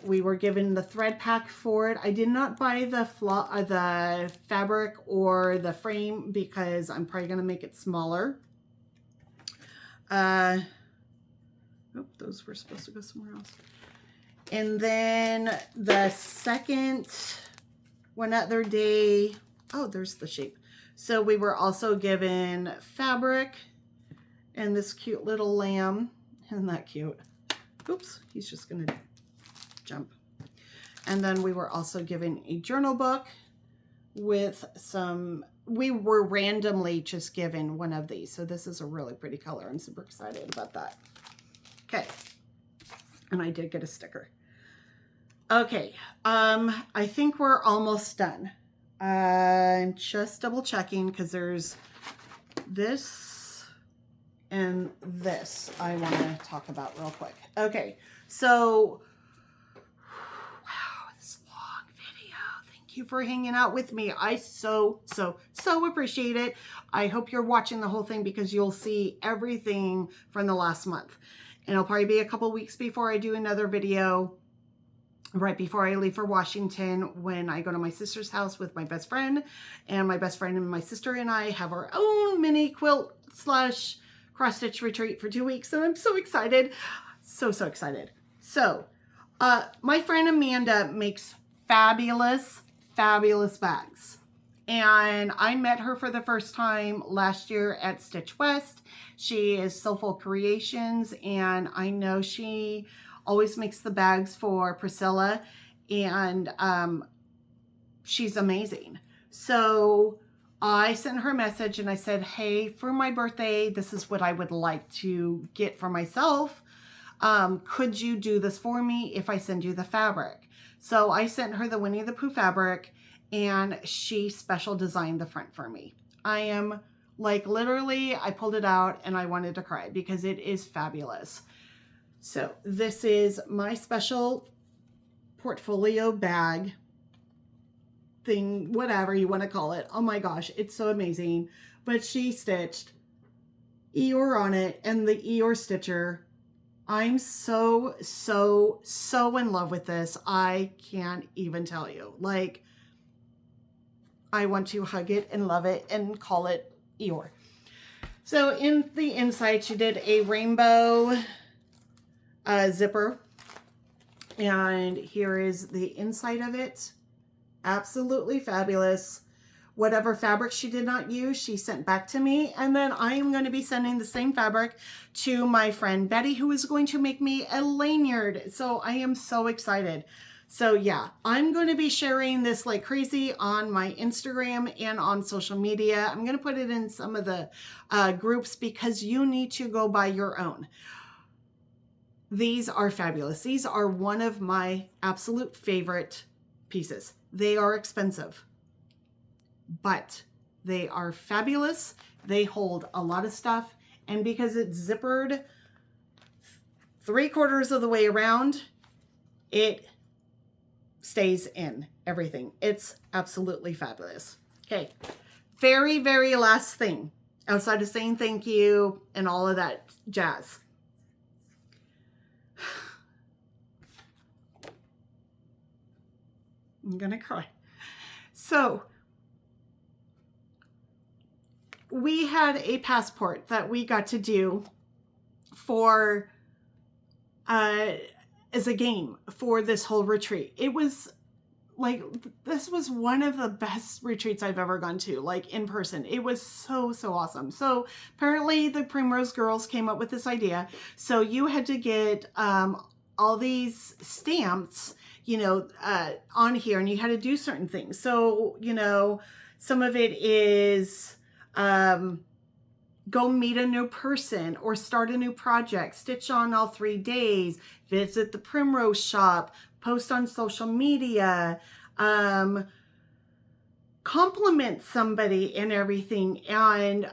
We were given the thread pack for it. I did not buy the fabric or the frame because I'm probably going to make it smaller. Oh, those were supposed to go somewhere else. And then the second one other day, oh, there's the shape. So we were also given fabric and this cute little lamb. Isn't that cute? Oops, he's just going to jump. And then we were also given a journal book with some, we were randomly just given one of these. So this is a really pretty color. I'm super excited about that. Okay. And I did get a sticker. Okay. I think we're almost done. I'm just double checking because there's this and this I want to talk about real quick. Okay. So you for hanging out with me. I so appreciate it. I hope you're watching the whole thing because you'll see everything from the last month. And it'll probably be a couple weeks before I do another video, right before I leave for Washington, when I go to my sister's house with my best friend. And my best friend and my sister and I have our own mini quilt / cross stitch retreat for 2 weeks. And I'm so excited. So excited. So my friend Amanda makes fabulous bags. And I met her for the first time last year at Stitch West. She is Soulful Creations, and I know she always makes the bags for Priscilla, and she's amazing. So I sent her a message and I said, hey, for my birthday, this is what I would like to get for myself. Could you do this for me if I send you the fabric? So I sent her the Winnie the Pooh fabric and she special designed the front for me. I am like, literally, I pulled it out and I wanted to cry because it is fabulous. So this is my special portfolio bag thing, whatever you want to call it. Oh my gosh, it's so amazing. But she stitched Eeyore on it and the Eeyore stitcher. I'm so in love with this. I can't even tell you. Like, I want to hug it and love it and call it Eeyore. So in the inside, she did a rainbow zipper. And here is the inside of it. Absolutely fabulous. Whatever fabric she did not use, she sent back to me. And then I am going to be sending the same fabric to my friend Betty, who is going to make me a lanyard. So I am so excited. So yeah, I'm going to be sharing this like crazy on my Instagram and on social media. I'm going to put it in some of the groups because you need to go buy your own. These are fabulous. These are one of my absolute favorite pieces. They are expensive, but they are fabulous. They hold a lot of stuff. And because it's zippered 3/4 of the way around, it stays in everything. It's absolutely fabulous. Okay. Very last thing outside of saying thank you and all of that jazz. I'm gonna cry. So we had a passport that we got to do for as a game for this whole retreat. It was like, this was one of the best retreats I've ever gone to, like in person. It was so, so awesome. So apparently the Primrose girls came up with this idea. So you had to get all these stamps, on here, and you had to do certain things. So, some of it is go meet a new person or start a new project, stitch on all 3 days, visit the Primrose shop, post on social media, compliment somebody and everything. And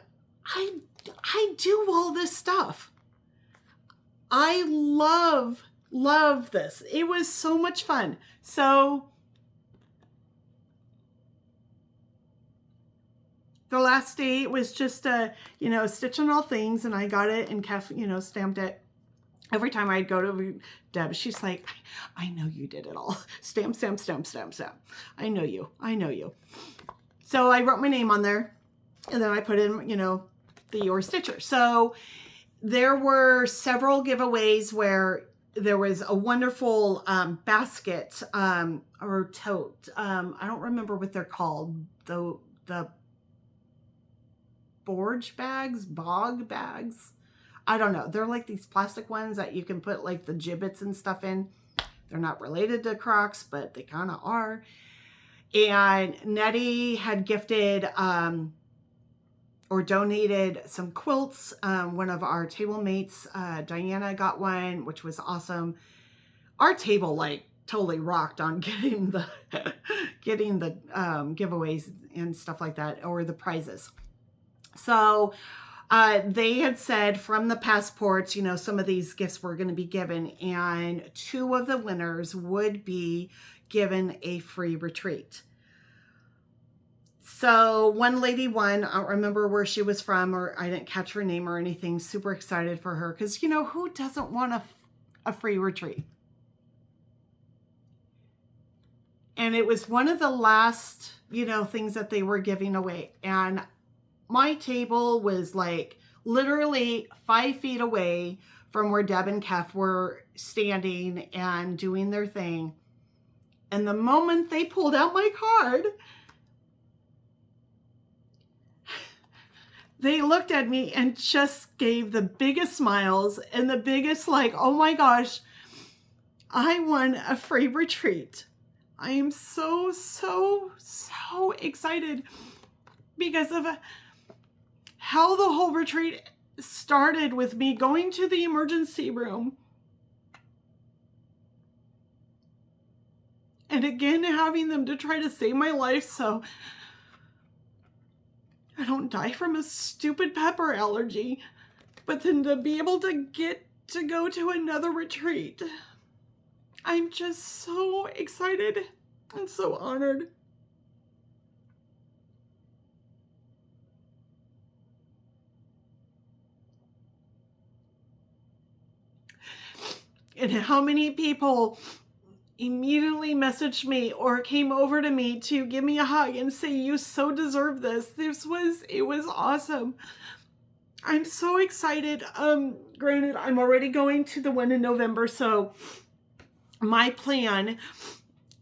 I do all this stuff. I love this. It was so much fun. So the last day it was just stitch on all things, and I got it and stamped it. Every time I'd go to Deb, she's like, I know you did it all. Stamp, stamp, stamp, stamp, stamp. I know you. So I wrote my name on there, and then I put in, the Your Stitcher. So there were several giveaways where there was a wonderful basket or tote. I don't remember what they're called. The bog bags. I don't know. They're like these plastic ones that you can put like the gibbets and stuff in. They're not related to Crocs, but they kind of are. And Nettie had gifted or donated some quilts. One of our table mates, Diana, got one, which was awesome. Our table like totally rocked on getting the giveaways and stuff like that, or the prizes. So they had said from the passports, some of these gifts were going to be given, and 2 of the winners would be given a free retreat. So one lady won. I don't remember where she was from, or I didn't catch her name or anything. Super excited for her because, who doesn't want a free retreat? And it was one of the last, things that they were giving away. And my table was like literally 5 feet away from where Deb and Kef were standing and doing their thing. And the moment they pulled out my card, they looked at me and just gave the biggest smiles and the biggest oh my gosh, I won a free retreat. I am so, so, so excited because of how the whole retreat started with me going to the emergency room. And again, having them to try to save my life so I don't die from a stupid pepper allergy. But then to be able to get to go to another retreat. I'm just so excited and so honored. And how many people immediately messaged me or came over to me to give me a hug and say, you so deserve this. It was awesome. I'm so excited. Granted, I'm already going to the one in November, so my plan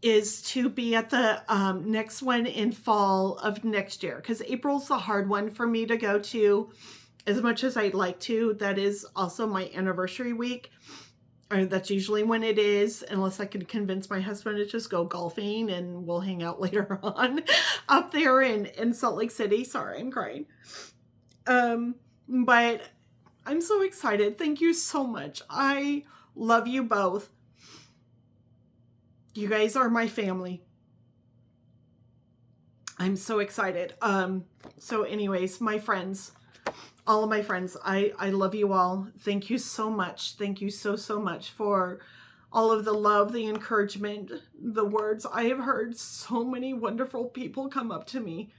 is to be at the next one in fall of next year, because April's the hard one for me to go to as much as I'd like to. That is also my anniversary week. Or that's usually when it is, unless I can convince my husband to just go golfing and we'll hang out later on up there in Salt Lake City. Sorry, I'm crying. But I'm so excited. Thank you so much. I love you both. You guys are my family. I'm so excited. So anyways, my friends, all of my friends, I love you all. Thank you so much. Thank you so, so much for all of the love, the encouragement, the words. I have heard so many wonderful people come up to me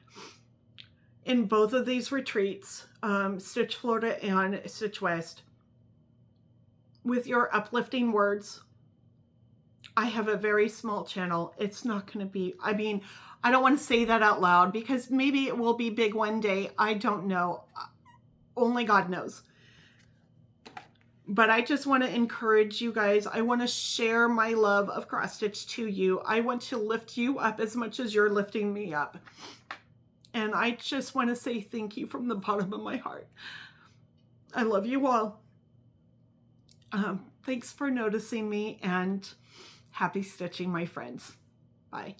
in both of these retreats, Stitch Florida and Stitch West, with your uplifting words. I have a very small channel. It's not going to be, I don't want to say that out loud because maybe it will be big one day. I don't know. Only God knows. But I just want to encourage you guys. I want to share my love of cross stitch to you. I want to lift you up as much as you're lifting me up. And I just want to say thank you from the bottom of my heart. I love you all. Thanks for noticing me, and happy stitching, my friends. Bye.